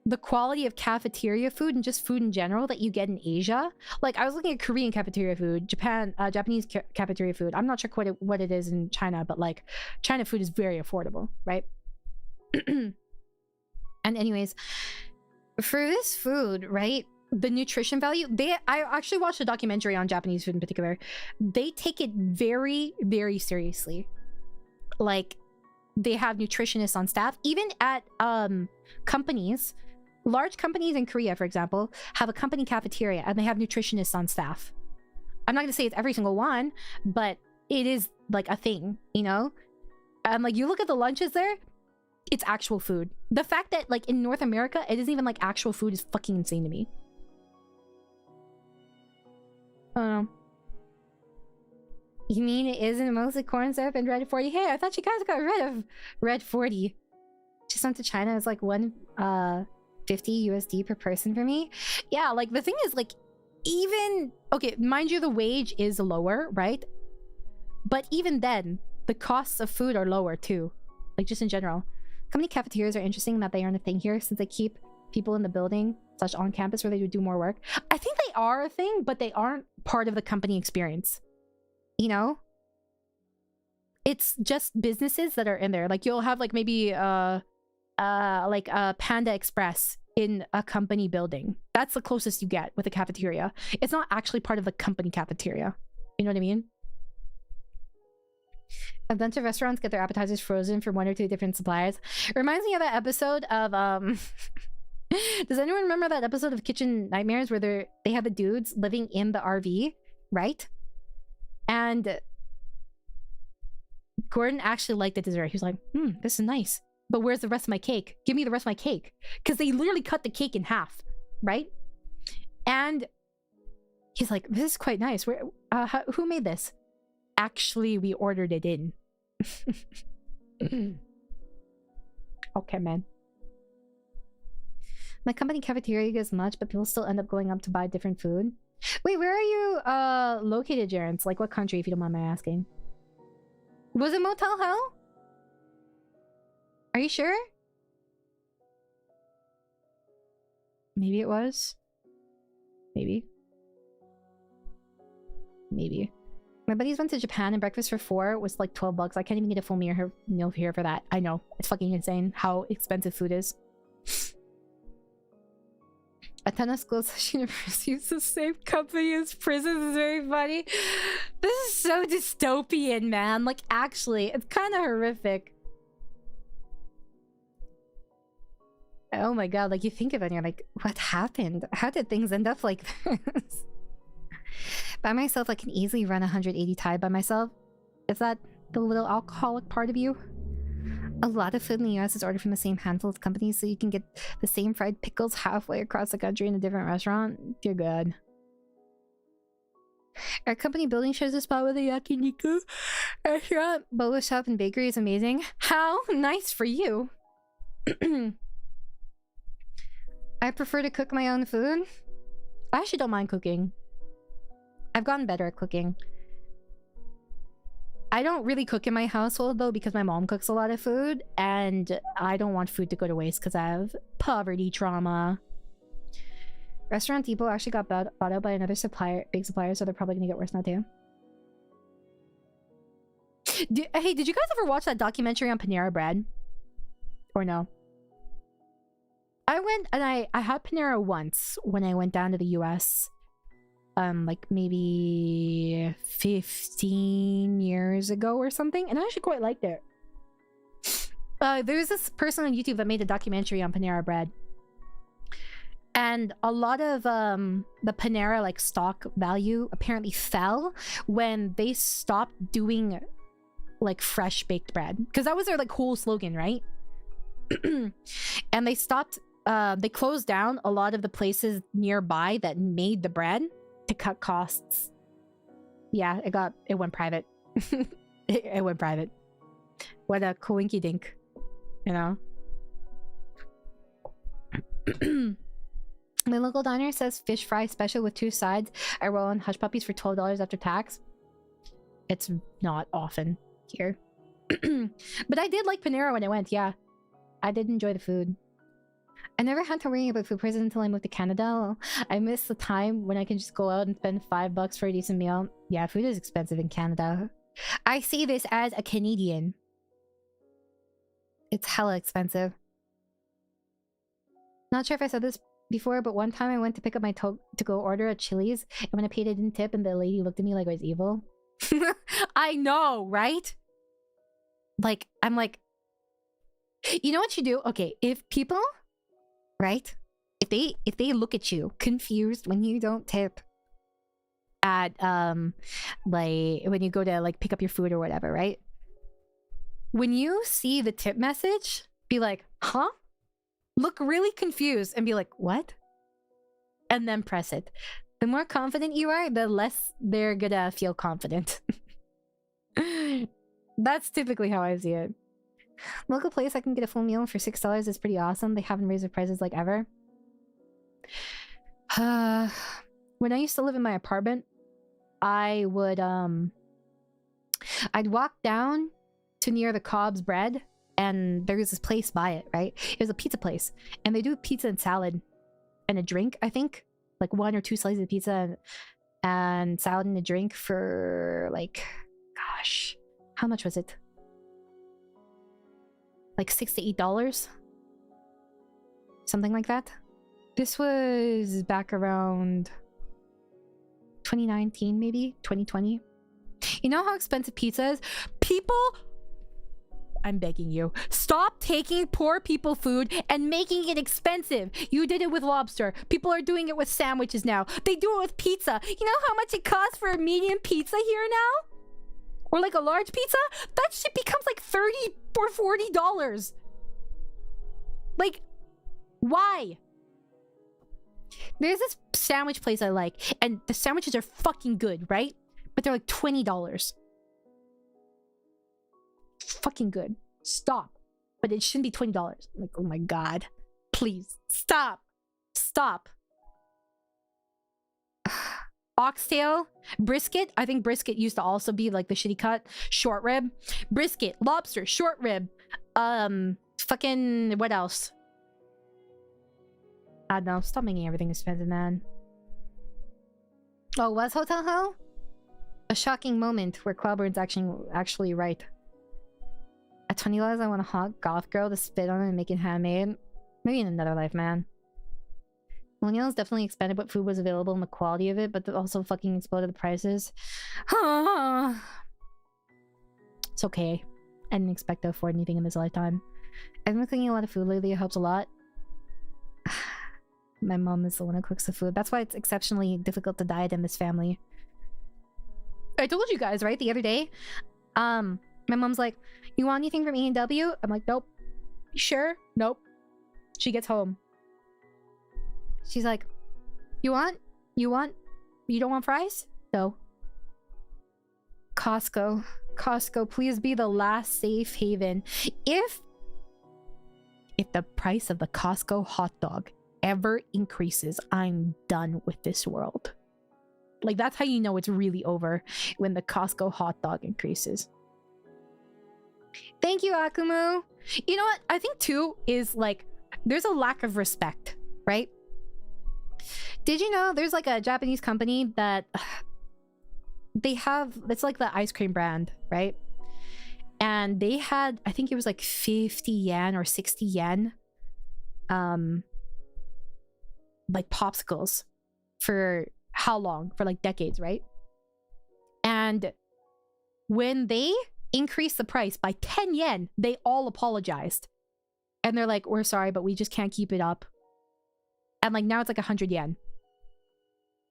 [SPEAKER 1] the quality of cafeteria food and just food in general that you get in Asia. Like, I was looking at Korean cafeteria food, Japanese cafeteria food. I'm not sure what it is in China, but like China food is very affordable, right? And anyways, for this food, right, the nutrition value, I actually watched a documentary on Japanese food in particular. They take it very, very seriously. Like, they have nutritionists on staff. Even at companies, large companies in Korea, for example, have a company cafeteria and they have nutritionists on staff. I'm not gonna say it's every single one, but it is like a thing, you know? Like you look at the lunches there, it's actual food. The fact that like in North America, it isn't even like actual food is fucking insane to me. I don't know. You mean it isn't mostly corn syrup and red 40? Hey, I thought you guys got rid of red 40. Just went to China. It's like 150 USD per person for me. Yeah, like the thing is like even okay, mind you, the wage is lower, right? But even then, the costs of food are lower too. Like just in general. Company cafeterias are interesting in that they aren't a thing here since they keep people in the building / on campus where they do more work. I think they are a thing, but they aren't part of the company experience. You know? It's just businesses that are in there. Like you'll have like maybe like a Panda Express in a company building. That's the closest you get with a cafeteria. It's not actually part of the company cafeteria. You know what I mean? A bunch of restaurants get their appetizers frozen from 1 or 2 different suppliers. It reminds me of that episode of does anyone remember that episode of Kitchen Nightmares where they have the dudes living in the RV, right? And Gordon actually liked the dessert. He was like, this is nice. But where's the rest of my cake? Give me the rest of my cake. Because they literally cut the cake in half, right? And he's like, this is quite nice. Where, who made this? Actually, we ordered it in. Okay, man. My company cafeteria gets much, but people still end up going up to buy different food. Wait, where are you located, Jarens? Like what country, if you don't mind my asking? Was it Motel Hell? Are you sure? Maybe it was. Maybe. Maybe. My buddies went to Japan and breakfast for 4 was like $12. I can't even get a full meal here for that. I know. It's fucking insane how expensive food is. A ton of schools university use the same company as prisons is very funny. This is so dystopian, man. Like, actually, it's kind of horrific. Oh my god, like, you think of it and you're like, what happened? How did things end up like this? By myself, I can easily run 180 Tide by myself. Is that the little alcoholic part of you? A lot of food in the US is ordered from the same handful of companies, so you can get the same fried pickles halfway across the country in a different restaurant. Dear God. Our company building shares a spot with a yakiniku restaurant. Boba shop and bakery is amazing. How nice for you. I prefer to cook my own food. I actually don't mind cooking. I've gotten better at cooking. I don't really cook in my household though because my mom cooks a lot of food and I don't want food to go to waste because I have poverty trauma. Restaurant Depot actually got bought out by another big supplier, so they're probably gonna get worse now too. Hey, did you guys ever watch that documentary on Panera Bread? Or no? I went and I had Panera once when I went down to the US. Like maybe 15 years ago or something, and I actually quite liked it. There's this person on YouTube that made a documentary on Panera Bread, and a lot of the Panera like stock value apparently fell when they stopped doing like fresh baked bread, because that was their like whole slogan, right? And they stopped. They closed down a lot of the places nearby that made the bread to cut costs. Yeah, it went private. it went private. What a coinky dink, you know. My local diner says fish fry special with 2 sides. I roll on hush puppies for $12 after tax. It's not often here. But I did like Panera when I went, yeah. I did enjoy the food. I never had to worry about food prices until I moved to Canada. I miss the time when I can just go out and spend $5 for a decent meal. Yeah, food is expensive in Canada. I see this as a Canadian. It's hella expensive. Not sure if I said this before, but one time I went to pick up my to-go order at Chili's, and when I paid, I didn't tip, and the lady looked at me like I was evil. I know, right? Like, I'm like, You know what you do? Okay, if people, right? If they look at you confused when you don't tip at like when you go to like pick up your food or whatever, right? When you see the tip message, be like, huh? Look really confused and be like, what? And then press it. The more confident you are, the less they're gonna feel confident. That's typically how I see it. Local place I can get a full meal for $6 is pretty awesome. They haven't raised their prices like ever. When I used to live in my apartment, I would I'd walk down to near the Cobb's Bread, and there was this place by it, right? It was a pizza place, and they do pizza and salad and a drink, I think, like 1 or 2 slices of pizza and salad and a drink for like, gosh, how much was it? Like $6 to $8, something like that. This was back around 2019, maybe 2020. You know how expensive pizza is? People, I'm begging you, stop taking poor people food and making it expensive. You did it with lobster. People are doing it with sandwiches now. They do it with pizza. You know how much it costs for a medium pizza here now? Or like a large pizza? That shit becomes like $30 or $40. Like, why? There's this sandwich place I like, and the sandwiches are fucking good, right? But they're like $20. Fucking good. Stop. But it shouldn't be $20. Like, oh my god. Please. Stop. Stop. Oxtail, brisket. I think brisket used to also be like the shitty cut. Short rib. Brisket, lobster, short rib. Fucking, what else? I don't know. Stop making everything expensive, man. Oh, was Hotel Hell? A shocking moment where Qualburn's actually right. At $20, I want a hot goth girl to spit on it and make it handmade. Maybe in another life, man. Millennials definitely expanded what food was available and the quality of it, but also fucking exploded the prices. It's okay. I didn't expect to afford anything in this lifetime. I've been cooking a lot of food lately. It helps a lot. My mom is the one who cooks the food. That's why it's exceptionally difficult to diet in this family. I told you guys, right, the other day? My mom's like, you want anything from E&W? I'm like, nope. You sure? Nope. She gets home. She's like, you don't want fries? No. Costco, please be the last safe haven. If the price of the Costco hot dog ever increases, I'm done with this world. Like, that's how you know it's really over, when the Costco hot dog increases. Thank you, Akumu. You know what? I think too is like, there's a lack of respect, right? Did you know there's like a Japanese company that they have, it's like the ice cream brand, right? And they had, I think it was like 50 yen or 60 yen, like popsicles for how long? For like decades, right? And when they increased the price by 10 yen, they all apologized. And they're like, we're sorry, but we just can't keep it up. And like now it's like 100 yen.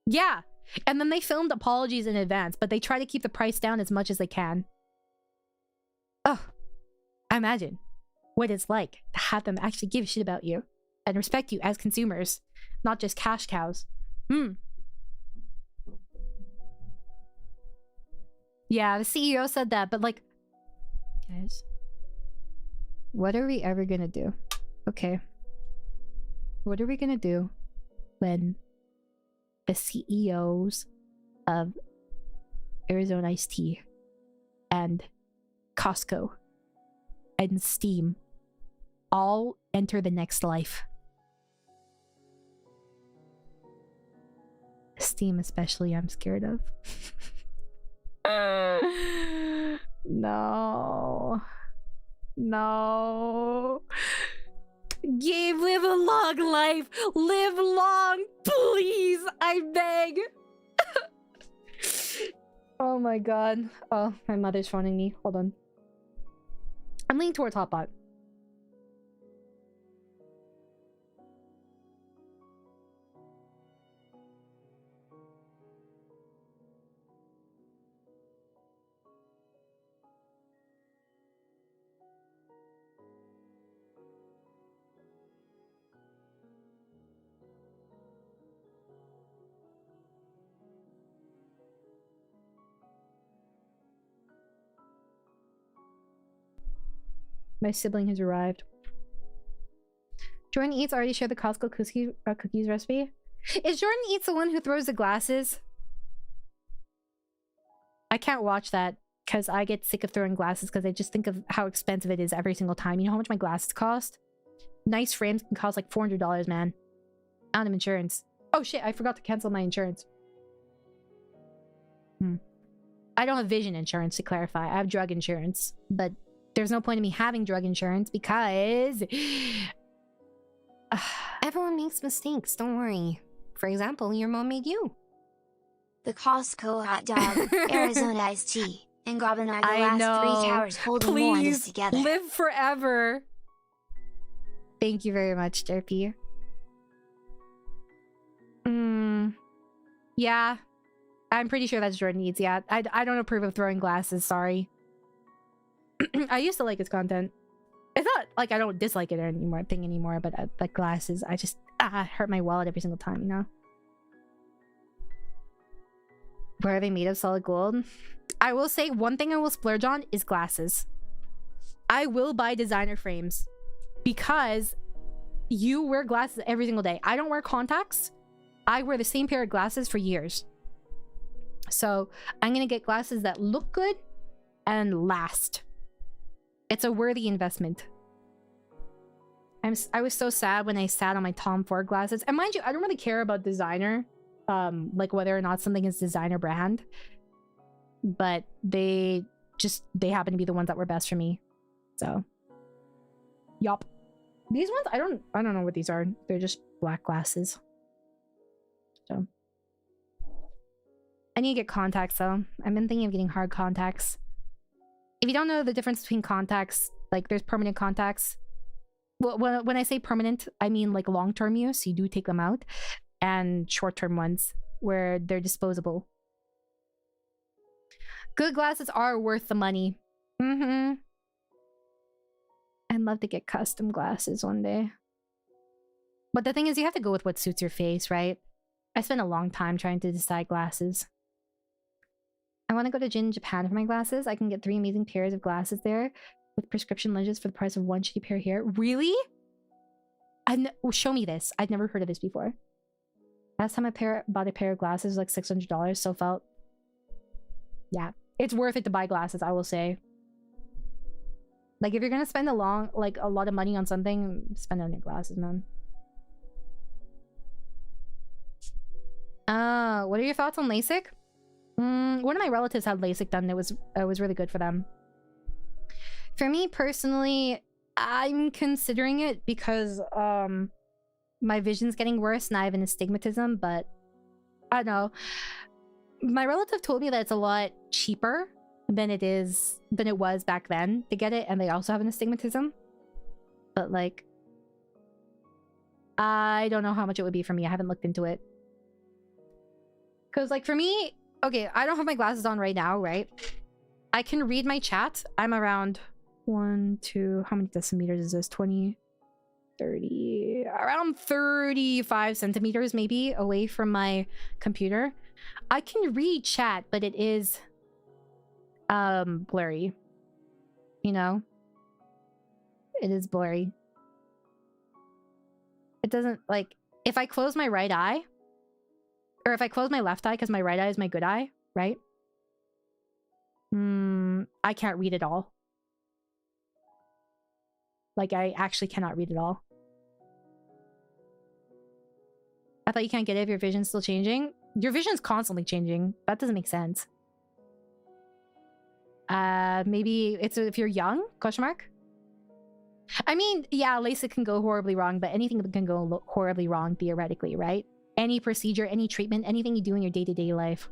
[SPEAKER 1] Yeah. And then they filmed apologies in advance, but they try to keep the price down as much as they can. Oh, imagine what it's like to have them actually give a shit about you and respect you as consumers, not just cash cows. Yeah, the CEO said that, but like, guys, what are we ever gonna do? Okay. What are we gonna do when the CEOs of Arizona Iced Tea and Costco and Steam all enter the next life? Steam especially, I'm scared of. No. Gabe, live a long life. Live long, please. I beg. Oh my god. Oh, my mother's phoning me. Hold on. I'm leaning towards Hotbot. My sibling has arrived. Jordan Eats already shared the Costco cookies recipe. Is Jordan Eats the one who throws the glasses? I can't watch that because I get sick of throwing glasses because I just think of how expensive it is every single time. You know how much my glasses cost? Nice frames can cost like $400, man. I don't have insurance. Oh shit, I forgot to cancel my insurance. I don't have vision insurance, to clarify. I have drug insurance. But there's no point in me having drug insurance because...
[SPEAKER 5] Everyone makes mistakes, don't worry. For example, your mom made you.
[SPEAKER 3] The Costco hot dog, Arizona iced tea, and Goblin are the last 3 towers holding Moana's together.
[SPEAKER 1] Live forever. Thank you very much, Derpy. Yeah. I'm pretty sure that's Jordan Eats, yeah. I don't approve of throwing glasses, sorry. I used to like his content. It's not like I don't dislike it anymore, but like glasses, I just hurt my wallet every single time, you know? Where are they made of? Solid gold? I will say one thing I will splurge on is glasses. I will buy designer frames because you wear glasses every single day. I don't wear contacts. I wear the same pair of glasses for years. So I'm gonna get glasses that look good and last. It's a worthy investment. I was so sad when I sat on my Tom Ford glasses. And mind you, I don't really care about designer. Like whether or not something is designer brand. But they happen to be the ones that were best for me. So. Yup. These ones, I don't know what these are. They're just black glasses. So. I need to get contacts though. I've been thinking of getting hard contacts. If you don't know the difference between contacts, like there's permanent contacts. Well, when I say permanent, I mean like long-term use. You do take them out. And short-term ones where they're disposable. Good glasses are worth the money. I'd love to get custom glasses one day. But the thing is, you have to go with what suits your face, right? I spent a long time trying to decide glasses. I want to go to Jin, Japan for my glasses. I can get 3 amazing pairs of glasses there with prescription lenses for the price of 1 shitty pair here. Really? Show me this. I'd never heard of this before. Last time I bought a pair of glasses was like $600, so felt... Yeah. It's worth it to buy glasses, I will say. Like, if you're gonna spend a lot of money on something, spend it on your glasses, man. What are your thoughts on LASIK? One of my relatives had LASIK done. It was really good for them. For me, personally, I'm considering it because, my vision's getting worse and I have an astigmatism, but I don't know. My relative told me that it's a lot cheaper than it was back then to get it, and they also have an astigmatism. But like, I don't know how much it would be for me. I haven't looked into it. Because like for me, okay, I don't have my glasses on right now, right? I can read my chat. I'm around 1, 2, how many decimeters is this? 20, 30, around 35 centimeters maybe away from my computer. I can read chat, but it is blurry. You know? It is blurry. It doesn't, like, if I close my right eye, or if I close my left eye, because my right eye is my good eye, right? I can't read at all. Like, I actually cannot read at all. I thought you can't get it if your vision's still changing. Your vision's constantly changing. That doesn't make sense. Maybe it's if you're young? Question mark? I mean, yeah, LASIK can go horribly wrong, but anything can go horribly wrong theoretically, right? Any procedure, any treatment, anything you do in your day-to-day life.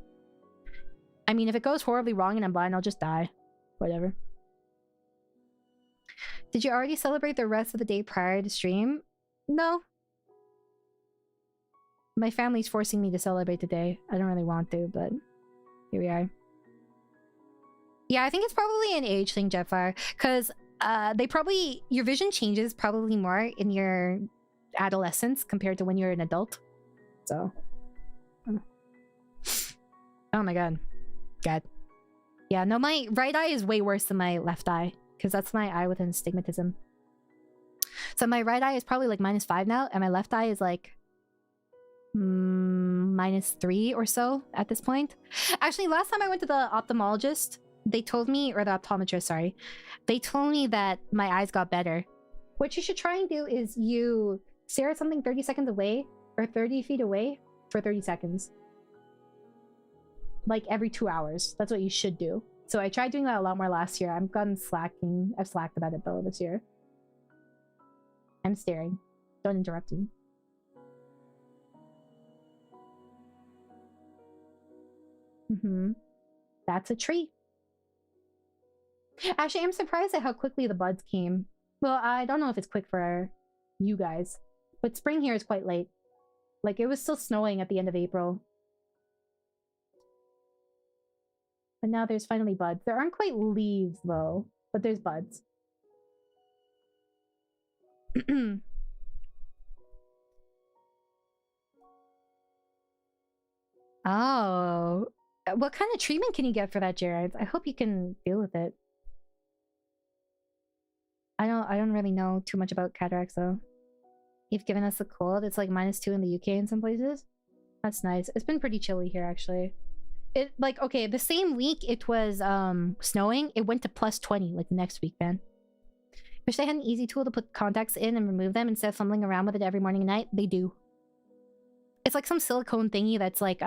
[SPEAKER 1] I mean, if it goes horribly wrong and I'm blind, I'll just die. Whatever. Did you already celebrate the rest of the day prior to stream? No. My family's forcing me to celebrate today. I don't really want to, but here we are. Yeah, I think it's probably an age thing, Jetfire, because your vision changes probably more in your adolescence compared to when you're an adult. So, oh my god. Yeah, no, my right eye is way worse than my left eye because that's my eye with astigmatism. So my right eye is probably like -5 now, and my left eye is like -3 or so at this point. Actually, last time I went to the ophthalmologist, they told me, or the optometrist, sorry, they told me that my eyes got better. What you should try and do is you stare at something 30 seconds away or 30 feet away for 30 seconds. Like every 2 hours. That's what you should do. So I tried doing that a lot more last year. I've slacked about it though this year. I'm staring. Don't interrupt me. That's a tree. Actually, I'm surprised at how quickly the buds came. Well, I don't know if it's quick for you guys, but spring here is quite late. Like, it was still snowing at the end of April. But now there's finally buds. There aren't quite leaves, though, but there's buds. Oh. What kind of treatment can you get for that, Jared? I hope you can deal with it. I don't really know too much about cataracts, though. You've given us a cold. It's like -2 in the UK in some places. That's nice. It's been pretty chilly here, actually. It, like, okay, the same week it was snowing, it went to +20, like, the next week, man. Wish they had an easy tool to put contacts in and remove them instead of fumbling around with it every morning and night. They do. It's like some silicone thingy that's, like,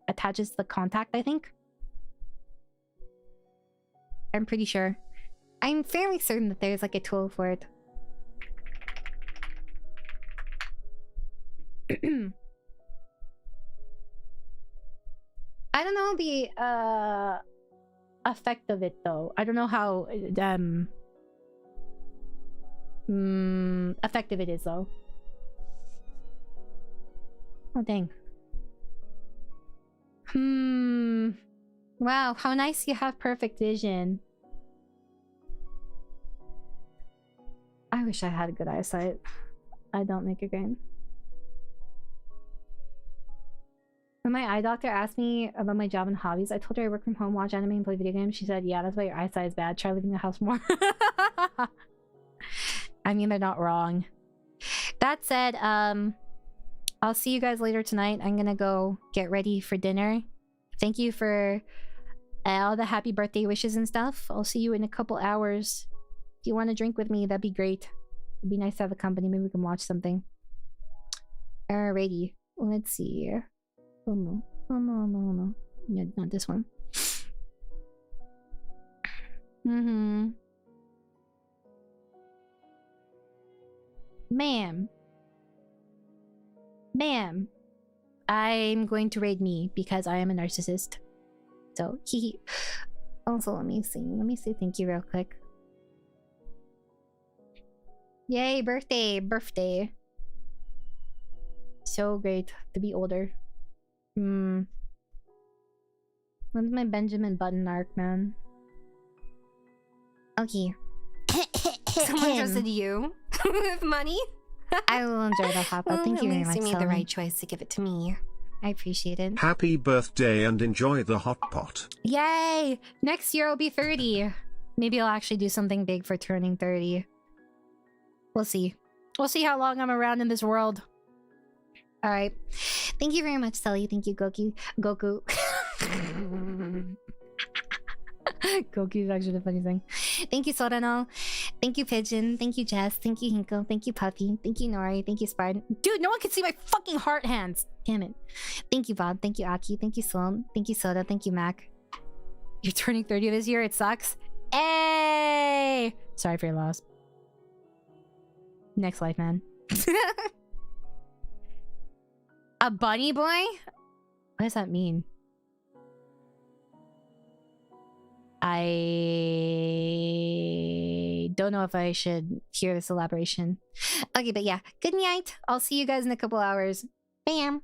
[SPEAKER 1] attaches to the contact, I think. I'm pretty sure. I'm fairly certain that there's, like, a tool for it. I don't know the effect of it though. I don't know how effective it is though. Oh dang. Wow, how nice you have perfect vision. I wish I had good eyesight. I don't make a game. When my eye doctor asked me about my job and hobbies, I told her I work from home, watch anime, and play video games. She said, yeah, that's why your eyesight is bad. Try leaving the house more. I mean, they're not wrong. That said, I'll see you guys later tonight. I'm gonna go get ready for dinner. Thank you for all the happy birthday wishes and stuff. I'll see you in a couple hours. If you want to drink with me, that'd be great. It'd be nice to have a company. Maybe we can watch something. Alrighty. Let's see here. Oh no. Oh no, no, no. Yeah, not this one. Ma'am. Ma'am. I'm going to raid me because I am a narcissist. So, he. Also, let me say thank you real quick. Yay, birthday. So great to be older. When's my Benjamin Button arc, man?
[SPEAKER 5] Okay. Someone trusted you with money?
[SPEAKER 1] I will enjoy that hop up. Thank you very much.
[SPEAKER 5] You made the right choice to give it to me. I appreciate it.
[SPEAKER 4] Happy birthday and enjoy the hot pot.
[SPEAKER 1] Yay! Next year I'll be 30. Maybe I'll actually do something big for turning 30. We'll see. We'll see how long I'm around in this world. Alright. Thank you very much, Sully. Thank you, Goku. Goku is actually the funny thing. Thank you, Sorano. Thank you, Pigeon. Thank you, Jess. Thank you, Hinko. Thank you, Puppy. Thank you, Nori. Thank you, Spartan. Dude, no one can see my fucking heart hands. Damn it. Thank you, Bob. Thank you, Aki. Thank you, Sloan. Thank you, Soda. Thank you, Mac. You're turning 30 this year. It sucks. Hey! Sorry for your loss. Next life, man. A bunny boy? What does that mean? I don't know if I should hear this elaboration. Okay, but yeah. Good night. I'll see you guys in a couple hours. Bam.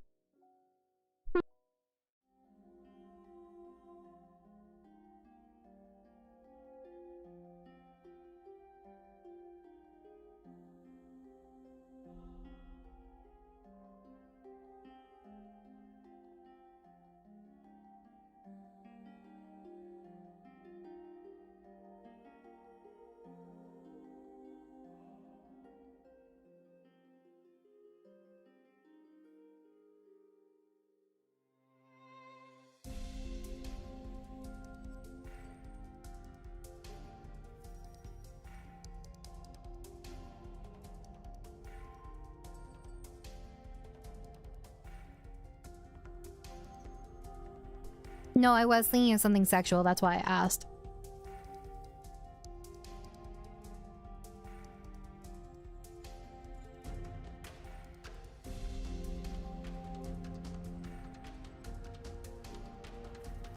[SPEAKER 1] No, I was thinking of something sexual. That's why I asked.